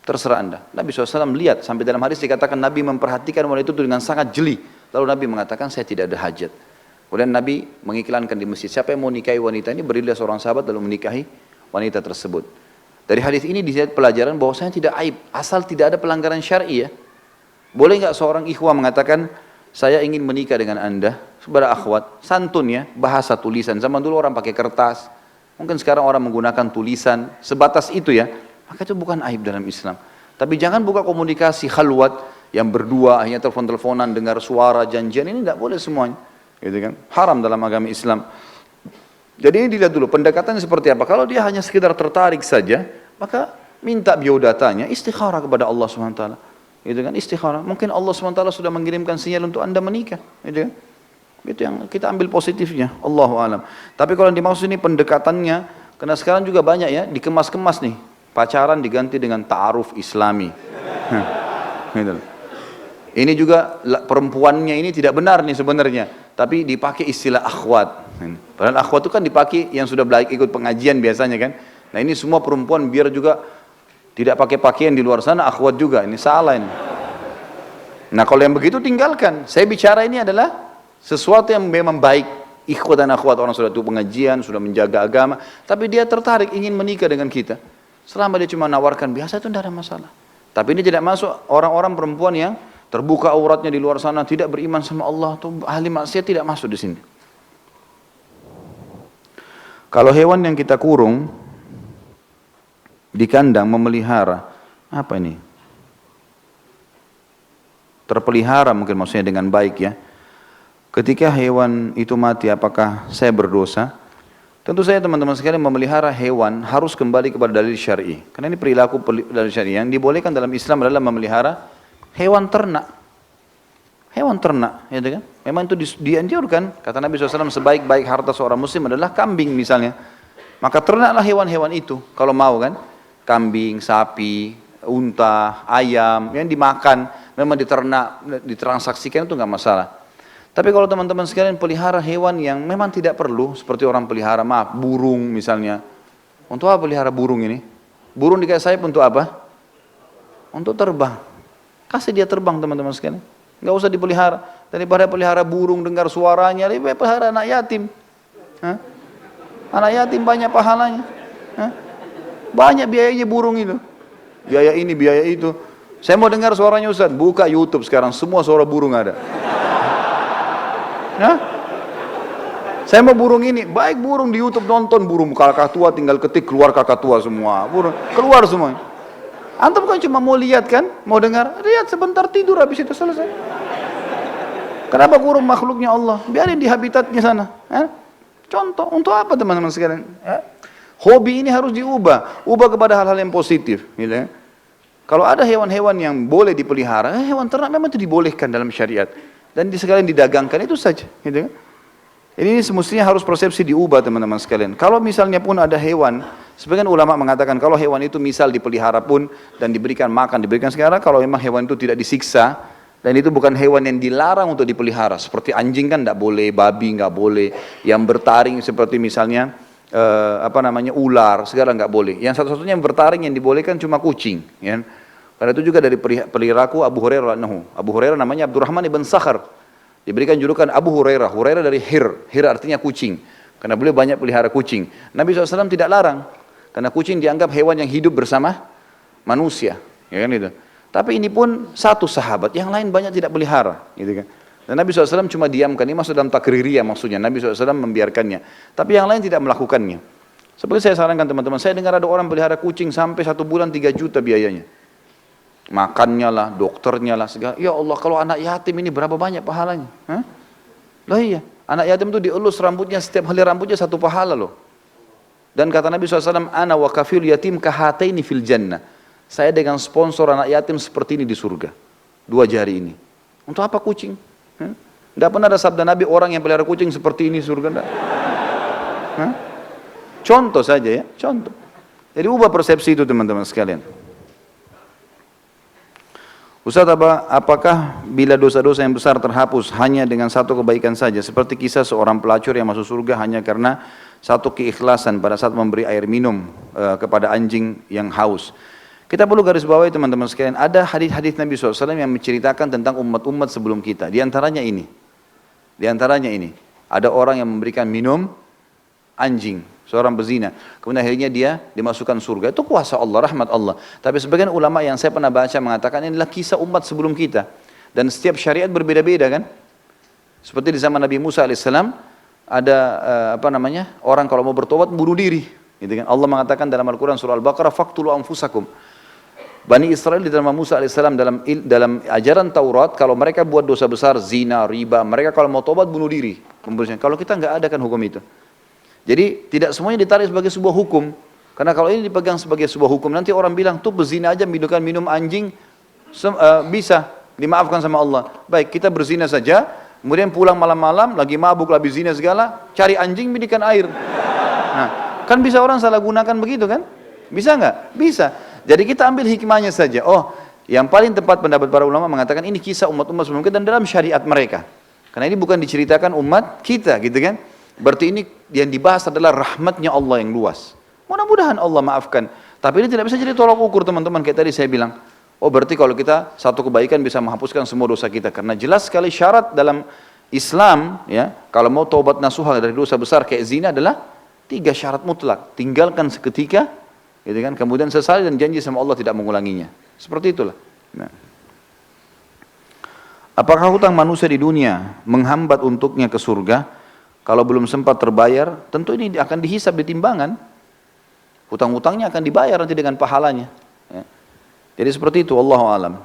Terserah anda. Nabi SAW melihat, sampai dalam hadis dikatakan Nabi memperhatikan wanita itu dengan sangat jeli. Lalu Nabi mengatakan, saya tidak ada hajat. Kemudian Nabi mengiklankan di masjid, siapa yang mau nikahi wanita ini, berilah seorang sahabat lalu menikahi wanita tersebut. Dari hadis ini dilihat pelajaran bahwasanya tidak aib, asal tidak ada pelanggaran syar'i ya. Boleh nggak seorang ikhwah mengatakan, saya ingin menikah dengan anda, kepada akhwat, santun ya, bahasa tulisan. Zaman dulu orang pakai kertas, mungkin sekarang orang menggunakan tulisan, sebatas itu ya, maka itu bukan aib dalam Islam. Tapi jangan buka komunikasi khalwat, yang berdua, hanya telepon-teleponan, dengar suara, janjian, ini tidak boleh semuanya. Gitu kan? Haram dalam agama Islam. Jadi ini dilihat dulu, pendekatannya seperti apa. Kalau dia hanya sekedar tertarik saja, maka minta biodatanya, istikharah kepada Allah SWT. Gitu kan, istikharah. Mungkin Allah SWT sudah mengirimkan sinyal untuk anda menikah, gitu kan. Itu yang kita ambil positifnya, Allahu alam. Tapi kalau yang dimaksud ini pendekatannya, karena sekarang juga banyak ya, dikemas-kemas nih, pacaran diganti dengan ta'aruf islami. Gitu. Ini juga perempuannya ini tidak benar nih sebenarnya, tapi dipakai istilah akhwat. Padahal akhwat itu kan dipakai yang sudah belajar ikut pengajian biasanya kan. Nah ini semua perempuan biar juga tidak pakai pakaian di luar sana, akhwat juga, ini salah ini. Nah kalau yang begitu tinggalkan. Saya bicara ini adalah sesuatu yang memang baik. Ikhwat dan akhwat, orang sudah tuh pengajian, sudah menjaga agama, tapi dia tertarik ingin menikah dengan kita. Selama dia cuma nawarkan biasa itu tidak ada masalah. Tapi ini tidak masuk orang-orang perempuan yang terbuka auratnya di luar sana, tidak beriman sama Allah, tuh ahli maksiat, tidak masuk di sini. Kalau hewan yang kita kurung di kandang memelihara, apa ini? Terpelihara mungkin maksudnya dengan baik ya. Ketika hewan itu mati, apakah saya berdosa? Tentu saya teman-teman sekalian memelihara hewan harus kembali kepada dalil syar'i. Karena ini perilaku dalil syar'i. Yang dibolehkan dalam Islam adalah memelihara hewan ternak. Hewan ternak, ya kan? Memang itu dianjurkan. Kata Nabi SAW, sebaik-baik harta seorang muslim adalah kambing misalnya. Maka ternaklah hewan-hewan itu kalau mau kan. Kambing, sapi, unta, ayam, yang dimakan, memang diternak, ditransaksikan itu nggak masalah. Tapi kalau teman-teman sekalian pelihara hewan yang memang tidak perlu, seperti orang pelihara, burung misalnya. Untuk apa pelihara burung ini? Burung dikasih sayap untuk apa? Untuk terbang. Kasih dia terbang teman-teman sekalian. Nggak usah dipelihara. Daripada pelihara burung dengar suaranya, lebih baik pelihara anak yatim. Hah? Anak yatim banyak pahalanya. Hah? Banyak biayanya burung itu. Biaya ini, biaya itu. Saya mau dengar suaranya Ustaz, buka YouTube sekarang, semua suara burung ada. Nah, Saya mau burung ini, baik burung di YouTube nonton burung kakatua tinggal ketik keluar kakatua semua, burung keluar semua. Antum kan cuma mau lihat kan, mau dengar, lihat sebentar tidur habis itu selesai. Kenapa burung makhluknya Allah? Biarin di habitatnya sana. Contoh, untuk apa teman-teman sekalian? Hobi ini harus diubah, ubah kepada hal-hal yang positif. Gitu ya. Kalau ada hewan-hewan yang boleh dipelihara, hewan ternak memang itu dibolehkan dalam syariat. Dan sekalian didagangkan, itu saja. Gitu ya. Ini semestinya harus persepsi diubah teman-teman sekalian. Kalau misalnya pun ada hewan, sebagian ulama mengatakan kalau hewan itu misal dipelihara pun dan diberikan makan, diberikan segala, kalau memang hewan itu tidak disiksa dan itu bukan hewan yang dilarang untuk dipelihara, seperti anjing kan tidak boleh, babi nggak boleh, yang bertaring seperti misalnya ular segala nggak boleh. Yang satu-satunya yang bertaring yang dibolehkan cuma kucing. Ya. Karena itu juga dari peliharaku Abu Hurairah. Abu Hurairah namanya Abdurrahman ibn Sakhar. Diberikan julukan Abu Hurairah, Hurairah dari Hir artinya kucing, karena beliau banyak pelihara kucing. Nabi SAW tidak larang, karena kucing dianggap hewan yang hidup bersama manusia, ya kan itu. Tapi ini pun satu sahabat, yang lain banyak tidak pelihara, gitu kan. Dan Nabi SAW cuma diamkan, ini masuk dalam takririyah maksudnya, Nabi SAW membiarkannya. Tapi yang lain tidak melakukannya. Seperti saya sarankan teman-teman, saya dengar ada orang pelihara kucing sampai 1 bulan 3 juta biayanya. Makannya lah, dokternya lah, segala. Ya Allah, kalau anak yatim ini berapa banyak pahalanya? Lah iya, anak yatim itu dielus rambutnya, setiap helai rambutnya 1 pahala loh. Dan kata Nabi SAW, ana wa kafil yatim kahataini fil jannah. Saya dengan sponsor anak yatim seperti ini di surga. 2 jari ini. Untuk apa kucing? Tidak pernah ada sabda Nabi orang yang pelihara kucing seperti ini surga. Enggak. Contoh saja ya, contoh. Jadi ubah persepsi itu teman-teman sekalian. Ustaz, apakah bila dosa-dosa yang besar terhapus hanya dengan 1 kebaikan saja, seperti kisah seorang pelacur yang masuk surga hanya karena 1 keikhlasan pada saat memberi air minum kepada anjing yang haus. Kita perlu garis bawahi teman-teman sekalian, ada hadis-hadis Nabi SAW yang menceritakan tentang umat-umat sebelum kita. Di antaranya ini, ada orang yang memberikan minum anjing, seorang pezina, kemudian akhirnya dia dimasukkan surga. Itu kuasa Allah, rahmat Allah. Tapi sebagian ulama yang saya pernah baca mengatakan ini adalah kisah umat sebelum kita, dan setiap syariat berbeda-beda kan. Seperti di zaman Nabi Musa alaihissalam ada orang kalau mau bertobat bunuh diri, gitu kan. Allah mengatakan dalam Al-Quran surah Al-Baqarah, faqtulu anfusakum. Bani Israel di dalam Musa alaihissalam dalam ajaran Taurat, kalau mereka buat dosa besar, zina, riba, mereka kalau mau tobat bunuh diri. Kalau kita nggak ada kan hukum itu. Jadi tidak semuanya ditarik sebagai sebuah hukum. Karena kalau ini dipegang sebagai sebuah hukum, nanti orang bilang, tuh berzina aja minum anjing, bisa dimaafkan sama Allah. Baik, kita berzina saja, kemudian pulang malam-malam, lagi mabuk, lagi zina segala, cari anjing, bidikan air. Nah, kan bisa orang salah gunakan begitu kan? Bisa nggak? Bisa. Jadi kita ambil hikmahnya saja. Oh, yang paling tepat pendapat para ulama mengatakan ini kisah umat-umat sebelum kita dan dalam syariat mereka. Karena ini bukan diceritakan umat kita, gitu kan? Berarti ini yang dibahas adalah rahmatnya Allah yang luas. Mudah-mudahan Allah maafkan. Tapi ini tidak bisa jadi tolak ukur teman-teman. Kayak tadi saya bilang, oh berarti kalau kita 1 kebaikan bisa menghapuskan semua dosa kita. Karena jelas sekali syarat dalam Islam, ya, kalau mau taubat nasuha dari dosa besar kayak zina adalah 3 syarat mutlak. Tinggalkan seketika, gitu kan? Kemudian sesali dan janji sama Allah tidak mengulanginya. Seperti itulah. Nah. Apakah hutang manusia di dunia menghambat untuknya ke surga? Kalau belum sempat terbayar, tentu ini akan dihisab di timbangan. Hutang-hutangnya akan dibayar nanti dengan pahalanya. Ya. Jadi seperti itu, wallahu alam.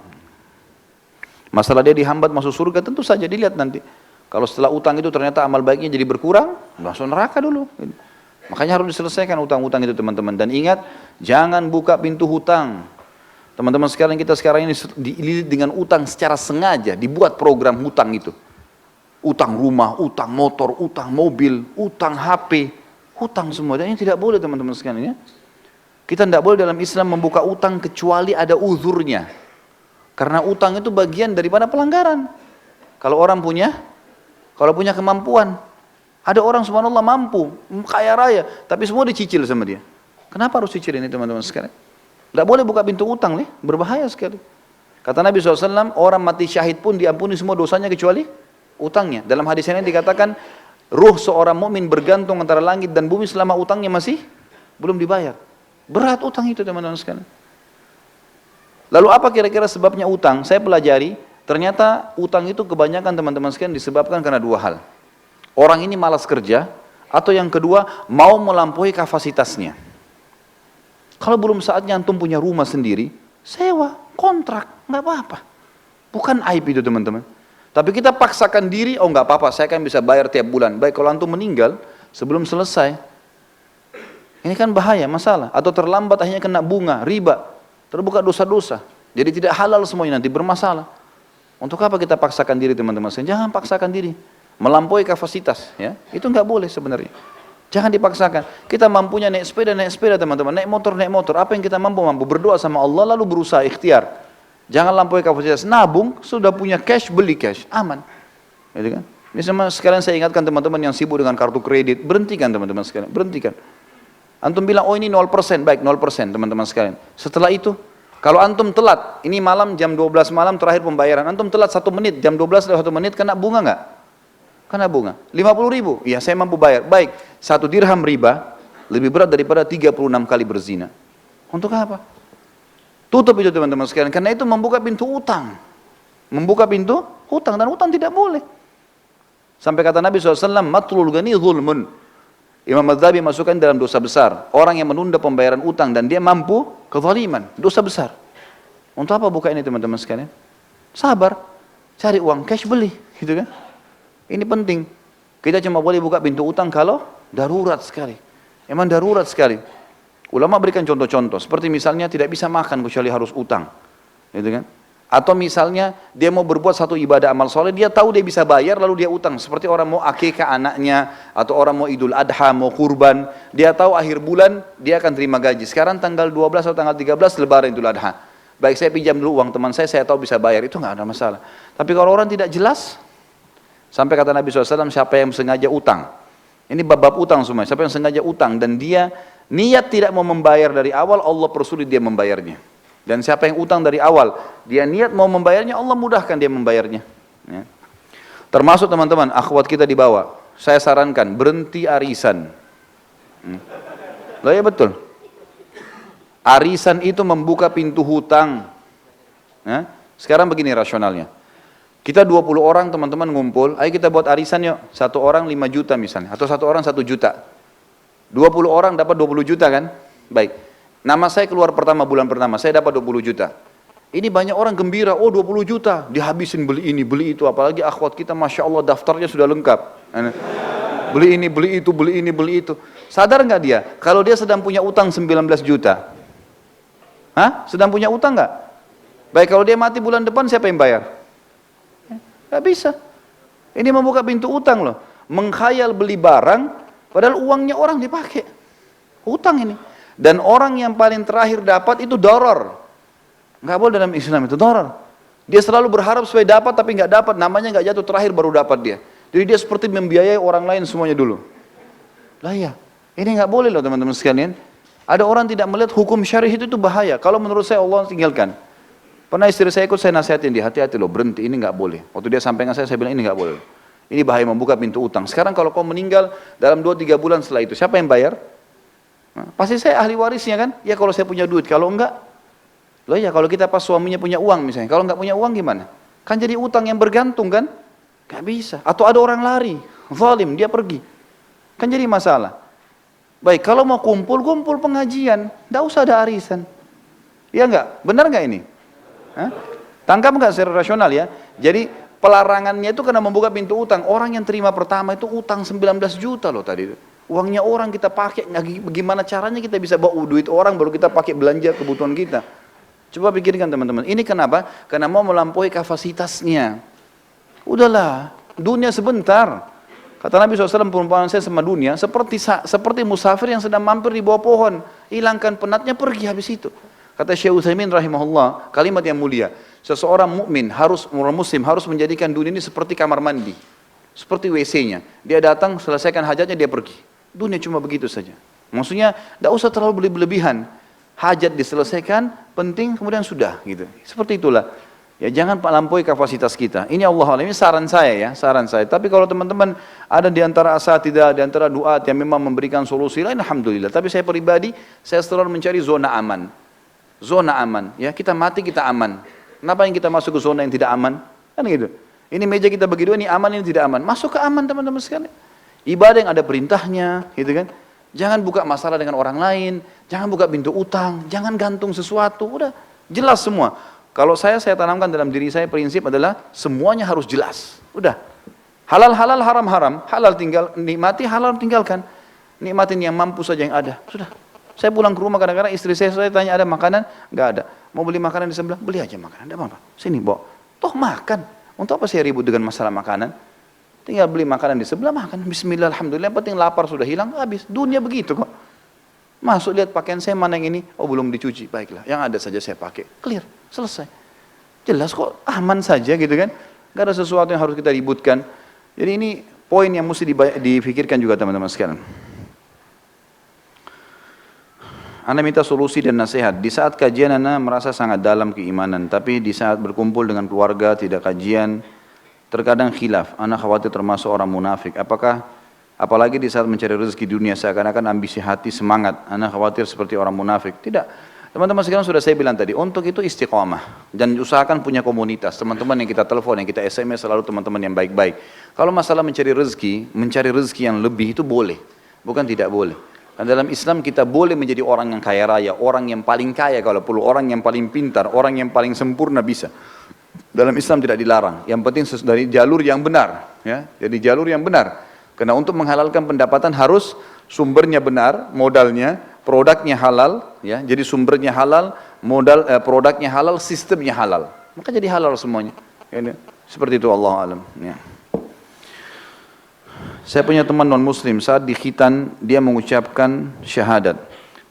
Masalah dia dihambat masuk surga, tentu saja dilihat nanti. Kalau setelah utang itu ternyata amal baiknya jadi berkurang, langsung neraka dulu. Makanya harus diselesaikan hutang-hutang itu teman-teman. Dan ingat, jangan buka pintu hutang. Teman-teman sekalian, kita sekarang ini dililit dengan utang secara sengaja, dibuat program hutang itu. Utang rumah, utang motor, utang mobil, utang HP, hutang semua. Dan ini tidak boleh teman-teman sekalian ya. Kita tidak boleh dalam Islam membuka utang kecuali ada uzurnya. Karena utang itu bagian daripada pelanggaran. Kalau punya kemampuan. Ada orang subhanallah mampu, kaya raya, tapi semua dicicil sama dia. Kenapa harus cicil ini teman-teman sekalian? Tidak boleh buka pintu utang nih, berbahaya sekali. Kata Nabi SAW, orang mati syahid pun diampuni semua dosanya kecuali utangnya. Dalam hadis ini dikatakan ruh seorang mukmin bergantung antara langit dan bumi selama utangnya masih belum dibayar. Berat utang itu teman-teman sekalian. Lalu apa kira-kira sebabnya utang? Saya pelajari, ternyata utang itu kebanyakan teman-teman sekalian disebabkan karena 2 hal. Orang ini malas kerja, atau yang kedua, mau melampaui kapasitasnya. Kalau belum saatnya antum punya rumah sendiri, sewa, kontrak, nggak apa-apa. Bukan aib itu teman-teman. Tapi kita paksakan diri, oh nggak apa-apa, saya kan bisa bayar tiap bulan. Baik, kalau antum meninggal, sebelum selesai, ini kan bahaya, masalah. Atau terlambat akhirnya kena bunga, riba, terbuka dosa-dosa. Jadi tidak halal semuanya, nanti bermasalah. Untuk apa kita paksakan diri teman-teman? Jangan paksakan diri. Melampaui kapasitas, ya itu nggak boleh sebenarnya. Jangan dipaksakan. Kita mampunya naik sepeda teman-teman, naik motor. Apa yang kita mampu berdoa sama Allah lalu berusaha ikhtiar. Jangan lampaui kapasitas. Nabung, sudah punya cash, beli cash, aman. Gitu kan? Ini sama sekalian saya ingatkan teman-teman yang sibuk dengan kartu kredit, berhentikan teman-teman sekalian, berhentikan. Antum bilang, oh ini 0%, baik 0% teman-teman sekalian. Setelah itu, kalau antum telat, ini malam jam 12 malam terakhir pembayaran, antum telat 1 menit, jam 12 lewat 1 menit, kena bunga nggak? Kena bunga. 50.000, iya saya mampu bayar. Baik, 1 dirham riba lebih berat daripada 36 kali berzina. Untuk apa? Tutup itu teman-teman sekalian. Karena itu membuka pintu utang. Membuka pintu hutang, dan hutang tidak boleh. Sampai kata Nabi SAW, matlul ghani zulmun. Imam Madzhabi masukkan dalam dosa besar. Orang yang menunda pembayaran utang dan dia mampu kezaliman, dosa besar. Untuk apa buka ini teman-teman sekalian? Sabar, cari uang cash beli, gitu kan? Ini penting. Kita cuma boleh buka pintu utang kalau darurat sekali. Emang darurat sekali. Ulama berikan contoh-contoh. Seperti misalnya tidak bisa makan kecuali harus utang. Gitu kan? Atau misalnya dia mau berbuat satu ibadah amal soleh, dia tahu dia bisa bayar lalu dia utang. Seperti orang mau akikah anaknya, atau orang mau idul adha, mau kurban. Dia tahu akhir bulan dia akan terima gaji. Sekarang tanggal 12 atau tanggal 13 lebaran idul adha. Baik, saya pinjam dulu uang teman saya tahu bisa bayar. Itu nggak ada masalah. Tapi kalau orang tidak jelas, sampai kata Nabi SAW, siapa yang sengaja utang, ini bab-bab utang semua, siapa yang sengaja utang dan dia niat tidak mau membayar dari awal, Allah persulit dia membayarnya. Dan siapa yang utang dari awal, dia niat mau membayarnya, Allah mudahkan dia membayarnya. Ya. Termasuk teman-teman, akhwat kita di bawah, saya sarankan berhenti arisan. Loh ya betul. Arisan itu membuka pintu hutang. Ya. Sekarang begini rasionalnya. Kita 20 orang teman-teman ngumpul, ayo kita buat arisan yuk. 1 orang 5 juta misalnya, atau 1 orang 1 juta. 20 orang dapat 20 juta kan? Baik. Nama saya keluar pertama, bulan pertama, saya dapat 20 juta. Ini banyak orang gembira, oh 20 juta, dihabisin beli ini, beli itu. Apalagi akhwat kita, Masya Allah daftarnya sudah lengkap. Beli ini, beli itu, beli ini, beli itu. Sadar nggak dia? Kalau dia sedang punya utang 19 juta. Hah? Sedang punya utang nggak? Baik, kalau dia mati bulan depan, siapa yang bayar? Gak bisa. Ini membuka pintu utang loh. Mengkhayal beli barang, padahal uangnya orang dipakai. Utang ini. Dan orang yang paling terakhir dapat itu doror. Gak boleh dalam Islam itu doror. Dia selalu berharap supaya dapat, tapi gak dapat. Namanya gak jatuh, terakhir baru dapat dia. Jadi dia seperti membiayai orang lain semuanya dulu. Lah ya, ini gak boleh loh teman-teman sekalian. Ada orang tidak melihat hukum syarih itu bahaya. Kalau menurut saya Allah tinggalkan. Pernah istri saya ikut, saya nasihatin dia, hati-hati loh, berhenti, ini nggak boleh. Waktu dia sampaikan saya bilang ini nggak boleh. Ini bahaya, membuka pintu utang. Sekarang kalau kau meninggal dalam 2-3 bulan setelah itu, siapa yang bayar? Nah, pasti saya ahli warisnya kan? Ya kalau saya punya duit, kalau enggak, loh ya kalau kita pas suaminya punya uang misalnya, kalau nggak punya uang gimana? Kan jadi utang yang bergantung kan? Nggak bisa. Atau ada orang lari, zalim, dia pergi. Kan jadi masalah. Baik, kalau mau kumpul pengajian, nggak usah ada arisan. Ya nggak? Benar nggak ini? Hah? Tangkap nggak secara rasional ya? Jadi pelarangannya itu karena membuka pintu utang. Orang yang terima pertama itu utang 19 juta loh tadi. Uangnya orang kita pakai, bagaimana caranya kita bisa bawa duit orang baru kita pakai belanja kebutuhan kita. Coba pikirkan teman-teman, ini kenapa? Karena mau melampaui kapasitasnya. Udahlah, dunia sebentar. Kata Nabi SAW, perumpamaan saya sama dunia seperti musafir yang sedang mampir di bawah pohon. Hilangkan penatnya, pergi habis itu. Kata Syekh Utsaimin rahimahullah, kalimat yang mulia. Seseorang mukmin orang muslim harus menjadikan dunia ini seperti kamar mandi. Seperti WC-nya. Dia datang, selesaikan hajatnya, dia pergi. Dunia cuma begitu saja. Maksudnya, tidak usah terlalu berlebihan. Hajat diselesaikan, penting, kemudian sudah. Gitu. Seperti itulah. Ya jangan melampaui kapasitas kita. Ini Allah, ini saran saya ya, saran saya. Tapi kalau teman-teman ada di antara asatidzah, di antara duat yang memang memberikan solusi lain, alhamdulillah. Tapi saya pribadi, saya selalu mencari zona aman. Zona aman, ya kita mati kita aman. Kenapa yang kita masuk ke zona yang tidak aman? Kan gitu. Ini meja kita bagi dua, ini aman, ini tidak aman. Masuk ke aman teman-teman sekalian. Ibadah yang ada perintahnya, gitu kan. Jangan buka masalah dengan orang lain, jangan buka pintu utang, jangan gantung sesuatu, udah jelas semua. Kalau saya tanamkan dalam diri saya prinsip adalah semuanya harus jelas, udah. Halal halal, haram haram, halal tinggal nikmati, haram tinggalkan. Nikmatin yang mampu saja yang ada, sudah. Saya pulang ke rumah kadang-kadang istri saya tanya ada makanan, nggak ada. Mau beli makanan di sebelah, beli aja makanan, tidak apa-apa. Sini bawa, toh makan. Untuk apa saya ribut dengan masalah makanan? Tinggal beli makanan di sebelah, makan. Bismillah, alhamdulillah, yang penting lapar sudah hilang, habis. Dunia begitu kok. Masuk lihat pakaian saya mana yang ini, oh belum dicuci, baiklah. Yang ada saja saya pakai, clear, selesai. Jelas kok, aman saja gitu kan. Gak ada sesuatu yang harus kita ributkan. Jadi ini poin yang mesti dipikirkan juga teman-teman sekalian. Anda minta solusi dan nasihat. Di saat kajian Anda merasa sangat dalam keimanan, tapi di saat berkumpul dengan keluarga tidak kajian, terkadang khilaf. Anda khawatir termasuk orang munafik. Apalagi di saat mencari rezeki dunia seakan-akan ambisi hati semangat. Anda khawatir seperti orang munafik. Tidak. Teman-teman sekalian sudah saya bilang tadi, untuk itu istiqamah dan usahakan punya komunitas. Teman-teman yang kita telepon, yang kita SMS selalu teman-teman yang baik-baik. Kalau masalah mencari rezeki yang lebih itu boleh, bukan tidak boleh. Dan dalam Islam kita boleh menjadi orang yang kaya raya, orang yang paling kaya kalau perlu, orang yang paling pintar, orang yang paling sempurna bisa. Dalam Islam tidak dilarang. Yang penting dari jalur yang benar, ya. Jadi jalur yang benar. Karena untuk menghalalkan pendapatan harus sumbernya benar, modalnya, produknya halal, ya. Jadi sumbernya halal, produknya halal, sistemnya halal. Maka jadi halal semuanya. Ya, seperti itu Allah alam. Ya. Saya punya teman non-muslim, saat di khitan dia mengucapkan syahadat.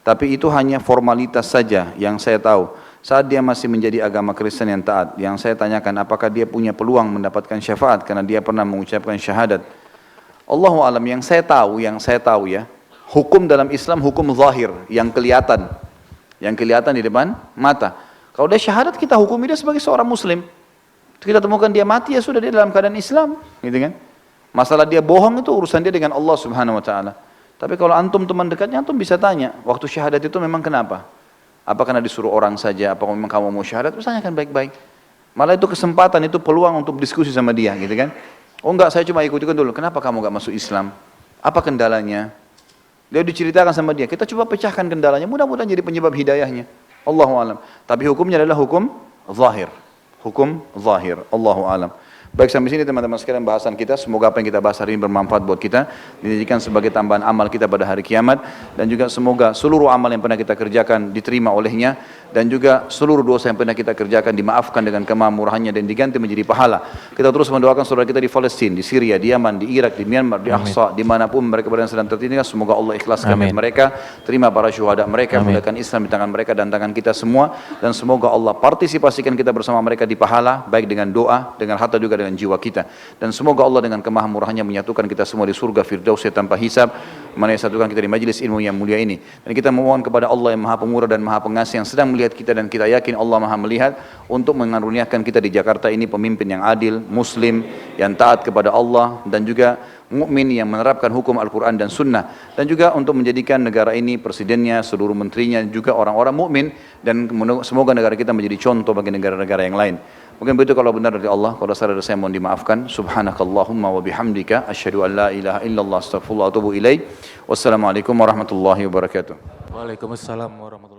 Tapi itu hanya formalitas saja yang saya tahu. Saat dia masih menjadi agama Kristen yang taat, yang saya tanyakan apakah dia punya peluang mendapatkan syafaat karena dia pernah mengucapkan syahadat. Allahu alam, yang saya tahu ya, hukum dalam Islam hukum zahir, yang kelihatan di depan mata. Kalau dia syahadat kita hukumi dia sebagai seorang muslim. Kita temukan dia mati ya sudah, dia dalam keadaan Islam, gitu kan? Masalah dia bohong itu urusan dia dengan Allah Subhanahu wa taala. Tapi kalau antum teman dekatnya, antum bisa tanya, waktu syahadat itu memang kenapa? Apa karena disuruh orang saja? Apa memang kamu mau syahadat? Terus tanyakan baik-baik. Malah itu kesempatan, itu peluang untuk diskusi sama dia, gitu kan? Oh enggak, saya cuma ikut-ikut dulu. Kenapa kamu enggak masuk Islam? Apa kendalanya? Dia diceritakan sama dia. Kita coba pecahkan kendalanya. Mudah-mudahan jadi penyebab hidayahnya. Allahu alam. Tapi hukumnya adalah hukum zahir. Hukum zahir. Allahu alam. Baik, sampai sini teman-teman sekalian bahasan kita. Semoga apa yang kita bahas hari ini bermanfaat buat kita, dijadikan sebagai tambahan amal kita pada hari kiamat, dan juga semoga seluruh amal yang pernah kita kerjakan diterima olehnya, dan juga seluruh dosa yang pernah kita kerjakan dimaafkan dengan kemahmurahannya dan diganti menjadi pahala. Kita terus mendoakan saudara kita di Palestina, di Syria, di Yaman, di Irak, di Myanmar, di Aqsa, dimanapun mereka berada sedang tertindas. Semoga Allah ikhlaskan mereka, terima para syuhada mereka, mulakan Islam di tangan mereka dan tangan kita semua, dan semoga Allah partisipasikan kita bersama mereka di pahala, baik dengan doa, dengan harta juga dengan jiwa kita. Dan semoga Allah dengan kemahamurahannya menyatukan kita semua di surga Firdaus tanpa hisab, mana yang satukan kita di majlis ilmu yang mulia ini. Dan kita memohon kepada Allah yang Maha Pemurah dan Maha Pengasih yang sedang melihat kita, dan kita yakin Allah Maha melihat, untuk mengaruniakan kita di Jakarta ini pemimpin yang adil, muslim, yang taat kepada Allah, dan juga mukmin yang menerapkan hukum Al-Quran dan Sunnah, dan juga untuk menjadikan negara ini, presidennya, seluruh menterinya juga orang-orang mukmin, dan semoga negara kita menjadi contoh bagi negara-negara yang lain. Mungkin begitu kalau benar dari Allah, kalau salah dari saya mohon dimaafkan. Subhanakallahumma wa bihamdika asyhadu an la ilaha illallah astaghfirullah wa atubu ilaik. Wassalamualaikum warahmatullahi wabarakatuh. Waalaikumsalam warahmatullahi wabarakatuh.